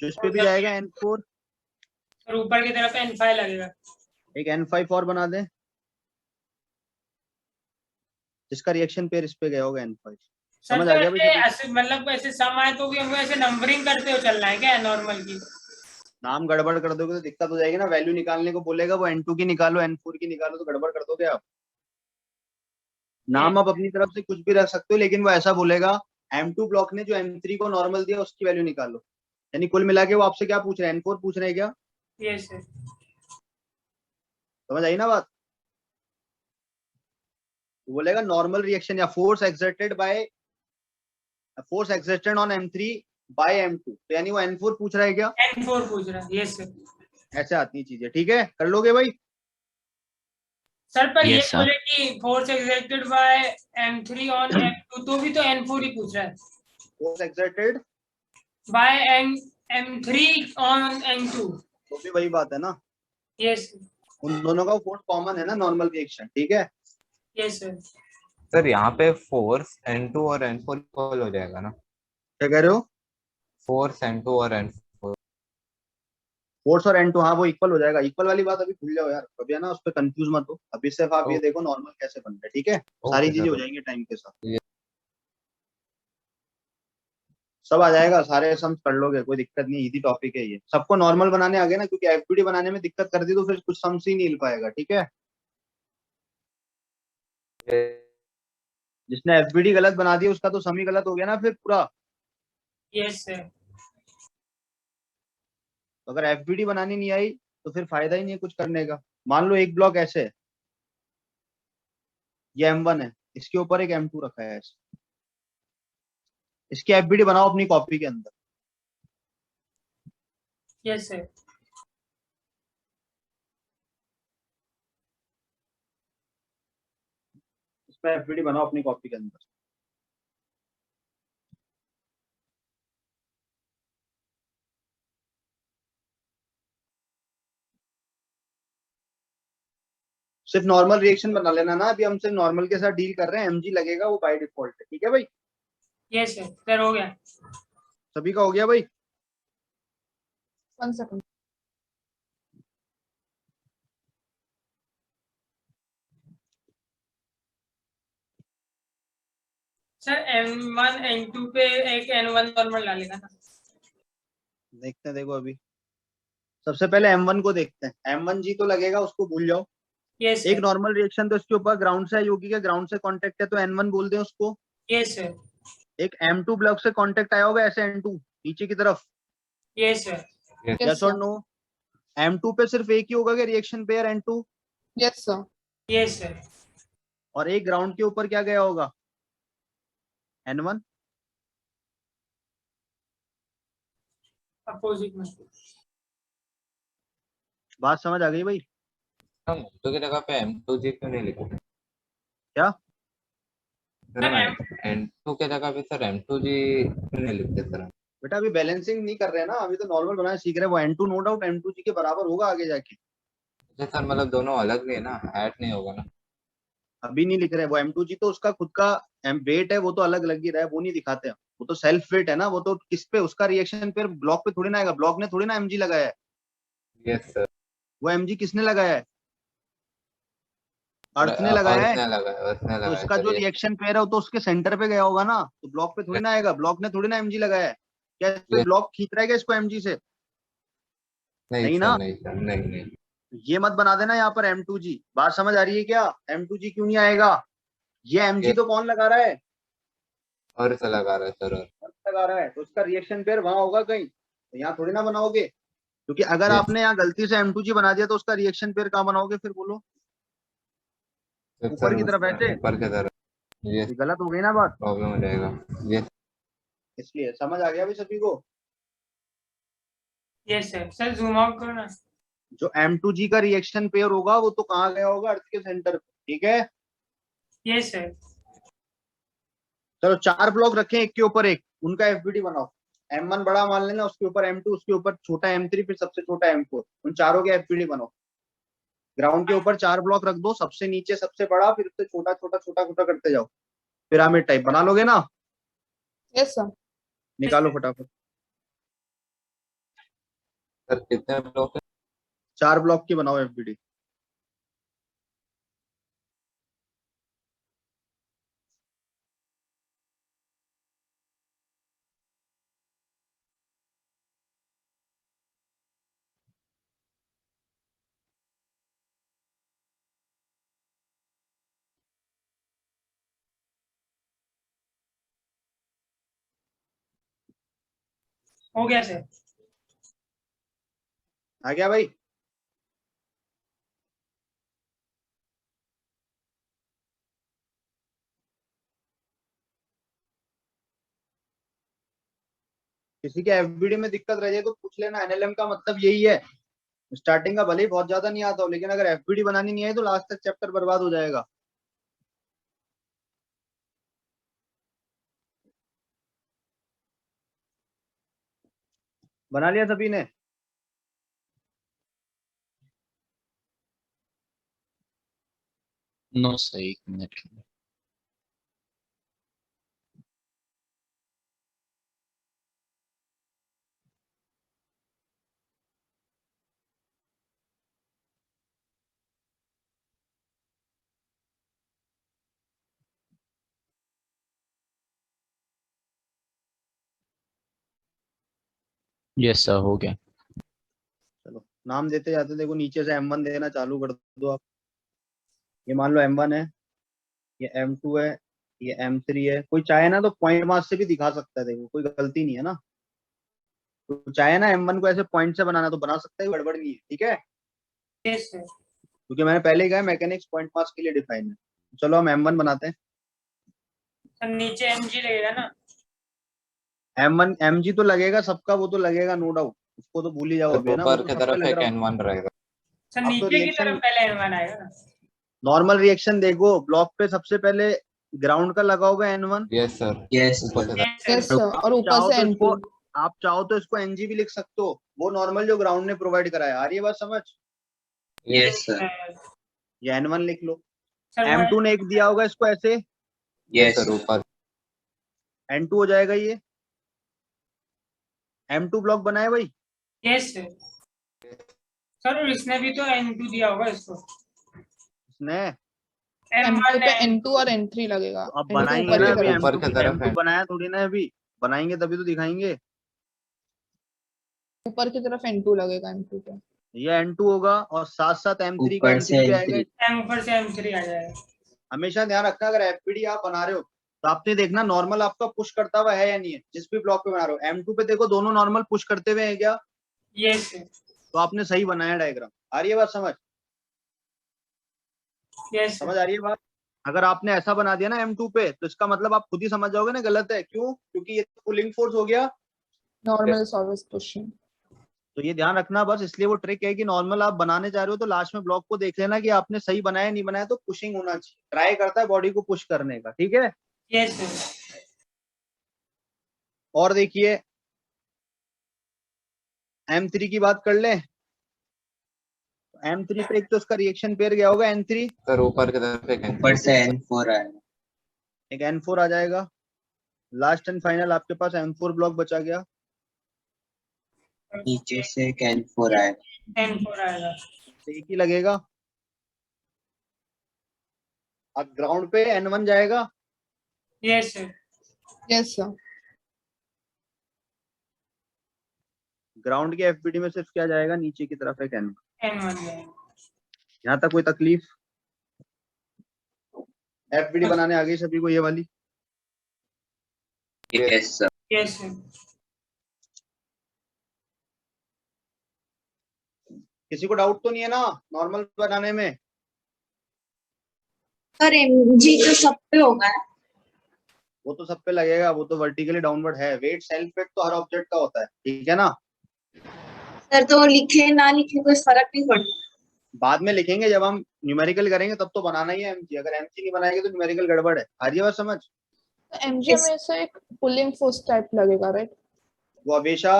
जिस पे भी जाएगा N4, और ऊपर की तरफ N5 लगेगा। एक N5 और बना दें, जिसका रिएक्शन पेयर इस पे गया होगा N5। सर समझ तो आ गया भाई सभी? ऐसे मतलब ऐसे सम आए तो भी हमको ऐसे नंबरिंग करते हो चलना है क्या नॉर्मल की? नाम गड़बड़ कर दोगे तो दिक्कत हो जाएगी ना, वैल्यू निकालने को बोलेगा वो N2 की निकालो, N4 की निकालो, तो गड़बड़ कर दोगे आप। नाम आप अपनी तरफ से कुछ भी रख सकते हो, लेकिन वो ऐसा बोलेगा M2 ब्लॉक ने जो M3 को नॉर्मल दिया उसकी वैल्यू निकालो। यानी कुल मिला के वो आपसे क्या पूछ रहे हैं, N4 पूछ रहे हैं क्या? Yes sir. समझ आई ना बात? वो बोलेगा नॉर्मल रिएक्शन या force exerted on M3 by M2, तो यानी वो N4 पूछ रहा है क्या? N4 पूछ रहा है। Yes sir. ऐसे आती है चीजें, ठीक है, कर लोगे भाई? सर पर ये Yes, sir. बोले कि force exerted by M3 on M2 तो भी तो N4 ही पूछ रहा है। Force exerted by M3 on M2 तो भी वही बात है ना, यस उन दोनों का फोर्स कॉमन है ना, नॉर्मल रिएक्शन, ठीक है। Yes sir. सर यहाँ पे फोर्स N2 और N4 इक्वल हो जाएगा ना? क्या कह रहे हो? फोर्स N2 और N4 फोर्स और N2, हाँ वो इक्वल हो जाएगा। इक्वल वाली बात अभी भूल जाओ यार, कभी है ना उस पर कंफ्यूज मत हो। अभी सिर्फ आप ये देखो नॉर्मल कैसे बनता है, ठीक है। सारी चीजें हो जाएंगी टाइम के साथ, सब आ जाएगा, सारे सम कर लोगे, कोई दिक्कत नहीं, इजी टॉपिक है ये। सबको नॉर्मल बनाने आ गए ना, क्योंकि एफबीडी बनाने में दिक्कत कर दी तो फिर कुछ सम्स ही नहीं मिल पाएगा, ठीक है। जिसने एफबीडी गलत बना दिया उसका तो सम ही गलत हो गया ना फिर पूरा। Yes sir. तो अगर एफबीडी बनानी नहीं आई तो फिर फायदा ही नहीं है कुछ करने का। मान लो एक ब्लॉक ऐसे है, ये M1 है, इसके ऊपर एक M2 रखा है ऐसे, इसकी एफबीडी बनाओ अपनी कॉपी के अंदर। Yes sir. इस पर एफबीडी बनाओ अपनी कॉपी के अंदर। सिर्फ नॉर्मल रिएक्शन बना लेना ना, अभी हम सिर्फ नॉर्मल के साथ डील कर रहे हैं, mg लगेगा वो बाय डिफॉल्ट है, ठीक है भाई। यस सर हो गया। सभी का हो गया भाई? 1 सेकंड। सर M1 N2 पे एक N1 नॉर्मल डालेगा ना? देखते हैं, देखो अभी सबसे पहले M1 को देखते हैं। M1G तो लगेगा, उसको भूल जाओ। यस एक नॉर्मल रिएक्शन तो इसके ऊपर ग्राउंड से है, योगी के ग्राउंड से कांटेक्ट है तो N1 बोल दें उसको। Yes sir. एक M2 ब्लॉक से कांटेक्ट आया होगा ऐसे N2 नीचे की तरफ, यस सर। यस और नो? M2 पे सिर्फ एक ही होगा कि reaction pair N2, yes sir. Yes sir. और एक ग्राउंड के ऊपर क्या गया होगा, N1। अपोजिट में। बात समझ आ गई भाई? हम M2 की जगह पे M2G क्यों नहीं लिखे? क्या? N2 के जगह पे सर M2G क्यों नहीं लिखते सर? बेटा अभी बैलेंसिंग नहीं कर रहे हैं ना, अभी तो नॉर्मल बनाना सीख रहे हैं। वो N2 नो डाउट M2G के बराबर होगा आगे जाके। अच्छा सर, मतलब दोनों अलग नहीं है ना, ऐड नहीं होगा ना? अभी नहीं लिख रहे हैं। वो M2G तो उसका खुद का वेट है, वो तो अलग लग ही रहा है, वो नहीं दिखाते हैं। वो तो सेल्फ वेट है ना, वो तो किस पे, उसका रिएक्शन पेयर ब्लॉक पे थोड़ी ना आएगा, ब्लॉक ने थोड़ी ना mg लगाया है। Yes sir. वो mg किसने लगाया है, अर्थ ने लगाया है। तो इसका जो रिएक्शन पेयर है वो तो उसके सेंटर पे गया होगा ना, तो ब्लॉक पे थोड़ी ना आएगा, ब्लॉक ने थोड़ी ना mg लगाया है। क्या इस पे ब्लॉक खींच रहा है क्या इसको mg से? नहीं ना, नहीं। ये मत बना देना यहाँ पर M2G। बात समझ आ रही है क्या? M2G क्यों नहीं आएगा? ये mg तो कौन लगा रहा है, और से लगा रहा है सर, और लगा रहा है, तो उसका रिएक्शन पेयर वहां होगा कहीं, तो यहाँ थोड़ी ना बनाओगे। क्योंकि अगर आपने यहाँ गलती से M2G बना दिया तो उसका रिएक्शन पेयर कहाँ बनाओगे फिर बोलो? ऊपर की तरफ ऐसे, ऊपर की तरफ। ये ये गलत हो गई ना बात, प्रॉब्लम हो जाएगा ये। इसलिए समझ आ गया भाई सभी को। Yes sir. Sir zoom out करो ना। जो M2G का रिएक्शन पेयर होगा वो तो कहाँ गया होगा, अर्थ के सेंटर पे, ठीक है। Yes sir. चलो 4 ब्लॉक रखें एक के ऊपर एक, उनका FBD बनाओ। M1 बड़ा मान लेना, उसके ऊपर M2, उसके ऊपर छोटा M3, फिर सबसे छोटा M4, उन चारों के FBD बनाओ। ग्राउंड के ऊपर 4 ब्लॉक रख दो, सबसे नीचे सबसे बड़ा, फिर उससे छोटा छोटा छोटा छोटा करते जाओ। पिरामिड टाइप बना लोगे ना? Yes sir. निकालो फटाफट। सर कितने ब्लॉक है? 4 ब्लॉक की बनाओ FBD। हो गया सर। आ गया भाई? किसी के FBD में दिक्कत रह जाए तो पूछ लेना। NLM का मतलब यही है, स्टार्टिंग का भले ही बहुत ज्यादा नहीं आता हो, लेकिन अगर FBD बनानी नहीं आई तो लास्ट तक चैप्टर बर्बाद हो जाएगा। बना लिया सभी ने? No sir, 1 minute. Yes sir, हो गया। चलो नाम देते जाते, देखो नीचे से M1 देना चालू कर दो आप। ये मान लो M1 है, ये M2 है, ये M3 है। कोई चाहे ना तो पॉइंट मार्क से भी दिखा सकता है, देखो कोई गलती नहीं है ना। तो चाहे ना M1 को ऐसे पॉइंट से बनाना तो बना सकता है, गड़बड़ नहीं है, ठीक है। Yes sir. क्योंकि मैंने पहले ही कहा मैकेनिक्स पॉइंट मार्क्स के लिए डिफाइन है। चलो हम M1 बनाते हैं। सर नीचे MG लगेगा ना? M1 MG तो लगेगा सबका, वो तो लगेगा नो डाउट, उसको तो भूल ही जाओ अभी, है ना, वो ऊपर तो की सब पे तरफ लग एक रहा होगा। N1 रहेगा। सर अब तो नीचे की रिएक्शन तरफ पहले N1 आएगा ना? नॉर्मल रिएक्शन देखो, ब्लॉक पे सबसे पहले ग्राउंड का लगा होगा N1। Yes sir. Yes, ऊपर sir. की तरफ। Yes yes sir. सर, और ऊपर चाहो से तो इसको, N2। आप चाहो तो इसको NG भी लिख सकते हो, वो नॉर्मल जो ग्राउंड ने प्रोवाइड कराया। आ रही है बात समझ? Yes, sir. ये N1 लिख लो। सर M2 ने एक दिया होगा इसको ऐसे, यस Yes, सर sir. ऊपर। N2 हो जाएगा ये। M2 ब्लॉक बनाए भाई? Yes sir. सर और इसने भी तो N2 दिया होगा इसको। इसने M2 पे M1 N2 और N3 लगेगा। तो अब N2 बनाएंगे ऊपर ना, की अभी तरफ। ऊपर की तरफ M2 है। बनाया थोड़ी ना अभी, बनाएंगे तभी तो दिखाएंगे। ऊपर की तरफ N2 लगेगा M2 पे। ये N2 होगा और साथ साथ M3 का ऊपर से M3 भी आएगा। M3. M ऊपर से M3 आ जाएगा। हमेशा ध्यान रखना, अगर FBD आप बना रहे हो तो आपने देखना नॉर्मल आपका पुश करता हुआ है या नहीं है, जिस भी ब्लॉक पे बना रहे हो। M2 पे देखो दोनों नॉर्मल पुश करते हुए हैं क्या? Yes sir. तो आपने सही बनाया डायग्राम। आ रही है बात समझ? यस समझ सर। आ रही है बात? अगर आपने ऐसा बना दिया ना M2 पे, तो इसका मतलब आप खुद ही समझ जाओगे ना गलत है। क्यों? क्योंकि ये पुलिंग फोर्स हो गया। Normal is always pushing. तो ये ध्यान रखना बस, इसलिए वो ट्रिक है कि नॉर्मल आप बनाने जा रहे हो तो लास्ट में ब्लॉक को देख लेना कि आपने सही बनाया नहीं बनाया, तो पुशिंग होना चाहिए। ट्राई करता है बॉडी को पुश करने का, ठीक है। Yes sir. और देखिए M3 की बात कर ले। M3 पे एक तो उसका रिएक्शन पेयर गया होगा N3, सर ऊपर की तरफ एक ऊपर से N4 आएगा. एक N4 आ जाएगा। लास्ट एंड फाइनल आपके पास M4 ब्लॉक बचा गया। नीचे से एक N4 आएगा. N4 आएगा। तो एक ही लगेगा। अब ग्राउंड पे N1 जाएगा। Yes sir. Yes sir. Ground के FBD में सिर्फ क्या जाएगा, नीचे की तरफ एक N1। N1 जाएगा। यहाँ तक कोई तकलीफ? FBD बनाने आ गई सभी को ये वाली? Yes, sir. Yes sir. किसी को डाउट तो नहीं है ना नॉर्मल बनाने में? सर MG तो सब पे होगा। वो तो सब पे लगेगा, वो तो वर्टिकली डाउनवर्ड है। वेट सेल्फ वेट तो हर ऑब्जेक्ट का होता है, ठीक है ना। सर तो वो लिखे ना लिखे कोई फर्क नहीं पड़ता। बाद में लिखेंगे जब हम न्यूमेरिकल करेंगे, तब तो बनाना ही है एमजी। अगर एमजी नहीं बनाएंगे तो न्यूमेरिकल गड़बड़ है। आ रही है बात समझ। एमजी में से एक पुलिंग फोर्स टाइप लगेगा, राइट? वो हमेशा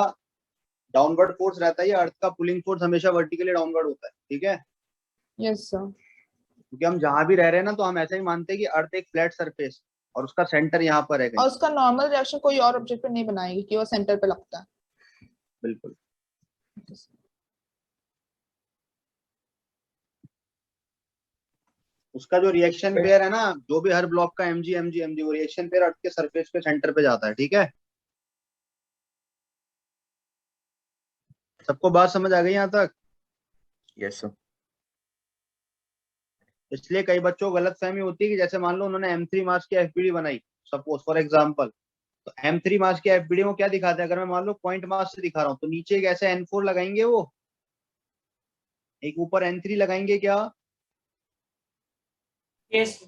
डाउनवर्ड फोर्स रहता है, अर्थ का पुलिंग फोर्स हमेशा वर्टिकली डाउनवर्ड होता है, ठीक है। Yes sir. क्योंकि हम जहां भी रह रहे हैं ना, तो हम ऐसा ही मानते हैं कि अर्थ एक फ्लैट सरफेस और उसका सेंटर यहाँ पर है कहीं। और उसका नॉर्मल रिएक्शन कोई और ऑब्जेक्ट पे नहीं बनाएगी कि वो सेंटर पे लगता है। बिल्कुल। उसका जो रिएक्शन पेयर है ना, जो भी हर ब्लॉक का एमजी एमजी एमजी, वो रिएक्शन पेयर अर्थ के सरफेस पे सेंटर पे जाता है, ठीक है। सबको बात समझ आ गई यहाँ तक? Yes sir. इसलिए कई बच्चों को गलत फहमी होती है कि जैसे मान लो उन्होंने M3 मास की एफपीडी बनाई, सपोज फॉर एग्जांपल, तो M3 मास की एफपीडी में क्या दिखाता है? अगर मैं मान लो पॉइंट मास से दिखा रहा हूँ, तो नीचे एक ऐसे N4 लगाएंगे, वो एक ऊपर N3 लगाएंगे क्या? यस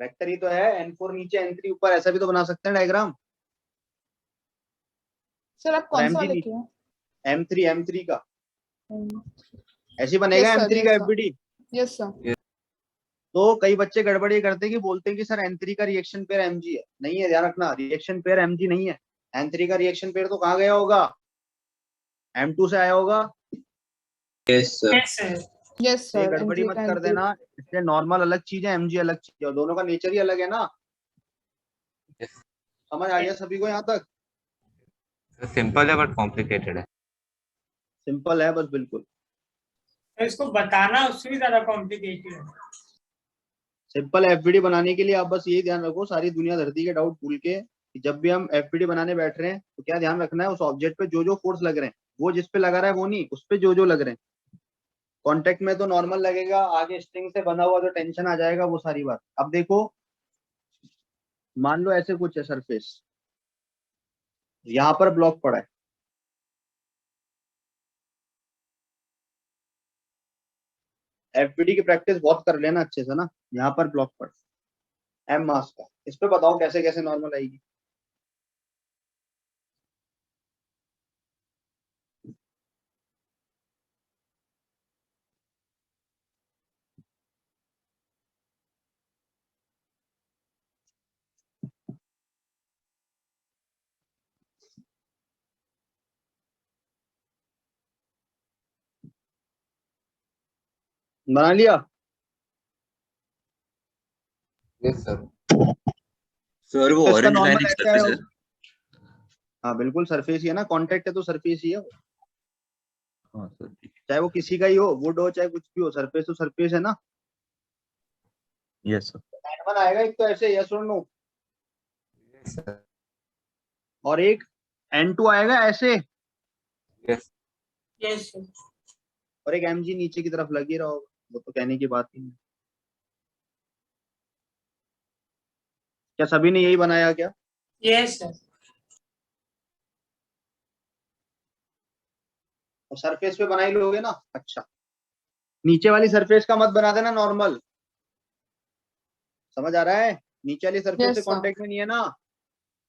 वेक्टर ही तो है, N4 नीचे N3 ऊपर, ऐसा भी तो बना सकते हैं डायग्राम। सर आप और कौन सा MG लिखे हैं? M3 का ऐसे बनेगा यस सर, M3 का yes sir, FPD. Yes sir. तो कई बच्चे गड़बड़ ये करते हैं कि बोलते हैं कि सर N3 का रिएक्शन पेयर Mg है। नहीं है, ध्यान रखना, रिएक्शन पेयर Mg नहीं है। N3 का रिएक्शन पेयर तो कहाँ गया होगा? M2 से आया होगा। Yes sir. Yes sir. Yes ये सर, गड़बड़ी M3 मत का कर M3। देना। इसलिए नॉर्मल अलग चीज है, Mg अलग चीज है, और दोनों का नेचर ही अलग है ना। समझ आ गया सभी को यहाँ तक? सिंपल है बट कॉम्प्लिकेटेड है। सिंपल है बस, बिल्कुल तो इसको बताना उससे भी ज्यादा कॉम्प्लिकेटेड है। सिंपल। एफपीडी बनाने के लिए आप बस यही ध्यान रखो, सारी दुनिया धरती के डाउट भूल के, कि जब भी हम एफपीडी बनाने बैठ रहे हैं तो क्या ध्यान रखना है? उस ऑब्जेक्ट पे जो जो फोर्स लग रहे हैं, वो जिस पे लगा रहा है वो नहीं, उस पे जो जो लग रहे हैं। कांटेक्ट में तो नॉर्मल लगेगा, आगे स्ट्रिंग से बना हुआ तो टेंशन आ जाएगा, वो सारी बात। अब देखो, मान लो ऐसे कुछ है सरफेस, यहाँ पर ब्लॉक पड़ा है, एफपीडी की प्रैक्टिस बहुत कर लेना अच्छे से ना। यहाँ पर ब्लॉक पड़ा एम मास का, इस पे बताओ कैसे कैसे नॉर्मल आएगी। बना लिया? Yes sir. सर वो तो इसका ऑरेंज लाइन नॉर्मल एक ऐसे आया सरफेस है। होगा। हाँ बिल्कुल सरफेस ही है ना, कॉन्टेक्ट है तो सरफेस ही है वो। हाँ सर। चाहे वो किसी का ही हो, वुड हो चाहे कुछ भी हो, सरफेस तो सरफेस है ना। Yes sir. N1 आएगा एक तो ऐसे, यस और नो, यस सर। और एक N2 आएगा ऐसे, यस। Yes sir. और एक Mg नीचे की तरफ लग ही रहा होगा। वो तो कहने की बात ही नहीं। क्या सभी ने यही बनाया क्या? Yes sir. और सरफेस पे बना ही लोगे ना? अच्छा, नीचे वाली सरफेस का मत बना देना नॉर्मल। समझ आ रहा है? नीचे वाली सरफेस से यस सर। कांटेक्ट में नहीं है ना,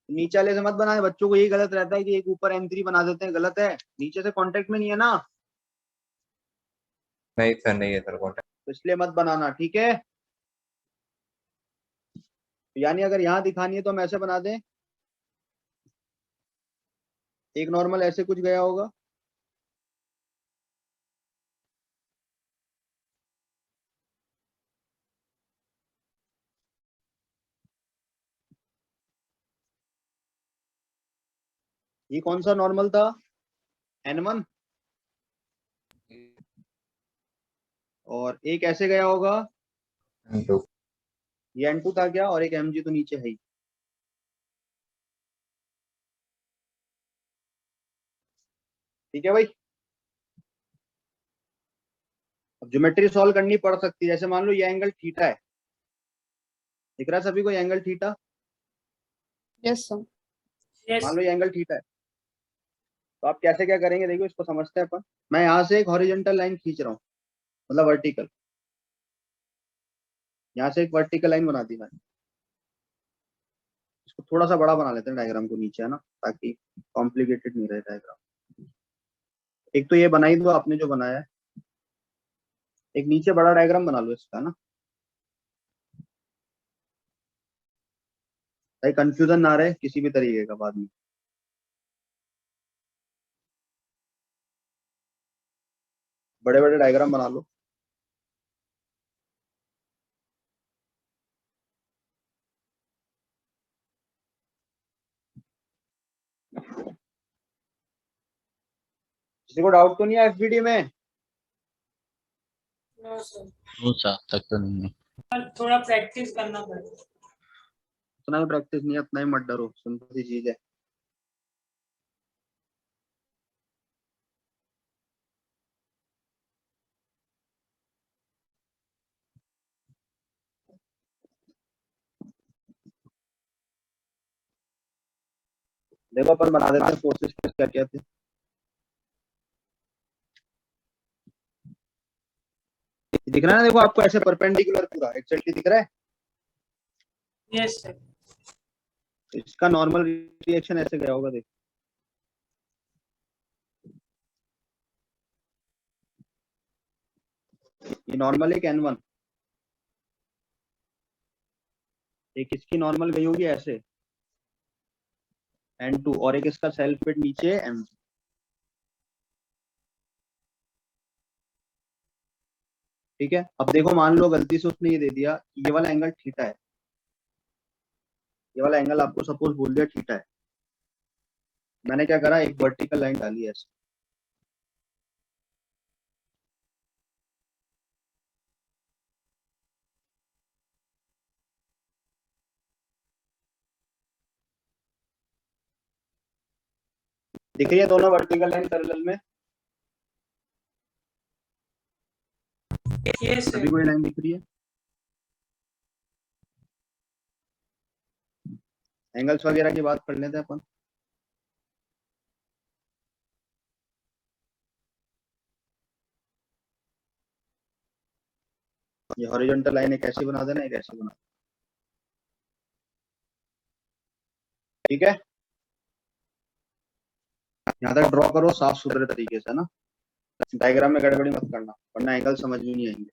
नीचे वाले से मत बनाए। बच्चों को यही गलत रहता है कि एक ऊपर N3 बना देते हैं, गलत है। नीचे से कांटेक्ट में नहीं है ना, नहीं सर, नहीं है सर कॉन्टेक्ट। तो इसलिए मत बनाना, ठीक है। यानी अगर यहाँ दिखानी है तो हम ऐसे बना दें, एक नॉर्मल ऐसे कुछ गया होगा, ये कौन सा नॉर्मल था? N1। और एक ऐसे गया होगा, तो ये N2 था क्या? और एक Mg तो नीचे है ही। ठीक है भाई। अब ज्योमेट्री सॉल्व करनी पड़ सकती है। जैसे मान लो ये एंगल थीटा है, दिख रहा है सभी को ये angle theta? Yes sir. Yes मान लो ये एंगल थीटा है, तो आप कैसे क्या करेंगे? देखो इसको समझते हैं अपन। मैं यहाँ से एक हॉरिजॉन्टल लाइन खींच रहा हूँ, मतलब वर्टिकल, यहाँ से एक वर्टिकल लाइन बना दी मैंने, इसको थोड़ा सा बड़ा बना लेते हैं डायग्राम को नीचे, है ना, ताकि कॉम्प्लिकेटेड नहीं रहे डायग्राम। एक तो ये बना ही दो आपने जो बनाया है, एक नीचे बड़ा डायग्राम बना लो इसका ना, ताकि कंफ्यूजन ना रहे किसी भी तरीके का बाद में। बड़े बड़े डायग्राम बना लो। किसी को डाउट तो नहीं है एफबीडी में? नो सर, नो सर, तक तो नहीं है। थोड़ा प्रैक्टिस करना पड़ेगा। उतना भी प्रैक्टिस नहीं है, उतना ही मत डरो, सिंपल सी चीज है। देखो अपन बना देते हैं फोर्सेस क्या क्या थे। दिख रहा है ना, देखो आपको ऐसे परपेंडिकुलर पूरा एक्जेक्टली दिख रहा है। Yes sir. इसका नॉर्मल रिएक्शन ऐसे गया होगा, देखो ये नॉर्मल एक N1, एक इसकी नॉर्मल गई होगी ऐसे N2, और एक इसका सेल्फ वेट नीचे M। ठीक है, अब देखो मान लो गलती से उसने ये दे दिया, ये वाला एंगल थीटा है, ये वाला एंगल आपको सपोज बोल दिया थीटा है। मैंने क्या करा, एक वर्टिकल लाइन डाली ऐसे, दिख रही है दोनों वर्टिकल लाइन पैरेलल में? यस अभी सर। कोई लाइन दिख रही है? एंगल्स वगैरह की बात कर लेते हैं अपन। ये हॉरिजॉन्टल लाइन एक ऐसी बना देना, एक ऐसी बना, ठीक है। यहाँ तक ड्रॉ करो साफ सुथरे तरीके से ना, डायग्राम में गड़बड़ी मत करना वरना एंगल समझ में नहीं आएंगे।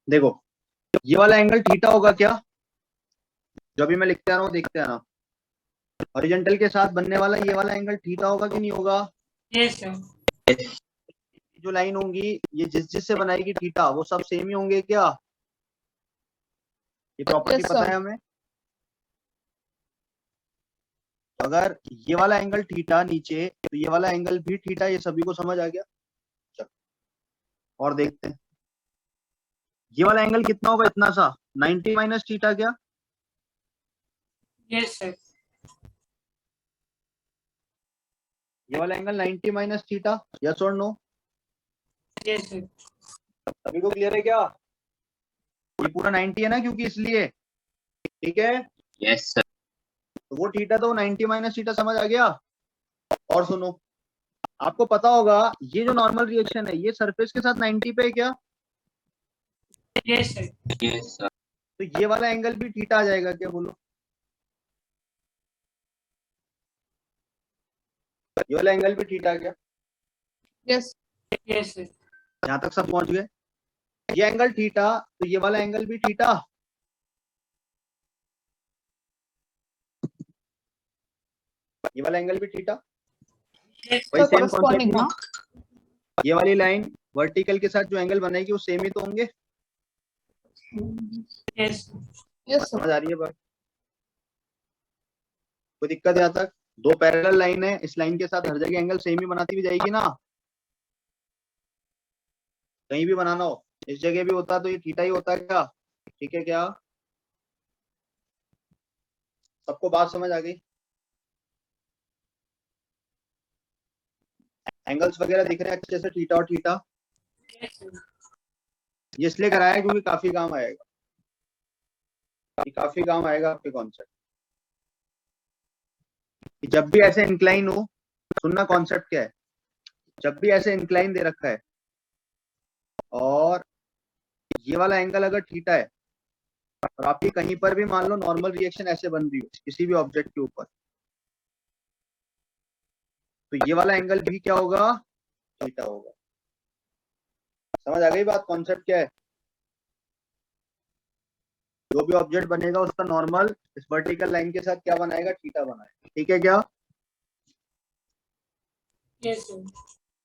देखो ये वाला एंगल थीटा होगा क्या, जो अभी मैं लिखते आ रहा हूँ देखते आ रहा हूँ, हॉरिजॉन्टल के साथ बनने वाला ये वाला एंगल थीटा होगा कि नहीं होगा? Yes sir. जो लाइन होंगी ये जिस जिस से बनाएगी थीटा, वो सब सेम ही होंगे क्या? ये प्रॉपर्टी Yes, पता sir. है हमें। तो अगर ये वाला एंगल थीटा नीचे, तो ये वाला एंगल भी थीटा, ये सभी को समझ आ गया। चलो और देखते हैं, ये वाला एंगल कितना होगा, इतना सा 90 माइनस थीटा क्या? Yes sir. ये वाला एंगल 90 माइनस थीटा, यस और नो? Yes sir. सभी को क्लियर है क्या? ये पूरा 90 है ना, क्योंकि इसलिए, ठीक है। Yes sir. तो वो थीटा, तो 90 माइनस थीटा समझ आ गया। और सुनो, आपको पता होगा ये जो नॉर्मल रिएक्शन है ये सरफेस के साथ 90 पे है क्या? Yes sir. Yes sir. तो ये वाला एंगल भी थीटा आ जाएगा क्या, बोलो? ये वाला एंगल भी थीटा क्या? Yes. Yes sir. यहाँ तक सब पहुंच गए? ये एंगल थीटा, तो ये वाला एंगल भी थीटा। ये वाला एंगल भी थीटा, वही So सेम corresponding, कॉन्सेप्ट ना? ना। ये वाली लाइन वर्टिकल के साथ जो एंगल बनेगी वो सेम ही तो होंगे। यस। Yes, sir. समझ आ रही है बात? कोई दिक्कत यहाँ तक? दो पैरेलल लाइन है, इस लाइन के साथ हर जगह एंगल सेम ही बनाती भी जाएगी ना, कहीं भी बनाना हो, इस जगह भी होता तो ये थीटा ही होता क्या? ठीक है क्या? सबको बात समझ आ गई? एंगल्स वगैरह दिख रहे हैं अच्छे से, थीटा और थीटा? ये इसलिए कराया है क्योंकि काफी काम आएगा, ये काफी काम आएगा आपके कॉन्सेप्ट। कि जब भी ऐसे इंक्लाइन हो, सुनना कॉन्सेप्ट क्या है, जब भी ऐसे इंक्लाइन दे रखा है और ये वाला एंगल अगर थीटा है और आपकी कहीं पर भी मान लो नॉर्मल रिएक्शन ऐसे बन रही हो किसी भी ऑब्जेक्ट के ऊपर, तो ये वाला एंगल भी क्या होगा, थीटा होगा। समझ आ गई बात, कॉन्सेप्ट क्या है? जो भी ऑब्जेक्ट बनेगा उसका नॉर्मल इस वर्टिकल लाइन के साथ क्या बनाएगा, थीटा बनाएगा। ठीक है क्या? Yes sir.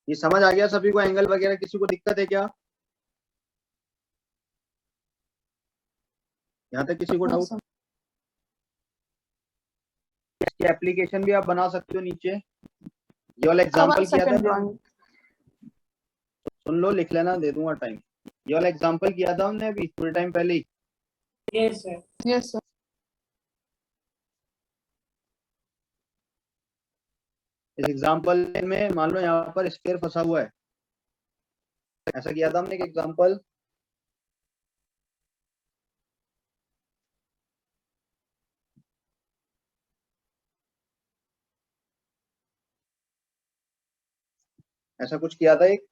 ये समझ आ गया सभी को? एंगल वगैरह किसी को दिक्कत है क्या? यहाँ तक किसी को हाँ डाउट? सर। इसकी एप्लीकेशन भी आप बना सकते हो नीचे। ये वाला वन एग्जांपल किया था, सेकंड ड्राइंग। सुन लो, लिख लेना, दे दूंगा टाइम। ये वाला एग्जांपल किया था हमने अभी थोड़े टाइम पहले ही। Yes sir. Yes sir. इस एग्जांपल में मान लो यहाँ पर स्फीयर फंसा हुआ है, ऐसा किया था हमने एक एग्जांपल। ऐसा कुछ किया था एक,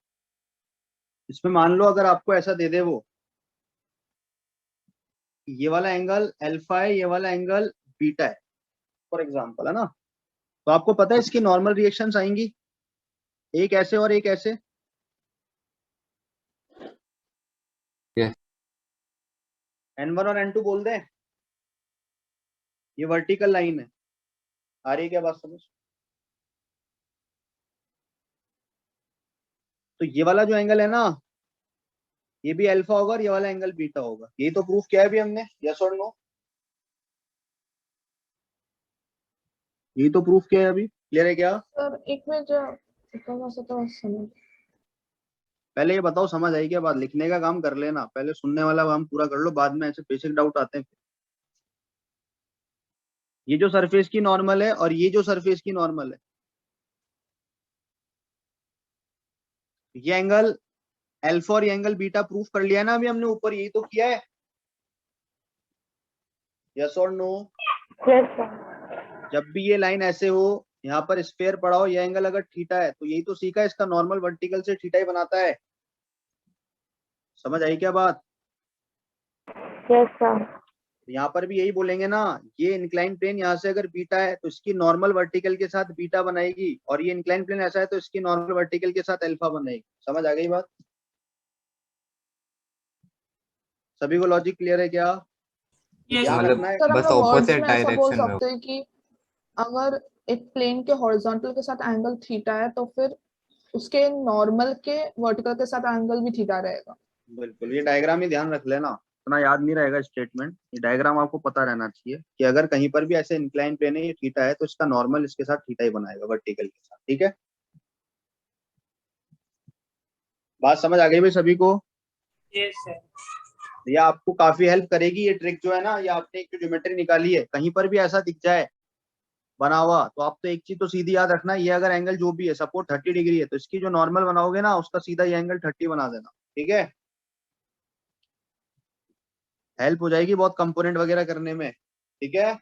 इसमें मान लो अगर आपको ऐसा दे दे वो, ये वाला एंगल अल्फा है, ये वाला एंगल बीटा है फॉर एग्जांपल, है ना, तो आपको पता है इसकी नॉर्मल रिएक्शंस आएंगी, एक ऐसे और एक ऐसे। Yes. N1 और N2 बोल दे, ये वर्टिकल लाइन है, आ रही है क्या बात समझ? तो ये वाला जो एंगल है ना, ये भी अल्फा होगा और ये वाला एंगल बीटा होगा। यही तो प्रूफ किया है अभी हमने, यस और नो? यही तो प्रूफ किया है अभी, क्लियर है क्या? सर एक मिनट, थोड़ा सा तो समझ। पहले ये बताओ समझ आई क्या बात? लिखने का काम कर लेना, पहले सुनने वाला काम पूरा कर लो, बाद में ऐसे बेसिक डाउट आते हैं। ये जो सरफेस की नॉर्मल है और ये जो सरफेस की नॉर्मल है, ये एंगल अल्फा और ये एंगल बीटा प्रूफ कर लिया ना अभी हमने ऊपर, यही तो किया है, यस और नो? Yes sir. जब भी ये लाइन ऐसे हो, यहाँ पर स्फीयर पड़ा हो, ये एंगल अगर थीटा है, तो यही तो सीखा है, इसका नॉर्मल वर्टिकल से थीटा ही बनाता है। समझ आई क्या बात? Yes sir. यहाँ पर भी यही बोलेंगे ना, ये इंक्लाइन प्लेन यहाँ से अगर बीटा है तो इसकी नॉर्मल वर्टिकल के साथ बीटा बनाएगी, और ये इंक्लाइन प्लेन ऐसा है तो इसकी नॉर्मल वर्टिकल के साथ अल्फा बनाएगी। समझ आ गई बात? सभी को लॉजिक क्लियर है क्या? यस याद मतलब रखना है। सर हम बस लोग वर्ड्स ऑपोजिट में ऐसा बोल डायरेक्शन में सकते हैं कि अगर एक प्लेन के हॉरिजॉन्टल के साथ एंगल थीटा है तो फिर उसके नॉर्मल के वर्टिकल के साथ एंगल भी थीटा रहेगा। बिल्कुल, ये डायग्राम ही ध्यान रख लेना, इतना याद नहीं रहेगा स्टेटमेंट, ये डायग्राम आपको पता रहना चाहिए कि अगर कहीं पर भी ऐसे इंक्लाइन प्लेन है, ये थीटा है, तो इसका नॉर्मल इसके साथ थीटा ही बनाएगा वर्टिकल के साथ। ठीक है, बात समझ आ गई भाई सभी को? Yes sir. ये आपको काफी हेल्प करेगी ये ट्रिक जो है ना, ये आपने एक जो ज्योमेट्री निकाली है, कहीं पर भी ऐसा दिख जाए बना हुआ, तो आप तो एक चीज तो सीधी याद रखना, ये अगर एंगल जो भी है सपोज 30 डिग्री है, तो इसकी जो नॉर्मल बनाओगे ना उसका सीधा ये एंगल 30 बना देना। ठीक है, हेल्प हो जाएगी बहुत कंपोनेंट वगैरह करने में। ठीक है,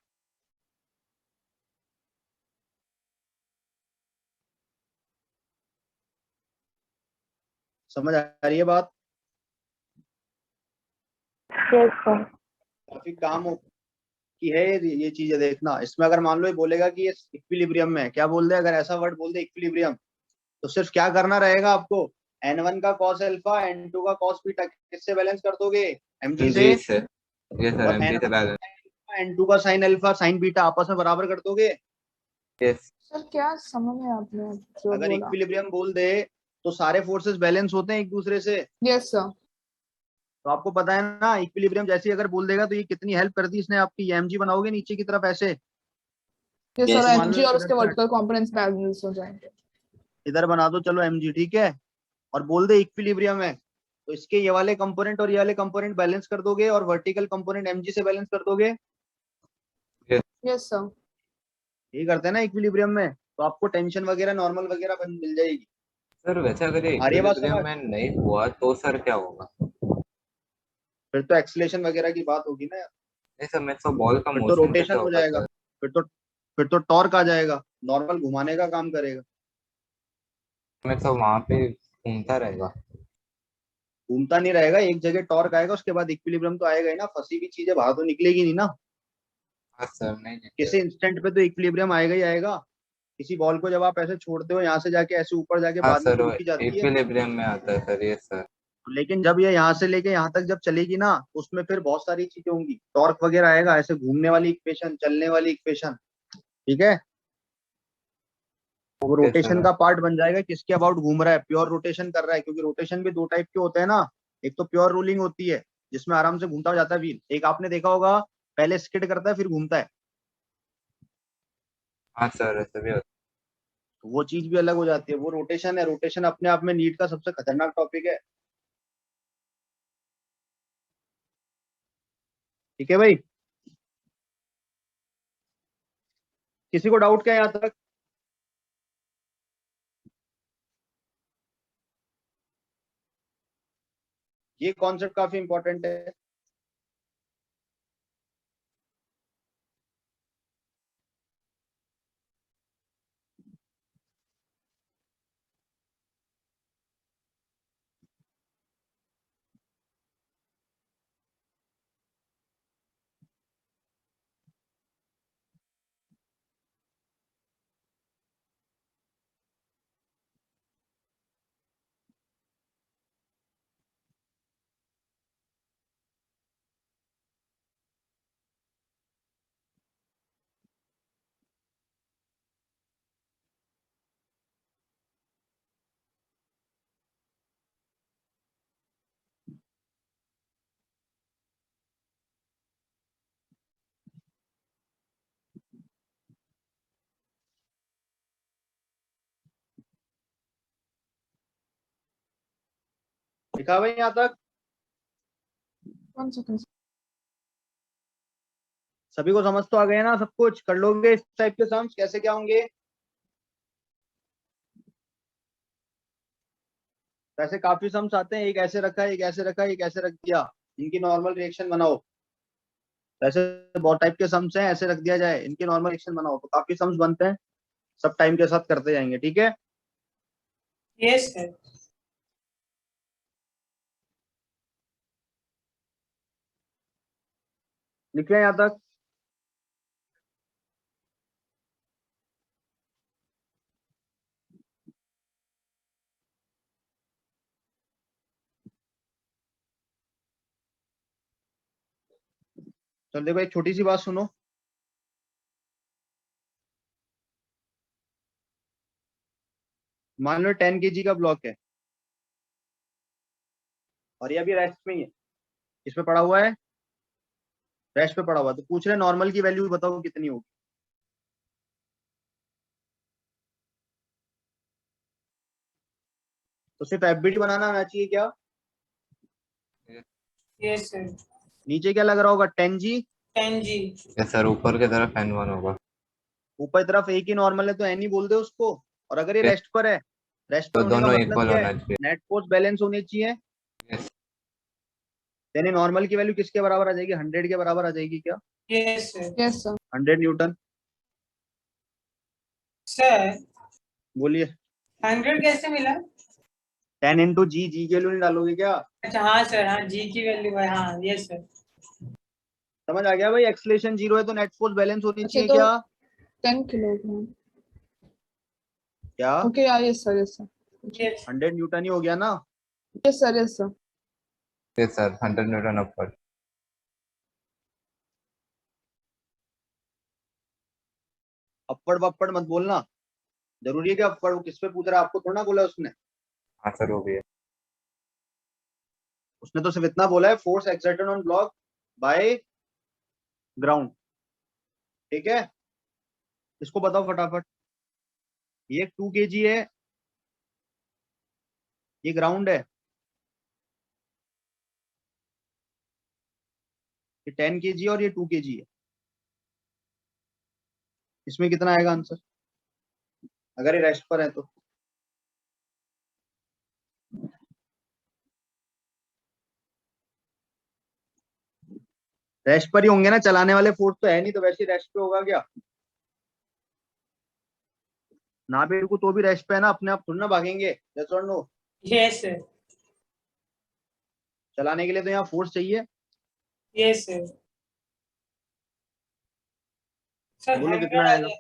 समझ आ रही है बात? Yes sir. काफी काम की है ये चीजें देखना। इसमें अगर मान लो ये बोलेगा कि ये इक्विलिब्रियम में है, क्या बोल दे, अगर ऐसा वर्ड बोल दे इक्विलिब्रियम, तो सिर्फ क्या करना रहेगा आपको, N1 का cos अल्फा, N2 का cos बीटा किससे बैलेंस कर दोगे, mg से, जी सर। ये सर और एमजी से बैलेंस। N2 का sin अल्फा sin बीटा आपस में बराबर कर दोगे। यस। सर क्या समझ में आपने जो अगर बोला? इक्विलिब्रियम बोल दे तो सारे फोर्सेस बैलेंस होते हैं एक दूसरे से, यस सर। तो आपको पता है ना इक्विलिब्रियम जैसे ही अगर बोल देगा तो ये कितनी हेल्प कर दी इसने आपकी, ये mg बनाओगे नीचे की तरफ ऐसे, यस Yes, सर, मान एमजी लो और इधर उसके से वर्टिकल कंपोनेंट्स बैलेंस हो जाएंगे। इधर बना दो चलो mg, ठीक है, और बोल दे इक्विलिब्रियम है, तो इसके ये वाले कंपोनेंट और ये वाले कंपोनेंट बैलेंस कर दोगे और वर्टिकल कंपोनेंट mg से बैलेंस कर दोगे। Yes sir. यही करते हैं ना इक्विलिब्रियम में, तो आपको टेंशन वगैरह नॉर्मल वगैरह मिल जाएगी। सर वैसे अगर ये आ रही है बात इक्विलिब्रियम समझ? में नहीं हुआ तो सर क्या होगा? फिर तो एक्सीलरेशन वगैरह की बात होगी ना, नहीं सर, मैं तो बॉल का फिर तो मोशन कैसे रोटेशन हो होगा जाएगा, सर? फिर तो फिर तो टॉर्क आ जाएगा, नॉर्मल घुमाने का काम करेगा। में तो वहां पे घूमता रहेगा। घूमता नहीं रहेगा, एक जगह टॉर्क आएगा, उसके बाद इक्विलिब्रियम तो आएगा ही ना, फंसी हुई चीजें बाहर तो निकलेगी नहीं ना। हाँ सर, नहीं किसी इंस्टेंट पे तो इक्विलिब्रियम आएगा ही आएगा। किसी बॉल को जब आप ऐसे छोड़ते हो यहाँ से जाके ऐसे ऊपर जाके हाँ बाद में सर, तो वो रुकी जाती है। इक्विलिब्रियम में आता है सर, ये सर। लेकिन जब ये यहाँ से लेके यहाँ तक जब चलेगी ना, तो उसमें फिर बहुत सारी चीजें होंगी, टॉर्क वगैरह आएगा, ऐसे घूमने वाली इक्वेशन, चलने वाली इक्वेशन। ठीक है, वो ओके रोटेशन सर। का पार्ट बन जाएगा, किसके अबाउट घूम रहा है, प्योर रोटेशन कर रहा है, क्योंकि रोटेशन भी दो टाइप के होते हैं ना। एक तो प्योर रोलिंग होती है जिसमें आराम से घूमता जाता है व्हील, एक आपने देखा होगा पहले स्किड करता है फिर घूमता है, हाँ सर, ऐसे भी होता तो वो चीज भी अलग हो जाती है। वो रोटेशन है, रोटेशन अपने आप में नीट का सबसे खतरनाक टॉपिक है। ठीक है भाई, किसी को डाउट क्या है यहाँ तक? ये कॉन्सेप्ट काफी इंपॉर्टेंट है। लिखा भाई यहाँ तक? 1 second. सभी को समझ तो आ गया ना, सब कुछ कर लोगे इस टाइप के सम्स कैसे क्या होंगे? वैसे काफी सम्स आते हैं, एक ऐसे रखा है, एक ऐसे रखा है, एक ऐसे रख दिया, इनकी नॉर्मल रिएक्शन बनाओ। वैसे बहुत टाइप के सम्स हैं, ऐसे रख दिया जाए, इनके नॉर्मल रिएक्शन बनाओ, तो काफी सम्स बनते हैं। सब टाइम के साथ करते जाएंगे, ठीक है। Yes sir. लिख लिया यहाँ तक? चल देखो, एक छोटी सी बात सुनो। मान लो 10 kg का ब्लॉक है और ये अभी रेस्ट में ही है, इस पे पड़ा हुआ है, रेस्ट पे पड़ा हुआ है, तो पूछ रहे नॉर्मल की वैल्यू बताओ कितनी होगी। तो सिर्फ एफबीटी बनाना आना चाहिए क्या? Yes sir. नीचे क्या लग रहा होगा? 10G। 10G। है सर, ऊपर की तरफ N1 होगा। ऊपर तरफ एक ही नॉर्मल है तो एन ही बोल दे उसको। और अगर ये Yes. रेस्ट पर है, रेस्ट पर तो होने का दोनों मतलब इक्वल क्या होना है? चाहिए। नेट फोर्स बैलेंस होनी चाहिए। Yes. यानी नॉर्मल की वैल्यू किसके बराबर आ जाएगी? 100 के बराबर आ जाएगी क्या? Yes sir. Yes, sir. 100 Newton. Sir बोलिए। 100 कैसे मिला? 10 इंटू जी, जी की वैल्यू नहीं डालोगे क्या? अच्छा हाँ सर, हाँ जी की वैल्यू है, हाँ यस सर। समझ आ गया भाई? एक्सलेशन 0 है तो नेट फोर्स बैलेंस होनी अच्छा चाहिए तो क्या? 10 kilogram. क्या Okay, yeah, yes, sir, yes, sir. Yes 100 newton ही हो गया ना? Yes, sir, yes, sir. Yes, sir, 100 newton upward. Upward वपवर्ड मत बोलना, जरूरी है कि अपवर्ड? वो किस पे पूछ रहा है? आपको थोड़ा ना बोला उसने। हाँ सर, वो भी है। उसने तो सिर्फ इतना बोला है, force exerted on block bye ground. ठीक है, इसको बताओ फटाफट। ये 2 kg है, ये ग्राउंड है, ये 10 kg और ये 2 kg है। इसमें कितना आएगा आंसर अगर ये रेस्ट पर है तो? रेस्ट पर ही होंगे ना, चलाने वाले फोर्स तो है नहीं, तो वैसे ही रेस्ट पे होगा क्या? ना भी रुको तो भी रेस्ट पे है ना, अपने आप थोड़ी ना भागेंगे। यस और नो? यस सर, चलाने के लिए तो यहाँ फोर्स चाहिए। Yes sir. सर बोलो 100 कितना आ आएगा? जाए।